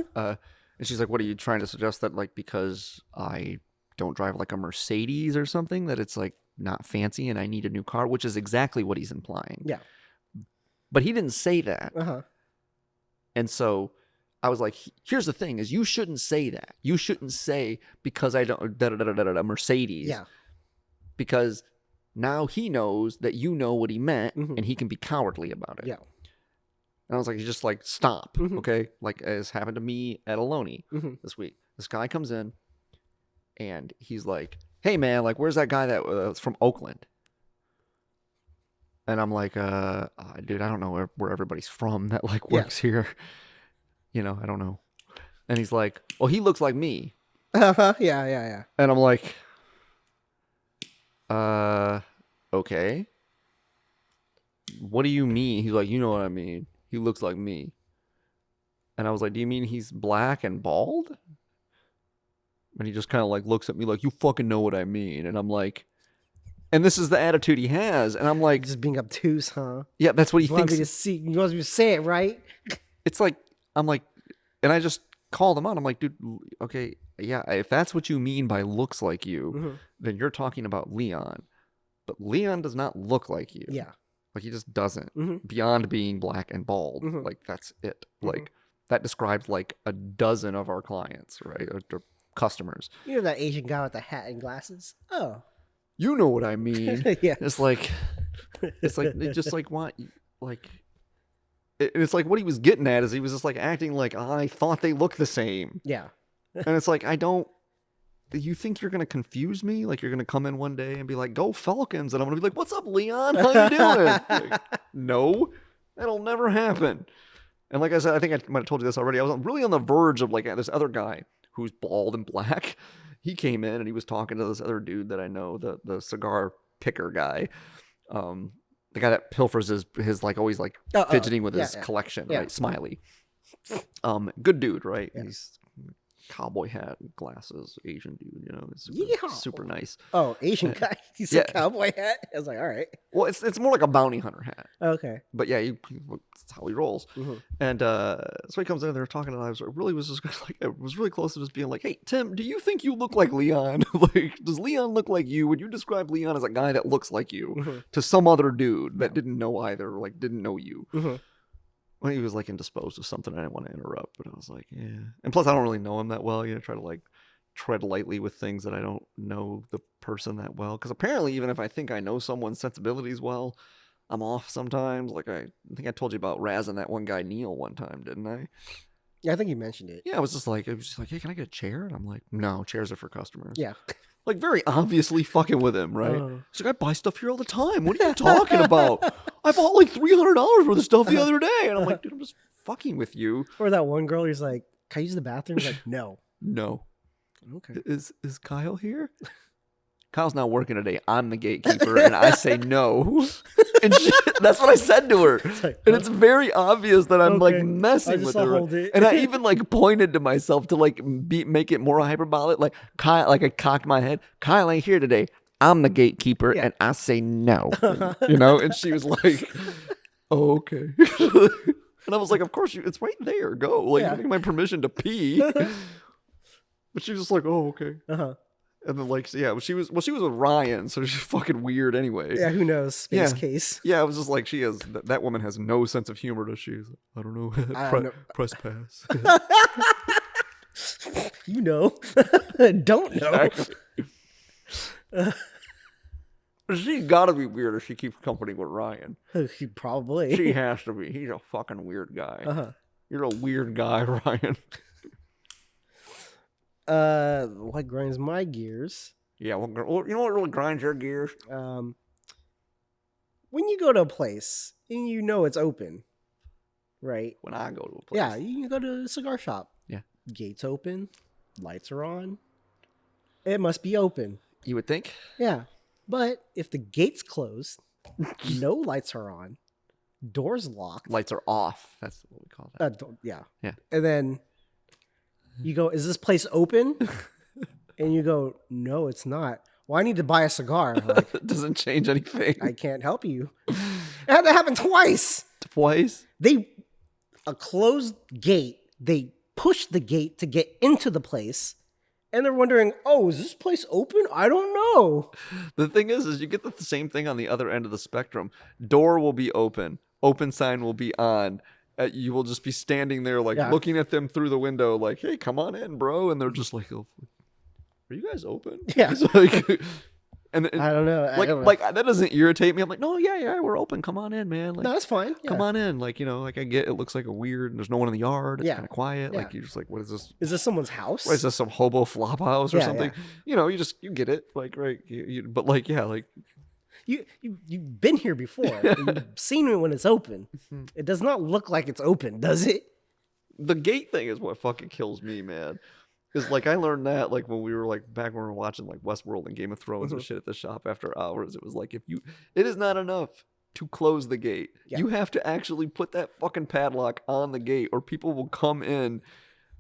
B: And she's like, what are you trying to suggest, that, like, because I don't drive, like, a Mercedes or something, that it's, like, not fancy and I need a new car, which is exactly what he's implying.
A: Yeah.
B: But he didn't say that. And so I was like, here's the thing is, you shouldn't say that. You shouldn't say, because I don't, Mercedes.
A: Yeah.
B: Because now he knows that you know what he meant, and he can be cowardly about it.
A: Yeah.
B: And I was like, you just, like, stop, okay? Like, as happened to me at Aloni this week. This guy comes in, and he's like, hey, man, like, where's that guy that was from Oakland? And I'm like, dude, I don't know where everybody's from that, like, works here. You know, I don't know. And he's like, well, he looks like me.
A: Yeah.
B: And I'm like, okay. What do you mean? He's like, you know what I mean. He looks like me. And I was like, do you mean he's black and bald? And he just kind of, like, looks at me like, you fucking know what I mean. And I'm like, and this is the attitude he has. And I'm like,
A: just being obtuse, huh?
B: Yeah, that's what he
A: thinks. You want me to say it, right?
B: It's like, I'm like, and I just called him out. I'm like, dude, okay, yeah, if that's what you mean by looks like you, then you're talking about Leon. But Leon does not look like you.
A: Yeah.
B: Like, he just doesn't. Beyond being black and bald. Like, that's it. Like, that describes, like, a dozen of our clients, right? Or customers.
A: You know that Asian guy with the hat and glasses? Oh.
B: You know what I mean.
A: Yeah.
B: It's like, they just, like, want, like, it's like what he was getting at is he was just, like, acting like, I thought they looked the same.
A: Yeah.
B: And it's like, you think you're going to confuse me? Like, you're going to come in one day and be like, go Falcons. And I'm going to be like, what's up, Leon? How you doing? Like, no, that'll never happen. And like I said, I think I might have told you this already. I was really on the verge of, like, this other guy who's bald and black. He came in and he was talking to this other dude that I know, the cigar picker guy. The guy that pilfers his like, always, like, fidgeting with his collection, right? Smiley. Good dude, right?
A: Yeah.
B: He's cowboy hat, glasses, Asian dude, you know, it's super nice.
A: Oh, Asian guy. He said cowboy hat. I was like, all right.
B: Well, it's more like a bounty hunter hat.
A: Okay.
B: But yeah, that's how he rolls. And so he comes in there talking, and I was just like, I was really close to just being like, hey, Tim, do you think you look like Leon? Like, does Leon look like you? Would you describe Leon as a guy that looks like you to some other dude that didn't know either, like, didn't know you? When he was, like, indisposed of something, I didn't want to interrupt, but I was like, yeah. And plus, I don't really know him that well. You know, try to, like, tread lightly with things that I don't know the person that well. Because apparently, even if I think I know someone's sensibilities well, I'm off sometimes. Like, I think I told you about razzing that one guy Neil one time, didn't I?
A: Yeah, I think you mentioned it.
B: Yeah, it was just like, hey, can I get a chair? And I'm like, no, chairs are for customers.
A: Yeah.
B: Like, very obviously fucking with him, right? He's like, I buy stuff here all the time. What are you talking about? I bought, like, $300 worth of stuff the other day. And I'm like, dude, I'm just fucking with you.
A: Or that one girl, he's like, can I use the bathroom? He's like, no.
B: No.
A: Okay.
B: Is Kyle here? Kyle's not working today. I'm the gatekeeper, and I say no. And that's what I said to her. And it's very obvious that I'm like messing with her. And I even like pointed to myself to like make it more hyperbolic. Like Kyle, like I cocked my head. Kyle ain't here today. I'm the gatekeeper, and I say no. You know? And she was like, oh, okay. And I was like, of course, it's right there. Go. Like, give me my permission to pee. But she was just like, oh, okay. And then, like, yeah, she was with Ryan, so she's fucking weird anyway.
A: Yeah, who knows? Space case.
B: Yeah, it was just like, that woman has no sense of humor, does she? I don't know. Press pass.
A: You know. Don't know.
B: Exactly. She's got to be weird if she keeps company with Ryan.
A: Probably.
B: She has to be. He's a fucking weird guy. You're a weird guy, Ryan.
A: What grinds my gears?
B: Yeah, well, you know what really grinds your gears?
A: When you go to a place and you know it's open, right?
B: when I go to a place.
A: Yeah, you can go to a cigar shop.
B: Yeah.
A: Gates open, lights are on. It must be open.
B: You would think.
A: Yeah. But if the gate's closed, no lights are on, doors locked.
B: Lights are off. That's what we call that.
A: Yeah.
B: Yeah.
A: And then you go, is this place open? And you go, no, it's not. Well, I need to buy a cigar. Like,
B: It doesn't change anything.
A: I can't help you. It had to happen twice.
B: Twice?
A: A closed gate, they push the gate to get into the place. And they're wondering, oh, is this place open? I don't know.
B: The thing is you get the same thing on the other end of the spectrum. Door will be open. Open sign will be on. You will just be standing there, like, looking at them through the window, like, hey, come on in, bro. And they're just like, oh, are you guys open?
A: Yeah.
B: Like, and
A: I don't know.
B: Like that doesn't irritate me. I'm like, no, yeah, we're open. Come on in, man. Like,
A: no, that's fine. Yeah.
B: Come on in. Like, like I get it looks like a weird, there's no one in the yard. It's kind of quiet.
A: Yeah.
B: Like, you're just like, what is this?
A: Is this someone's house?
B: What is this, some hobo flop house or something?
A: Yeah.
B: You get it. Like, right. But like, yeah, like.
A: You've been here before. You've seen it when it's open. It does not look like it's open, does it?
B: The gate thing is what fucking kills me, man. Because, like, I learned that, like, when we were, like, back when we were watching, like, Westworld and Game of Thrones and shit at the shop after hours. It was like, it is not enough to close the gate. Yeah. You have to actually put that fucking padlock on the gate or people will come in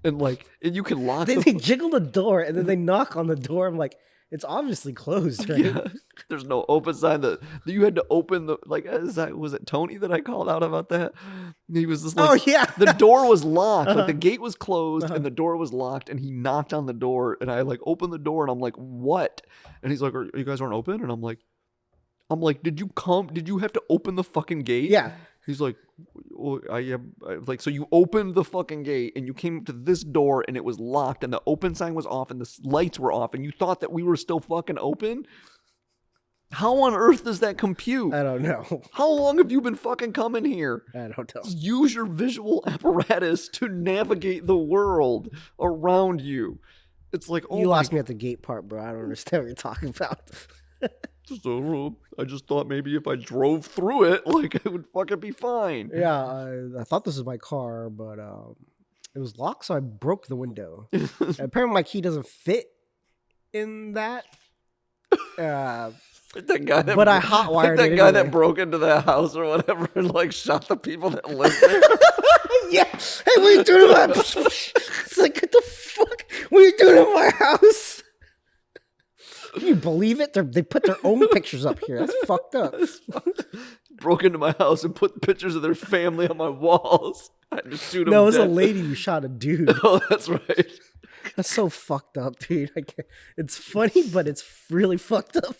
B: and, like, and you can lock
A: They jiggle the door and then they knock on the door. I'm like, it's obviously closed, right?
B: Yeah. There's no open sign that you had to open the, like, was it Tony that I called out about that? He was just like,
A: oh yeah,
B: the door was locked, like the gate was closed and the door was locked and he knocked on the door and I like opened the door and I'm like, what? And he's like, you guys aren't open? And I'm like, did you have to open the fucking gate?
A: Yeah.
B: He's like, well, like, so you opened the fucking gate and you came up to this door and it was locked and the open sign was off and the lights were off and you thought that we were still fucking open? How on earth does that compute?
A: I don't know.
B: How long have you been fucking coming here?
A: I don't know.
B: Use your visual apparatus to navigate the world around you. It's like, oh,
A: you lost me at the gate part, bro. I don't understand what you're talking about.
B: So I just thought maybe if I drove through it, like, it would fucking be fine.
A: Yeah, I thought this was my car, but it was locked, so I broke the window. Apparently, my key doesn't fit in that.
B: That guy that,
A: but I hotwired
B: that
A: it
B: guy
A: anyway.
B: that broke into the house or whatever and like shot the people that lived there.
A: Yeah. Hey, what are you doing in my It's like, what the fuck? What are you doing in my house? Can you believe it? They put their own pictures up here. That's fucked up.
B: Broke into my house and put pictures of their family on my walls. I had to shoot them.
A: No, it was
B: dead.
A: a lady who shot a dude.
B: Oh, that's right.
A: That's so fucked up, dude. I can't. It's funny, but it's really fucked up.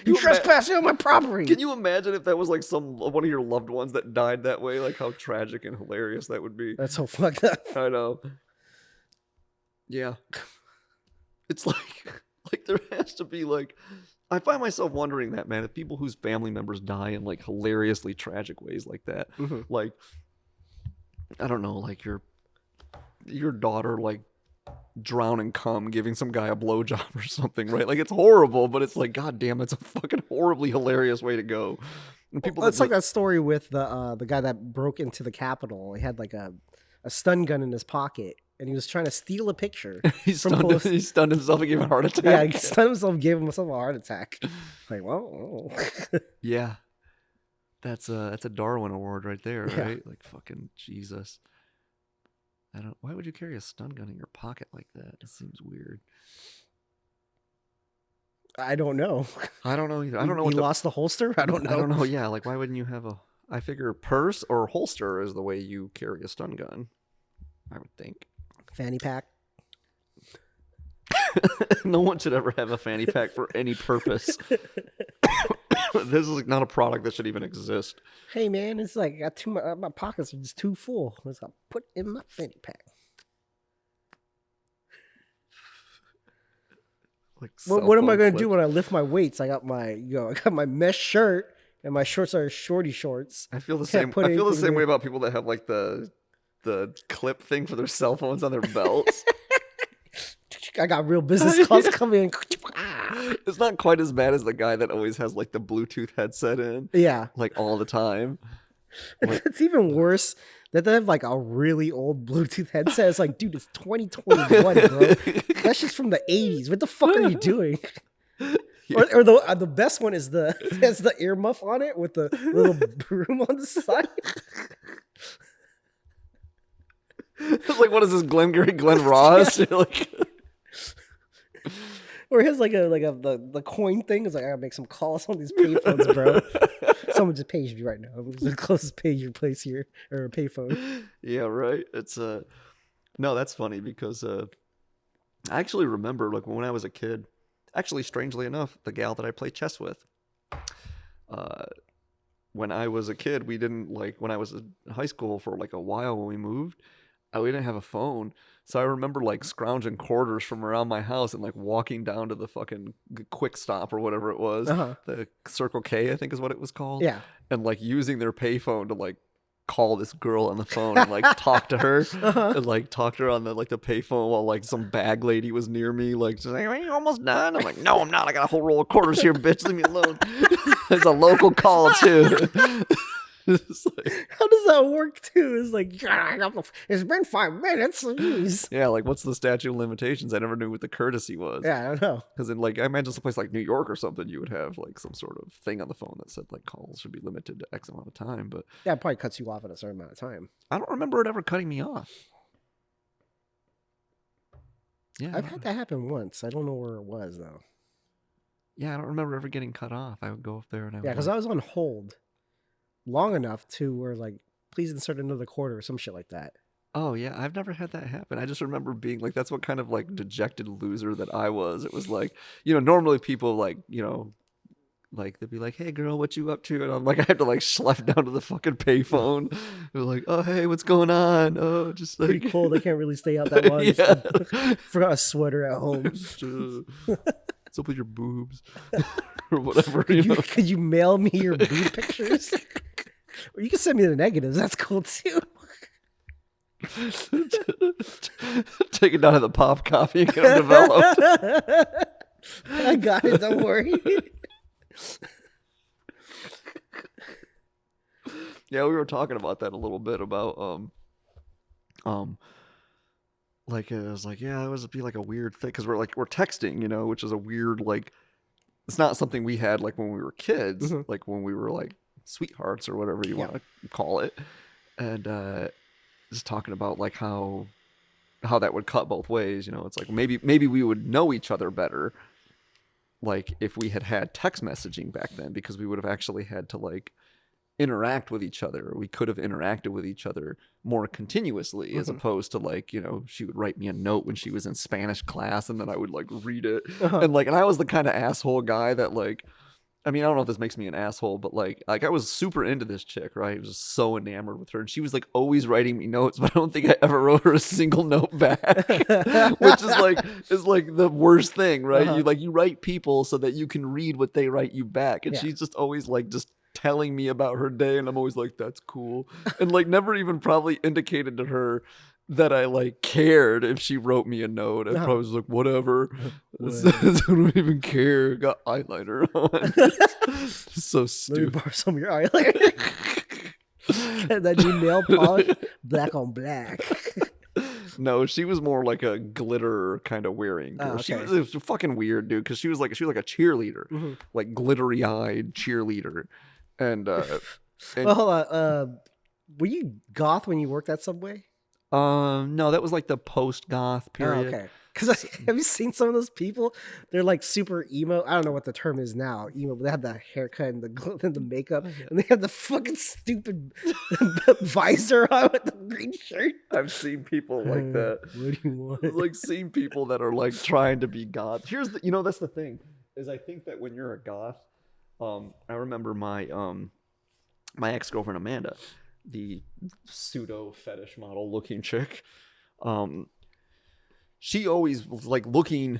A: You trespassing on my property.
B: Can you imagine if that was like one of your loved ones that died that way? Like how tragic and hilarious that would be.
A: That's so fucked up.
B: I know. Yeah. It's like there has to be like, I find myself wondering that, man, if people whose family members die in like hilariously tragic ways like that, like, I don't know, like your daughter like drowning cum giving some guy a blowjob or something, right? Like it's horrible, but it's like, god damn, it's a fucking horribly hilarious way to go. And people,
A: it's like that story with the guy that broke into the Capitol. He had like a stun gun in his pocket, and he was trying to steal a picture.
B: He stunned himself and gave him a heart attack.
A: Yeah, he stunned himself, gave himself a heart attack. Like, well,
B: yeah, that's a Darwin Award right there, right? Like fucking Jesus. Why would you carry a stun gun in your pocket like that? It seems weird.
A: I don't know.
B: I don't know either. I don't know.
A: He lost the holster? I don't know.
B: I don't know. Yeah, like why wouldn't you have I figure purse or holster is the way you carry a stun gun. I would think.
A: Fanny pack.
B: No one should ever have a fanny pack for any purpose. This is like not a product that should even exist.
A: Hey man, it's like I got my pockets are just too full. It's got put in my fanny pack.
B: Like
A: what am I gonna do when I lift my weights? I got my mesh shirt and my shorts are shorty shorts.
B: I feel the same. I feel the same way about people that have like the clip thing for their cell phones on their belts.
A: I got real business calls coming in.
B: It's not quite as bad as the guy that always has like the Bluetooth headset in.
A: Yeah.
B: Like all the time.
A: It's even worse that they have like a really old Bluetooth headset. It's like, dude, it's 2021, bro. That's just from the 80s. What the fuck are you doing?
B: Yeah.
A: Or the best one is has the earmuff on it with the little broom on the side.
B: It's like, what is this, Glenn Ross? Like,
A: or it has like the coin thing. It's like, I gotta make some calls on these payphones, bro. Someone just paged me right now. It's the closest pager place here, or a payphone.
B: yeah, right. It's no, that's funny because I actually remember like when I was a kid. Actually, strangely enough, the gal that I play chess with. When I was a kid, we didn't like when I was in high school for like a while when we moved. We didn't have a phone, so I remember like scrounging quarters from around my house and like walking down to the fucking Quick Stop or whatever it was, the Circle K, I think is what it was called.
A: Yeah,
B: and like using their payphone to like call this girl on the phone and like talk to her and like talk to her on the like the payphone while like some bag lady was near me, like just like, are you almost done? I'm like, no, I'm not. I got a whole roll of quarters here, bitch. Leave me alone. It's a local call too. Like,
A: how does that work too? It's like, it's been 5 minutes. Jeez.
B: yeah, like what's the statute of limitations? I never knew what the courtesy was.
A: Yeah, I don't know.
B: Because in like I imagine some place like New York or something, you would have like some sort of thing on the phone that said like calls should be limited to X amount of time. But
A: yeah, it probably cuts you off at a certain amount of time.
B: I don't remember it ever cutting me off. Yeah,
A: I've had that happen once. I don't know where it was though.
B: Yeah, I don't remember ever getting cut off. I would go up there and
A: because I was on hold long enough to where like, please insert another quarter or some shit like that.
B: Oh yeah, I've never had that happen. I just remember being like, that's what kind of like dejected loser that I was. It was like, normally people like, like they'd be like, hey girl, what you up to? And I'm like, I have to like schlep down to the fucking payphone. They're like, oh hey, what's going on? Oh, just like
A: pretty cold. I can't really stay out that long.
B: Yeah.
A: Forgot a sweater at home.
B: What's up with your boobs? Or whatever.
A: Could you mail me your boob pictures? Or you can send me the negatives. That's cool too.
B: Take it down to the pop copy and get them developed.
A: I got it. Don't worry.
B: Yeah, we were talking about that a little bit about like it was like, yeah, it was be like a weird thing because we're texting, which is a weird like, it's not something we had like when we were kids, like when we were like sweethearts or whatever you want to call it, and just talking about like how that would cut both ways. It's like maybe we would know each other better, like if we had text messaging back then, because we would have actually had to like interact with each other. We could have interacted with each other more continuously, as opposed to like, she would write me a note when she was in Spanish class and then I would like read it. And I was the kind of asshole guy that like, I mean, I don't know if this makes me an asshole, but like I was super into this chick, right? I was just so enamored with her, and she was like always writing me notes, but I don't think I ever wrote her a single note back, which is like the worst thing, right? You write people so that you can read what they write you back, and she's just always like just telling me about her day, and I'm always like, that's cool, and like never even probably indicated to her that I like cared if she wrote me a note. I probably was like, whatever. I don't even care. Got eyeliner on. So stupid.
A: Let me borrow some of your eyeliner. And that new nail polish, black on black.
B: No, she was more like a glitter kind of wearing girl.
A: Okay.
B: It was fucking weird, dude, because she was like a cheerleader, like glittery eyed cheerleader, and
A: well, hold on. Were you goth when you worked at Subway?
B: No, that was like the post-goth period.
A: Oh, okay. Because have you seen some of those people? They're like super emo. I don't know what the term is now. Emo, but they have the haircut and the makeup, and they have the fucking stupid visor on with the green shirt.
B: I've seen people like that.
A: What do you want?
B: Like seen people that are like trying to be goth. Here's the, that's the thing, is I think that when you're a goth, I remember my my ex-girlfriend Amanda, the pseudo fetish model looking chick, she always was like looking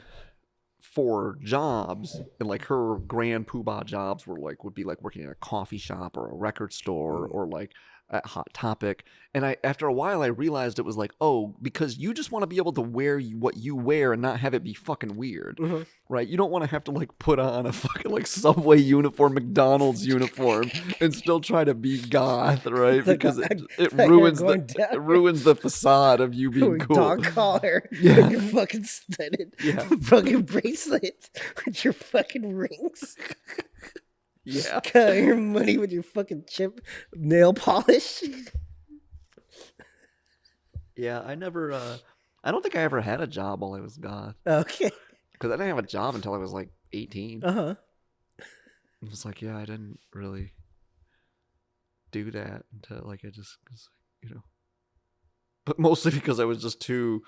B: for jobs, and like her grand poobah jobs would be like working in a coffee shop or a record store, or like at Hot Topic, and after a while I realized it was like, oh, because you just want to be able to wear what you wear and not have it be fucking weird, right? You don't want to have to like put on a fucking like Subway uniform, McDonald's uniform, and still try to be goth, right? Because it ruins the facade of you being cool.
A: Dog collar, with your fucking studded, fucking bracelet, with your fucking rings.
B: Yeah.
A: Cut your money with your fucking chip nail polish.
B: Yeah, I don't think I ever had a job while I was goth.
A: Okay.
B: Because I didn't have a job until I was like 18.
A: Uh-huh.
B: It was like, yeah, I didn't really do that until like I just, you know. But mostly because I was just too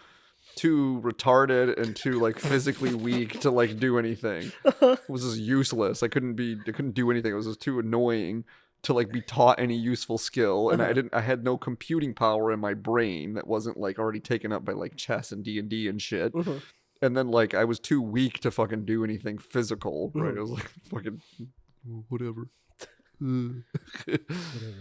B: retarded and too like physically weak to like do anything. It was just useless. I couldn't do anything. It was just too annoying to like be taught any useful skill, and I had no computing power in my brain that wasn't like already taken up by like chess and D&D and shit. And then like I was too weak to fucking do anything physical, right? I was like fucking whatever.
A: Whatever,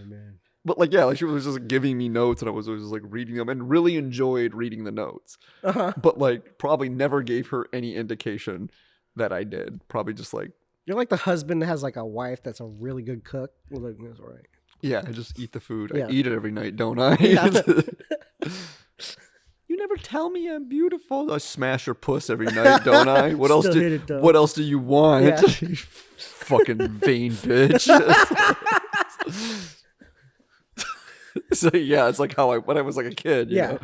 A: man.
B: But like, yeah, like she was just giving me notes, and I was always like reading them, and really enjoyed reading the notes. But like, probably never gave her any indication that I did. Probably just like,
A: you're like the husband that has like a wife that's a really good cook. Well, like, that's all right.
B: Yeah, I just eat the food.
A: Yeah.
B: I eat it every night, don't I?
A: Yeah.
B: You never tell me I'm beautiful. I smash your puss every night, don't I? What else do you want?
A: Yeah.
B: You fucking vain bitch. So yeah, it's like how when I was like a kid, you know?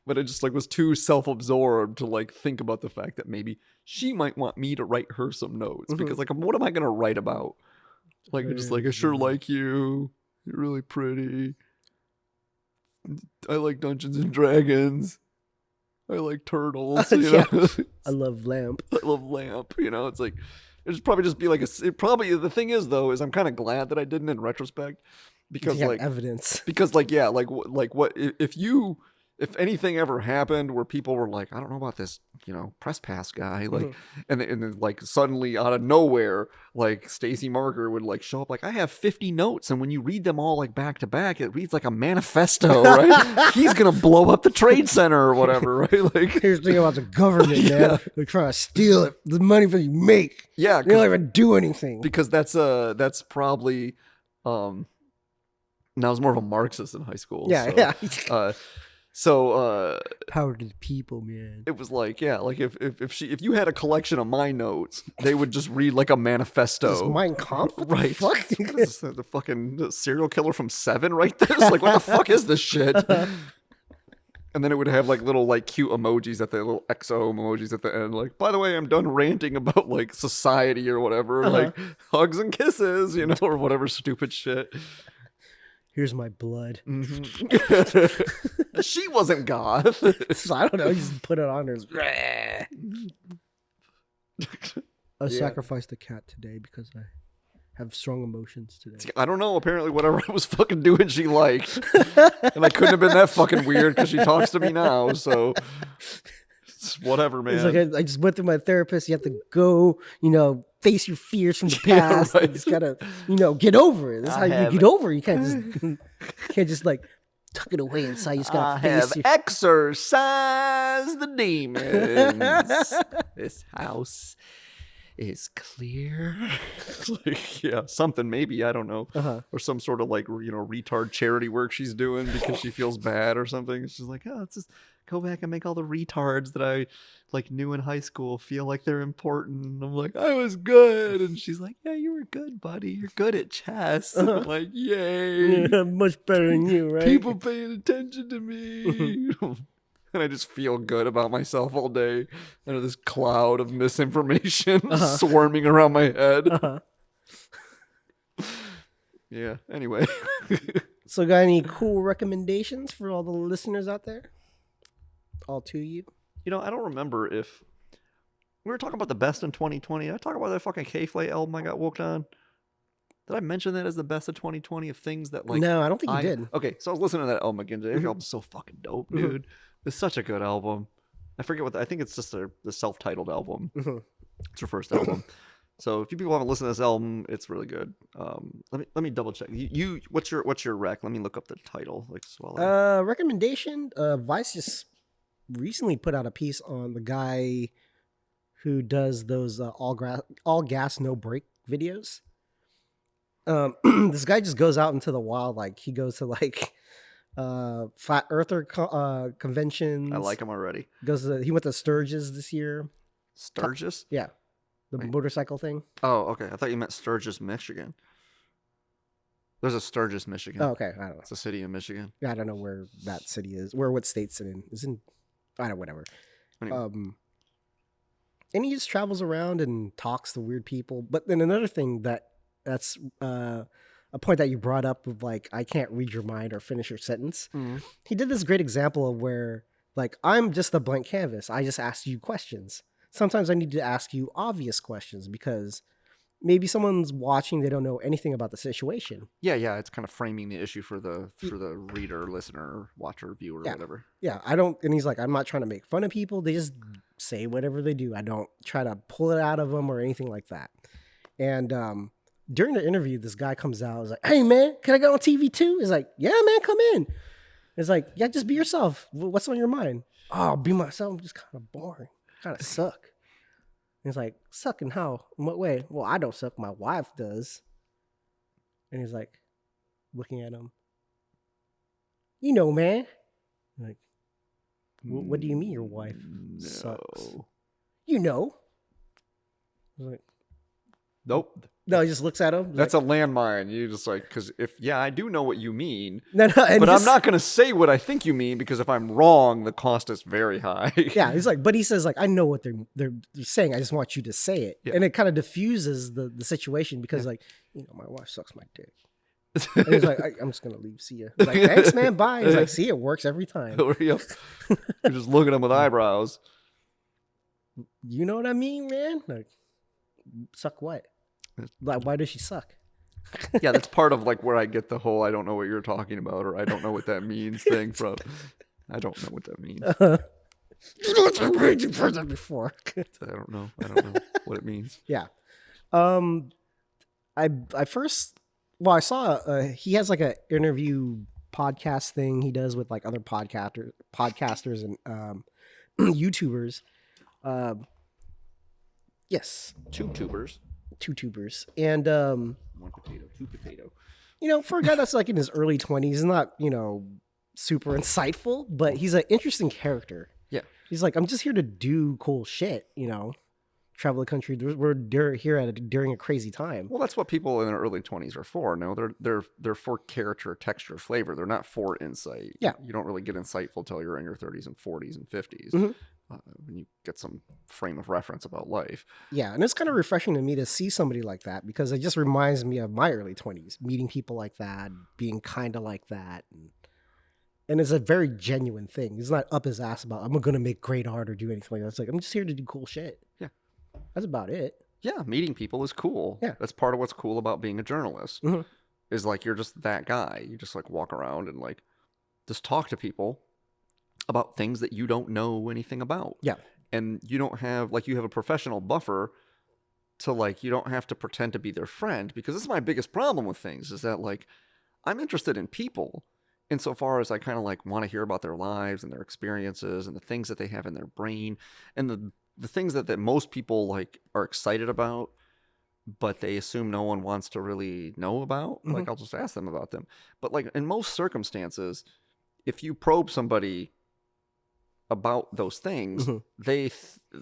B: But I just like was too self-absorbed to like think about the fact that maybe she might want me to write her some notes, because like, what am I gonna write about? Like, just like, I sure like you. You're really pretty. I like Dungeons and Dragons. I like turtles. You know?
A: I love lamp.
B: I love lamp. You know, it's like, it'd probably just be like the thing is though, is I'm kind of glad that I didn't in retrospect, because like
A: evidence.
B: Because like, yeah, like what if anything ever happened where people were like, I don't know about this, you know, press pass guy, like, and then like suddenly out of nowhere, like Stacy Marker would like show up, like, I have 50 notes, and when you read them all like back to back, it reads like a manifesto, right? He's gonna blow up the Trade Center or whatever, right? Like,
A: here's the thing about the government, man. They're trying to steal it, the money that you make.
B: Yeah,
A: they don't even do anything.
B: Because that's probably now I was more of a Marxist in high school.
A: Yeah,
B: so, So
A: power to the people, man.
B: It was like, yeah, like if you had a collection of my notes, they would just read like a manifesto.
A: Is this Mein Kampf?
B: Right.
A: Fuck?
B: This is the fucking serial killer from Seven write this? Like, what the fuck is this shit? And then it would have like little like cute emojis at the little XO emojis at the end. Like, by the way, I'm done ranting about like society or whatever. Like hugs and kisses, you know, or whatever stupid shit.
A: Here's my blood.
B: She wasn't goth.
A: So I don't know. You just put it on her. I sacrificed the cat today because I have strong emotions today.
B: I don't know. Apparently, whatever I was fucking doing, she liked. And I couldn't have been that fucking weird because she talks to me now. So it's whatever, man.
A: It's like I just went through my therapist. You have to go, you know, face your fears from the past. Yeah, right. You just gotta, you know, get over it. That's how you get over it. You can't just like tuck it away inside. You just gotta face it.
B: Exorcise the demons. This house is clear. Like, yeah, something maybe, I don't know. Or some sort of like, you know, retard charity work she's doing because she feels bad or something. She's like, oh, let's just go back and make all the retards that I like knew in high school feel like they're important. And I'm like, I was good. And she's like, yeah, you were good, buddy. You're good at chess. I'm like, yay.
A: Yeah, much better than you, right?
B: People paying attention to me. And I just feel good about myself all day under this cloud of misinformation swarming around my head. Yeah, anyway.
A: So got any cool recommendations for all the listeners out there? All to you?
B: You know, I don't remember if we were talking about the best in 2020. Did I talk about that fucking K-Flay album I got woke on? Did I mention that as the best of 2020 of things that like...
A: No, I don't think you did.
B: Okay, so I was listening to that album again today. The album's so fucking dope, dude. It's such a good album. I forget I think it's just the self-titled album. It's her first album. So if you people haven't listened to this album, it's really good. Let me double check. You what's your rec? Let me look up the title. Like
A: Recommendation. Vice just recently put out a piece on the guy who does those all gas no brake videos. This guy just goes out into the wild. Like he goes to like flat earther conventions.
B: I like him already.
A: He went to Sturgis this year.
B: Sturgis?
A: Yeah. The motorcycle thing.
B: Oh, okay. I thought you meant Sturgis, Michigan. There's a Sturgis, Michigan.
A: Oh, okay. I don't know.
B: It's a city in Michigan.
A: Yeah, I don't know where that city is. What state's it in? It's in, I don't know, whatever.
B: Anyway.
A: And he just travels around and talks to weird people. But then another thing that's a point that you brought up of like, I can't read your mind or finish your sentence.
B: Mm-hmm.
A: He did this great example of where like, I'm just a blank canvas. I just ask you questions. Sometimes I need to ask you obvious questions because maybe someone's watching, they don't know anything about the situation.
B: Yeah, it's kind of framing the issue for the reader, listener, watcher, viewer, whatever.
A: Yeah, and he's like, I'm not trying to make fun of people. They just say whatever they do. I don't try to pull it out of them or anything like that. And during the interview, this guy comes out, is like, hey man, can I go on TV too? He's like, yeah man, come in. It's like, yeah, just be yourself. What's on your mind? Oh, be myself. I'm just kind of boring. Kind of suck. And he's like, suck in how? In what way? Well, I don't suck. My wife does. And he's like, looking at him. You know, man. I'm like, what do you mean your wife sucks? You know. I was like,
B: nope.
A: No, he just looks at him.
B: That's like, a landmine. You just like, because I do know what you mean.
A: No,
B: but I'm not going to say what I think you mean because if I'm wrong, the cost is very high.
A: Yeah, he's like, but he says like, I know what they're saying. I just want you to say it, and it kind of diffuses the situation because like, you know, my wife sucks my dick. And he's like, I'm just gonna leave. See ya. He's like, thanks, man. Bye. He's like, see, it works every time.
B: You're just looking at him with eyebrows.
A: You know what I mean, man? Like, suck what? Like, why does she suck?
B: Yeah, that's part of like where I get the whole I don't know what you're talking about or I don't know what that means thing from. I don't know what that means.
A: You know what that means? You've heard that before.
B: I don't know what it means.
A: Yeah. I saw he has like a interview podcast thing he does with like other podcasters and YouTubers. Yes.
B: Two tubers.
A: And
B: one potato, two potato.
A: You know, for a guy that's like in his early 20s, he's not, you know, super insightful, but he's an interesting character.
B: Yeah.
A: He's like, I'm just here to do cool shit, you know. Travel the country. We're here during a crazy time.
B: Well, that's what people in their early 20s are for. No, they're for character, texture, flavor. They're not for insight.
A: Yeah.
B: You don't really get insightful till you're in your 30s and 40s and 50s.
A: Mm-hmm.
B: When you get some frame of reference about life.
A: Yeah, and it's kind of refreshing to me to see somebody like that because it just reminds me of my early 20s, meeting people like that, being kind of like that. And it's a very genuine thing. He's not up his ass about, I'm going to make great art or do anything like that. It's like, I'm just here to do cool shit.
B: Yeah.
A: That's about it.
B: Yeah, meeting people is cool.
A: Yeah.
B: That's part of what's cool about being a journalist.
A: Mm-hmm.
B: Is like you're just that guy. You just like walk around and like just talk to people about things that you don't know anything about.
A: Yeah.
B: And you don't have, like, you have a professional buffer to, like, you don't have to pretend to be their friend, because this is my biggest problem with things, is that, like, I'm interested in people insofar as I kind of, like, want to hear about their lives and their experiences and the things that they have in their brain and the things that most people, like, are excited about, but they assume no one wants to really know about. Mm-hmm. Like, I'll just ask them about them. But, like, in most circumstances, if you probe somebody about those things, mm-hmm.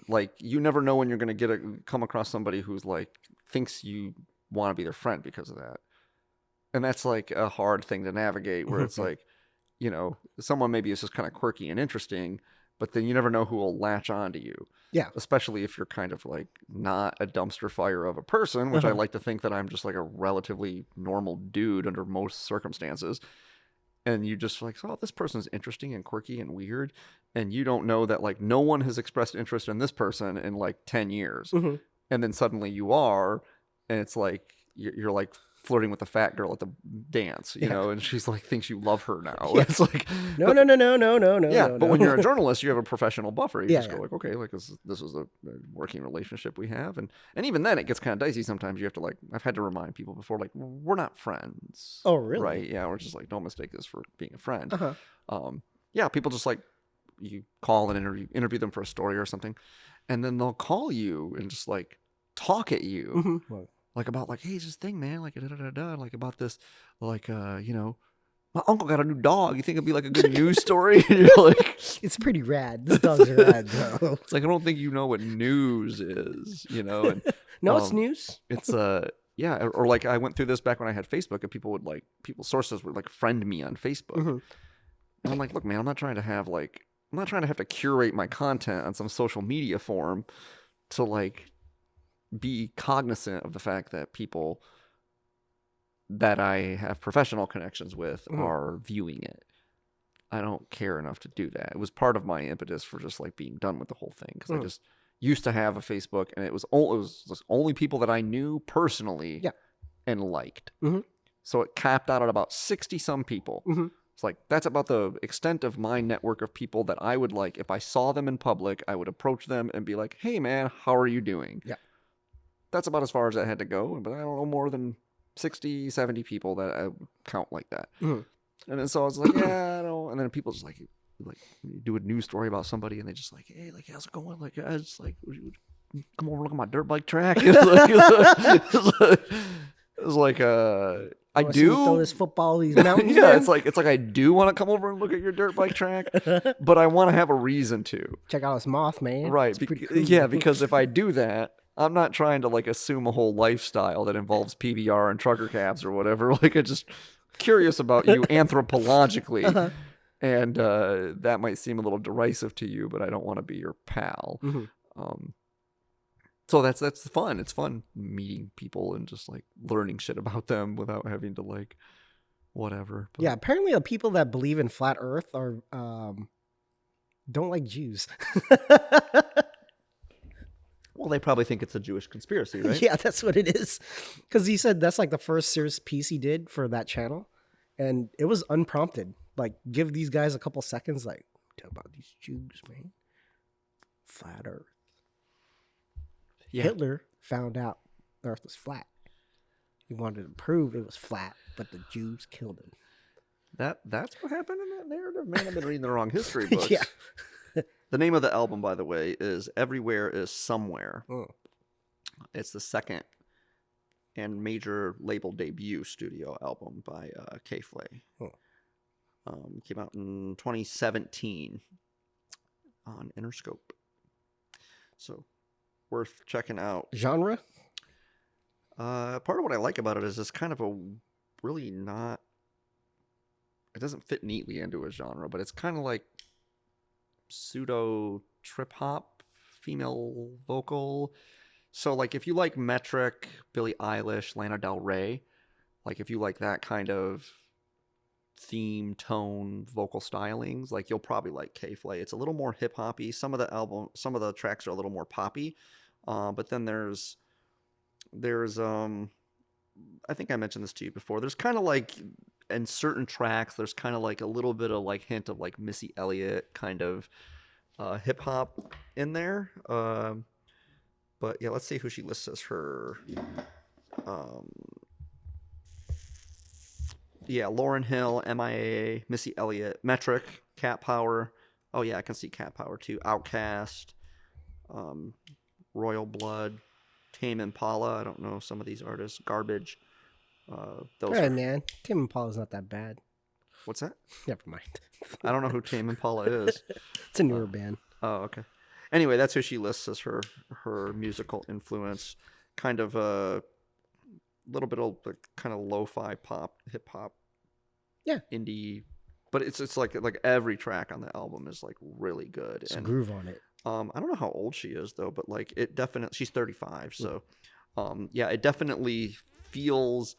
B: Like, you never know when you're going to come across somebody who's like thinks you want to be their friend because of that. And that's like a hard thing to navigate, where it's like, you know, someone maybe is just kind of quirky and interesting, but then you never know who will latch on to you.
A: Yeah.
B: Especially if you're kind of like not a dumpster fire of a person, which I like to think that I'm just like a relatively normal dude under most circumstances. And you just like, oh, this person's interesting and quirky and weird. And you don't know that, like, no one has expressed interest in this person in like 10 years. Mm-hmm. And then suddenly you are, and it's like, you're like flirting with the fat girl at the dance, you know, and she's like thinks you love her now.
A: Yeah.
B: It's like
A: No.
B: yeah,
A: No,
B: but when you're a journalist, you have a professional buffer. You
A: Yeah,
B: just go like, okay, like this is a working relationship we have, and even then it gets kind of dicey. Sometimes you have to like, I've had to remind people before, like we're not friends.
A: Oh, really?
B: Right? Yeah, we're just like, don't mistake this for being a friend.
A: Uh-huh.
B: Yeah, people just like you call and interview them for a story or something, and then they'll call you and just like talk at you.
A: Well,
B: Like about like, hey, it's this thing, man, like like about this, like you know, my uncle got a new dog. You think it'd be like a good news story? And you're like,
A: it's pretty rad. This dog's rad, though.
B: it's like I don't think you know what news is, you know. And
A: No, it's news.
B: it's yeah, or like I went through this back when I had Facebook, and sources would like friend me on Facebook, and I'm like, look, man, I'm not trying to have to curate my content on some social media forum to like be cognizant of the fact that people that I have professional connections with are viewing it. I don't care enough to do that. It was part of my impetus for just like being done with the whole thing, because I just used to have a Facebook, and it was just only people that I knew personally and liked. So it capped out at about 60 some people. It's like, that's about the extent of my network of people that I would like. If I saw them in public, I would approach them and be like, hey man, how are you doing? Yeah. That's about as far as I had to go. But I don't know more than 60, 70 people that I would count like that. And then so I was like, yeah, I don't. And then people just like you do a news story about somebody, and they just like, hey, like, how's it going? Like, I just like, would you come over and look at my dirt bike track? It was like, I do
A: throw this football, these mountains.
B: yeah, it's like I do want to come over and look at your dirt bike track, but I want to have a reason to
A: check out this moth, man.
B: Right? Cool. Yeah, because if I do that, I'm not trying to like assume a whole lifestyle that involves PBR and trucker cabs or whatever. Like, I'm just curious about you anthropologically, and that might seem a little derisive to you, but I don't want to be your pal. So that's fun. It's fun meeting people and just like learning shit about them without having to like whatever. But.
A: Yeah, apparently the people that believe in flat Earth are don't like Jews.
B: Well, they probably think it's a Jewish conspiracy, right?
A: Yeah, that's what it is. Because he said that's like the first serious piece he did for that channel, and it was unprompted. Like, give these guys a couple seconds, like, talk about these Jews, man. Flat Earth. Yeah. Hitler found out the Earth was flat. He wanted to prove it was flat, but the Jews killed him.
B: That's what happened in that narrative? Man, I've been reading the wrong history books.
A: Yeah.
B: The name of the album, by the way, is Everywhere is Somewhere. It's the second and major label debut studio album by K-Flay. Came out in 2017 on Interscope. So, worth checking out.
A: Genre?
B: Part of what I like about it is it's kind of a really not... It doesn't fit neatly into a genre, but it's kind of like pseudo trip hop female vocal. So like if you like Metric, Billie Eilish, Lana Del Rey, like if you like that kind of theme, tone, vocal stylings, like you'll probably like K-Flay. It's a little more hip hoppy. Some of the tracks are a little more poppy. But then there's I think I mentioned this to you before. There's kind of like in certain tracks, there's kind of like a little bit of like hint of like Missy Elliott kind of hip hop in there. But yeah, let's see who she lists as her. Yeah, Lauryn Hill, MIA, Missy Elliott, Metric, Cat Power. Oh yeah, I can see Cat Power too. Outkast, Royal Blood, Tame Impala. I don't know some of these artists. Garbage.
A: Man, Tame Impala's not that bad.
B: What's that?
A: Never mind.
B: I don't know who Tame Impala is.
A: It's a newer band.
B: Oh, okay. Anyway, that's who she lists as her musical influence. Kind of a little bit of like kind of lo-fi pop, hip hop, indie, but it's like every track on the album is like really good.
A: It's a groove on it.
B: I don't know how old she is though, but like it definitely, she's 35, so yeah, it definitely feels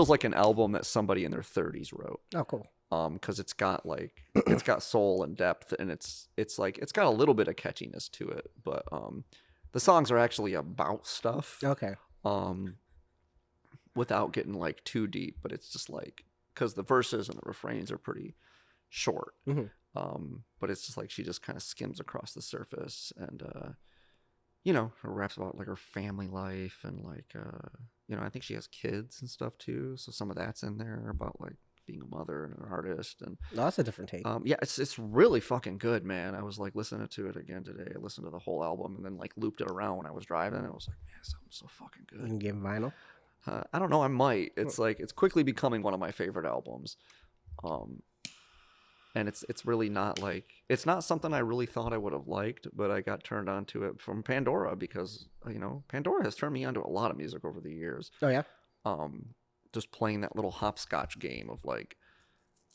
B: like an album that somebody in their 30s wrote.
A: Oh, cool.
B: Because it's got soul and depth, and it's like it's got a little bit of catchiness to it, but the songs are actually about stuff.
A: Okay.
B: without getting like too deep, but it's just like, because the verses and the refrains are pretty short. But it's just like she just kind of skims across the surface, and her raps about like her family life, and like I think she has kids and stuff too, so some of that's in there about like being a mother and an artist. And
A: No, that's a different take.
B: yeah, it's really fucking good, man. I was like listening to it again today. I listened to the whole album and then like looped it around when I was driving. I was like, man, it sounds so fucking good.
A: You can get vinyl.
B: I don't know, I might. It's like, it's quickly becoming one of my favorite albums. And it's really not like, it's not something I really thought I would have liked, but I got turned on to it from Pandora, because Pandora has turned me on to a lot of music over the years.
A: Oh yeah.
B: Just playing that little hopscotch game of like,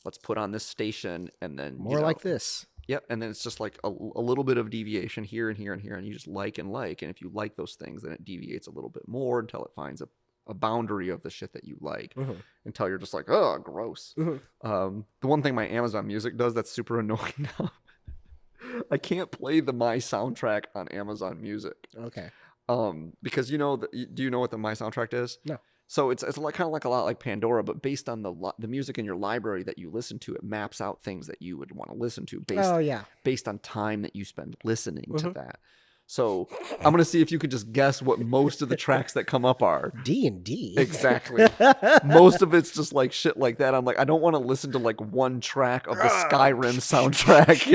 B: let's put on this station and then
A: more like this.
B: Yep, and then it's just like a little bit of deviation here and here and here, and you just like, and if you like those things, then it deviates a little bit more until it finds a boundary of the shit that you like, until you're just like, oh, gross. The one thing my Amazon Music does that's super annoying now, I can't play the My Soundtrack on Amazon Music.
A: Okay.
B: Because do you know what the My Soundtrack is?
A: No.
B: So it's like kind of like a lot like Pandora, but based on the music in your library that you listen to, it maps out things that you would want to listen to based on time that you spend listening to that. So I'm gonna see if you could just guess what most of the tracks that come up are.
A: D&D.
B: Exactly. Most of it's just like shit like that. I'm like, I don't want to listen to like one track of the Skyrim soundtrack,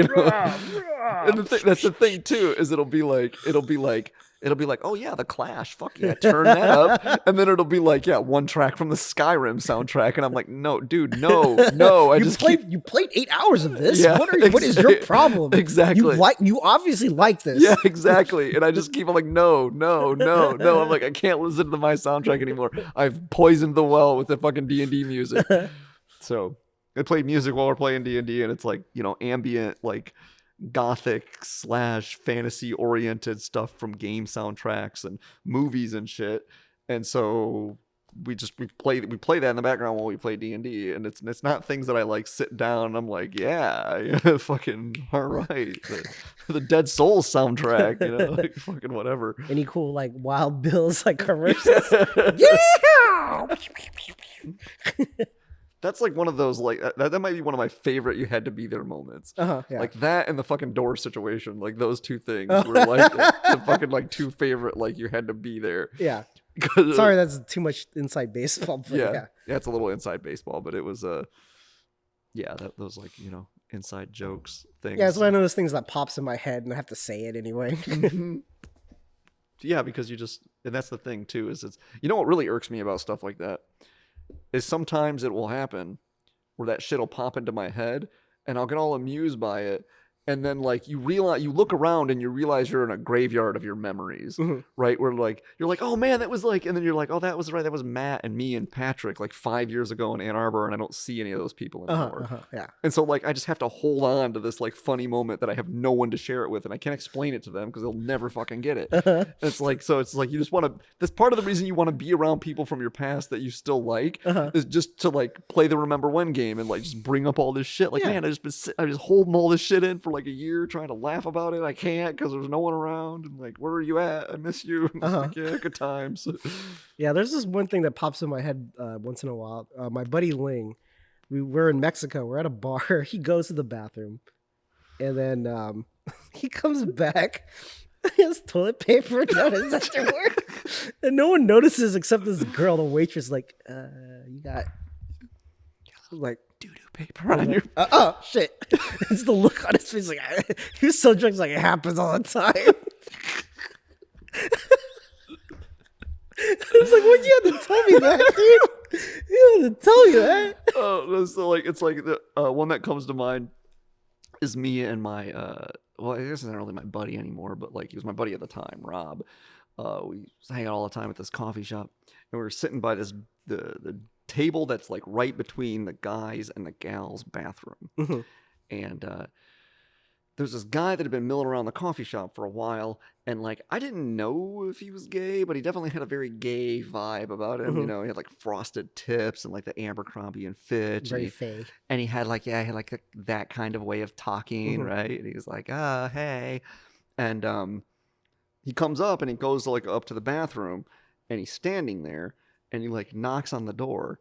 B: And that's the thing too, is it'll be like, oh yeah, The Clash, fuck yeah, turn that up, and then it'll be like, yeah, one track from the Skyrim soundtrack, and I'm like, no, dude, no,
A: you played 8 hours of this.
B: Yeah,
A: what is your problem?
B: Exactly.
A: You obviously like this.
B: Yeah, exactly. And I just keep like, no. I'm like, I can't listen to My Soundtrack anymore. I've poisoned the well with the fucking D&D music. So I play music while we're playing D&D, and it's like, ambient, like gothic / fantasy oriented stuff from game soundtracks and movies and shit. And so we play that in the background while we play D&D, and it's not things that I like sit down and I'm like, yeah, fucking all right, the Dead Souls soundtrack, like fucking whatever.
A: Any cool like Wild Bill's like commercials? Yeah.
B: That's like one of those, like, that might be one of my favorite You Had to Be There moments.
A: Yeah.
B: Like that and the fucking door situation. Like those two things were like the fucking like two favorite, like You Had to Be There.
A: Yeah. Sorry, that's too much inside baseball. But
B: yeah, it's a little inside baseball, but it was those like, inside jokes things.
A: Yeah, it's one of those things that pops in my head and I have to say it anyway.
B: Yeah, because and that's the thing too, is it's, what really irks me about stuff like that is sometimes it will happen where that shit will pop into my head and I'll get all amused by it. And then like you look around and you realize you're in a graveyard of your memories, right? Where like, you're like, oh man, that was like, and then you're like, oh, that was right. That was Matt and me and Patrick like 5 years ago in Ann Arbor. And I don't see any of those people anymore.
A: Yeah.
B: And so like, I just have to hold on to this like funny moment that I have no one to share it with. And I can't explain it to them because they'll never fucking get it. It's like, so it's like, you just want to, that's part of the reason you want to be around people from your past that you still like is just to like play the Remember When game and like just bring up all this shit. Like, man, I just holding all this shit in for like a year trying to laugh about it. I can't because there's no one around. And like, where are you at? I miss you. Like, yeah, good times.
A: Yeah, there's this one thing that pops in my head once in a while. My buddy Ling, we're in Mexico. We're at a bar. He goes to the bathroom, and then he comes back. He has toilet paper down his after work, and no one notices except this girl, the waitress. Like, you got like
B: doo-doo paper on your...
A: oh shit. It's the look on his face, like he was so drunk, like it happens all the time. I was like, why'd you have to tell me that, dude? You had to tell me that.
B: Oh, so like, it's like the one that comes to mind is me and my well, I guess he's not really my buddy anymore, but like he was my buddy at the time, Rob. We hang out all the time at this coffee shop, and we were sitting by the table that's like right between the guys and the gals' bathroom. And there's this guy that had been milling around the coffee shop for a while, and like I didn't know if he was gay, but he definitely had a very gay vibe about him. He had like frosted tips and like the Abercrombie and Fitch.
A: Very fake.
B: And he had like that kind of way of talking, right? And he was like, hey. And he comes up and he goes like up to the bathroom, and he's standing there. and he like knocks on the door,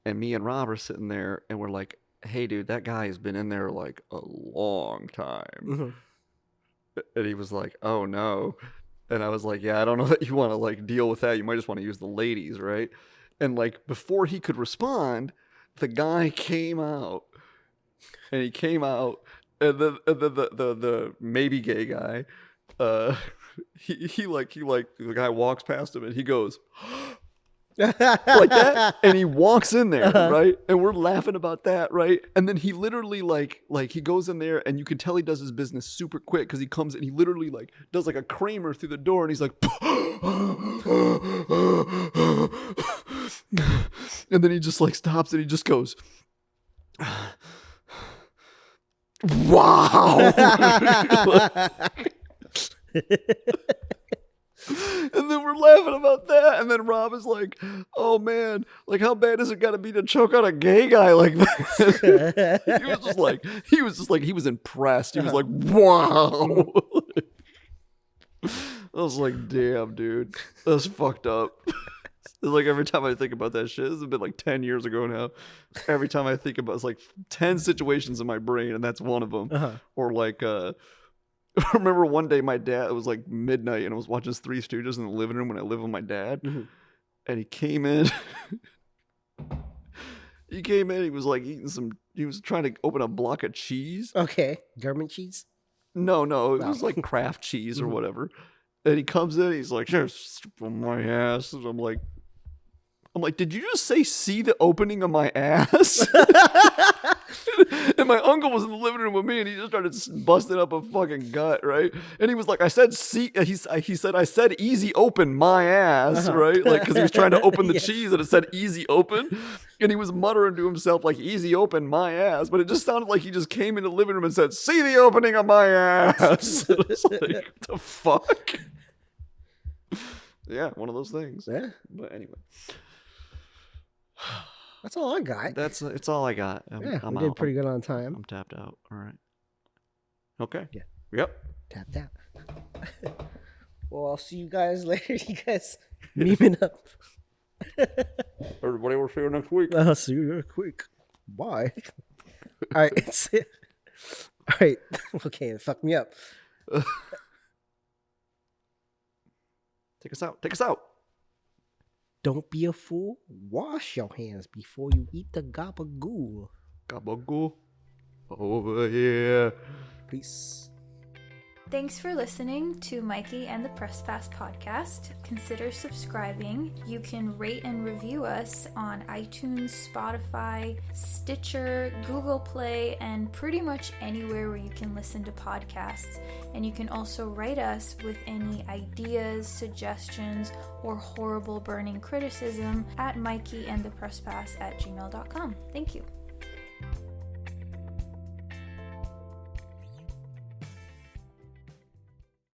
B: and me and Rob are sitting there, and we're like, hey dude, that guy has been in there like a long time. And he was like, oh no. And I was like, yeah, I don't know that you want to like deal with that. You might just want to use the ladies, right? And like before he could respond, the guy came out. And he came out, and then the maybe gay guy, he the guy walks past him, and he goes like that, and he walks in there, right? And we're laughing about that, right? And then he literally like he goes in there, and you can tell he does his business super quick because he comes and he literally like does like a Kramer through the door, and he's like, and then he just like stops and he just goes, wow. And then we're laughing about that, and then Rob is like, oh man, like how bad is it gotta be to choke out a gay guy like that? he was impressed. He was like, wow. I was like, damn dude, that's fucked up. Like every time I think about that shit, this has been like 10 years ago now. Every time I think about it's like 10 situations in my brain, and that's one of them. Or like I remember one day my dad, it was like midnight, and I was watching Three Stooges in the living room when I lived with my dad. And he came in. He was like eating he was trying to open a block of cheese.
A: Okay. Government cheese?
B: No, it was like craft cheese or whatever. And he comes in, he's like, "Just on my ass." And I'm like, did you just say see the opening of my ass? And my uncle was in the living room with me, and he just started busting up a fucking gut, right? And he was like, I said see, he said, I said easy open my ass, right? Like, because he was trying to open the cheese, and it said easy open. And he was muttering to himself like easy open my ass, but it just sounded like he just came in the living room and said, see the opening of my ass. It was like, what the fuck? Yeah, one of those things.
A: Yeah.
B: But anyway.
A: That's all I got.
B: It's all I got.
A: We did pretty good on time.
B: I'm tapped out. All right. Okay.
A: Yeah.
B: Yep.
A: Tapped out. Well, I'll see you guys later. You guys memeing up.
B: Everybody will see you next week.
A: I'll see you next week. Bye. All right. It's it. All right. Okay. It fucked me up.
B: Take us out.
A: Don't be a fool. Wash your hands before you eat the gabagool.
B: Gabagool. Over here.
A: Peace.
C: Thanks for listening to Mikey and the Press Pass podcast. Consider subscribing. You can rate and review us on iTunes, Spotify, Stitcher, Google Play, and pretty much anywhere where you can listen to podcasts. And you can also write us with any ideas, suggestions, or horrible burning criticism at mikeyandthepresspass@gmail.com. Thank you.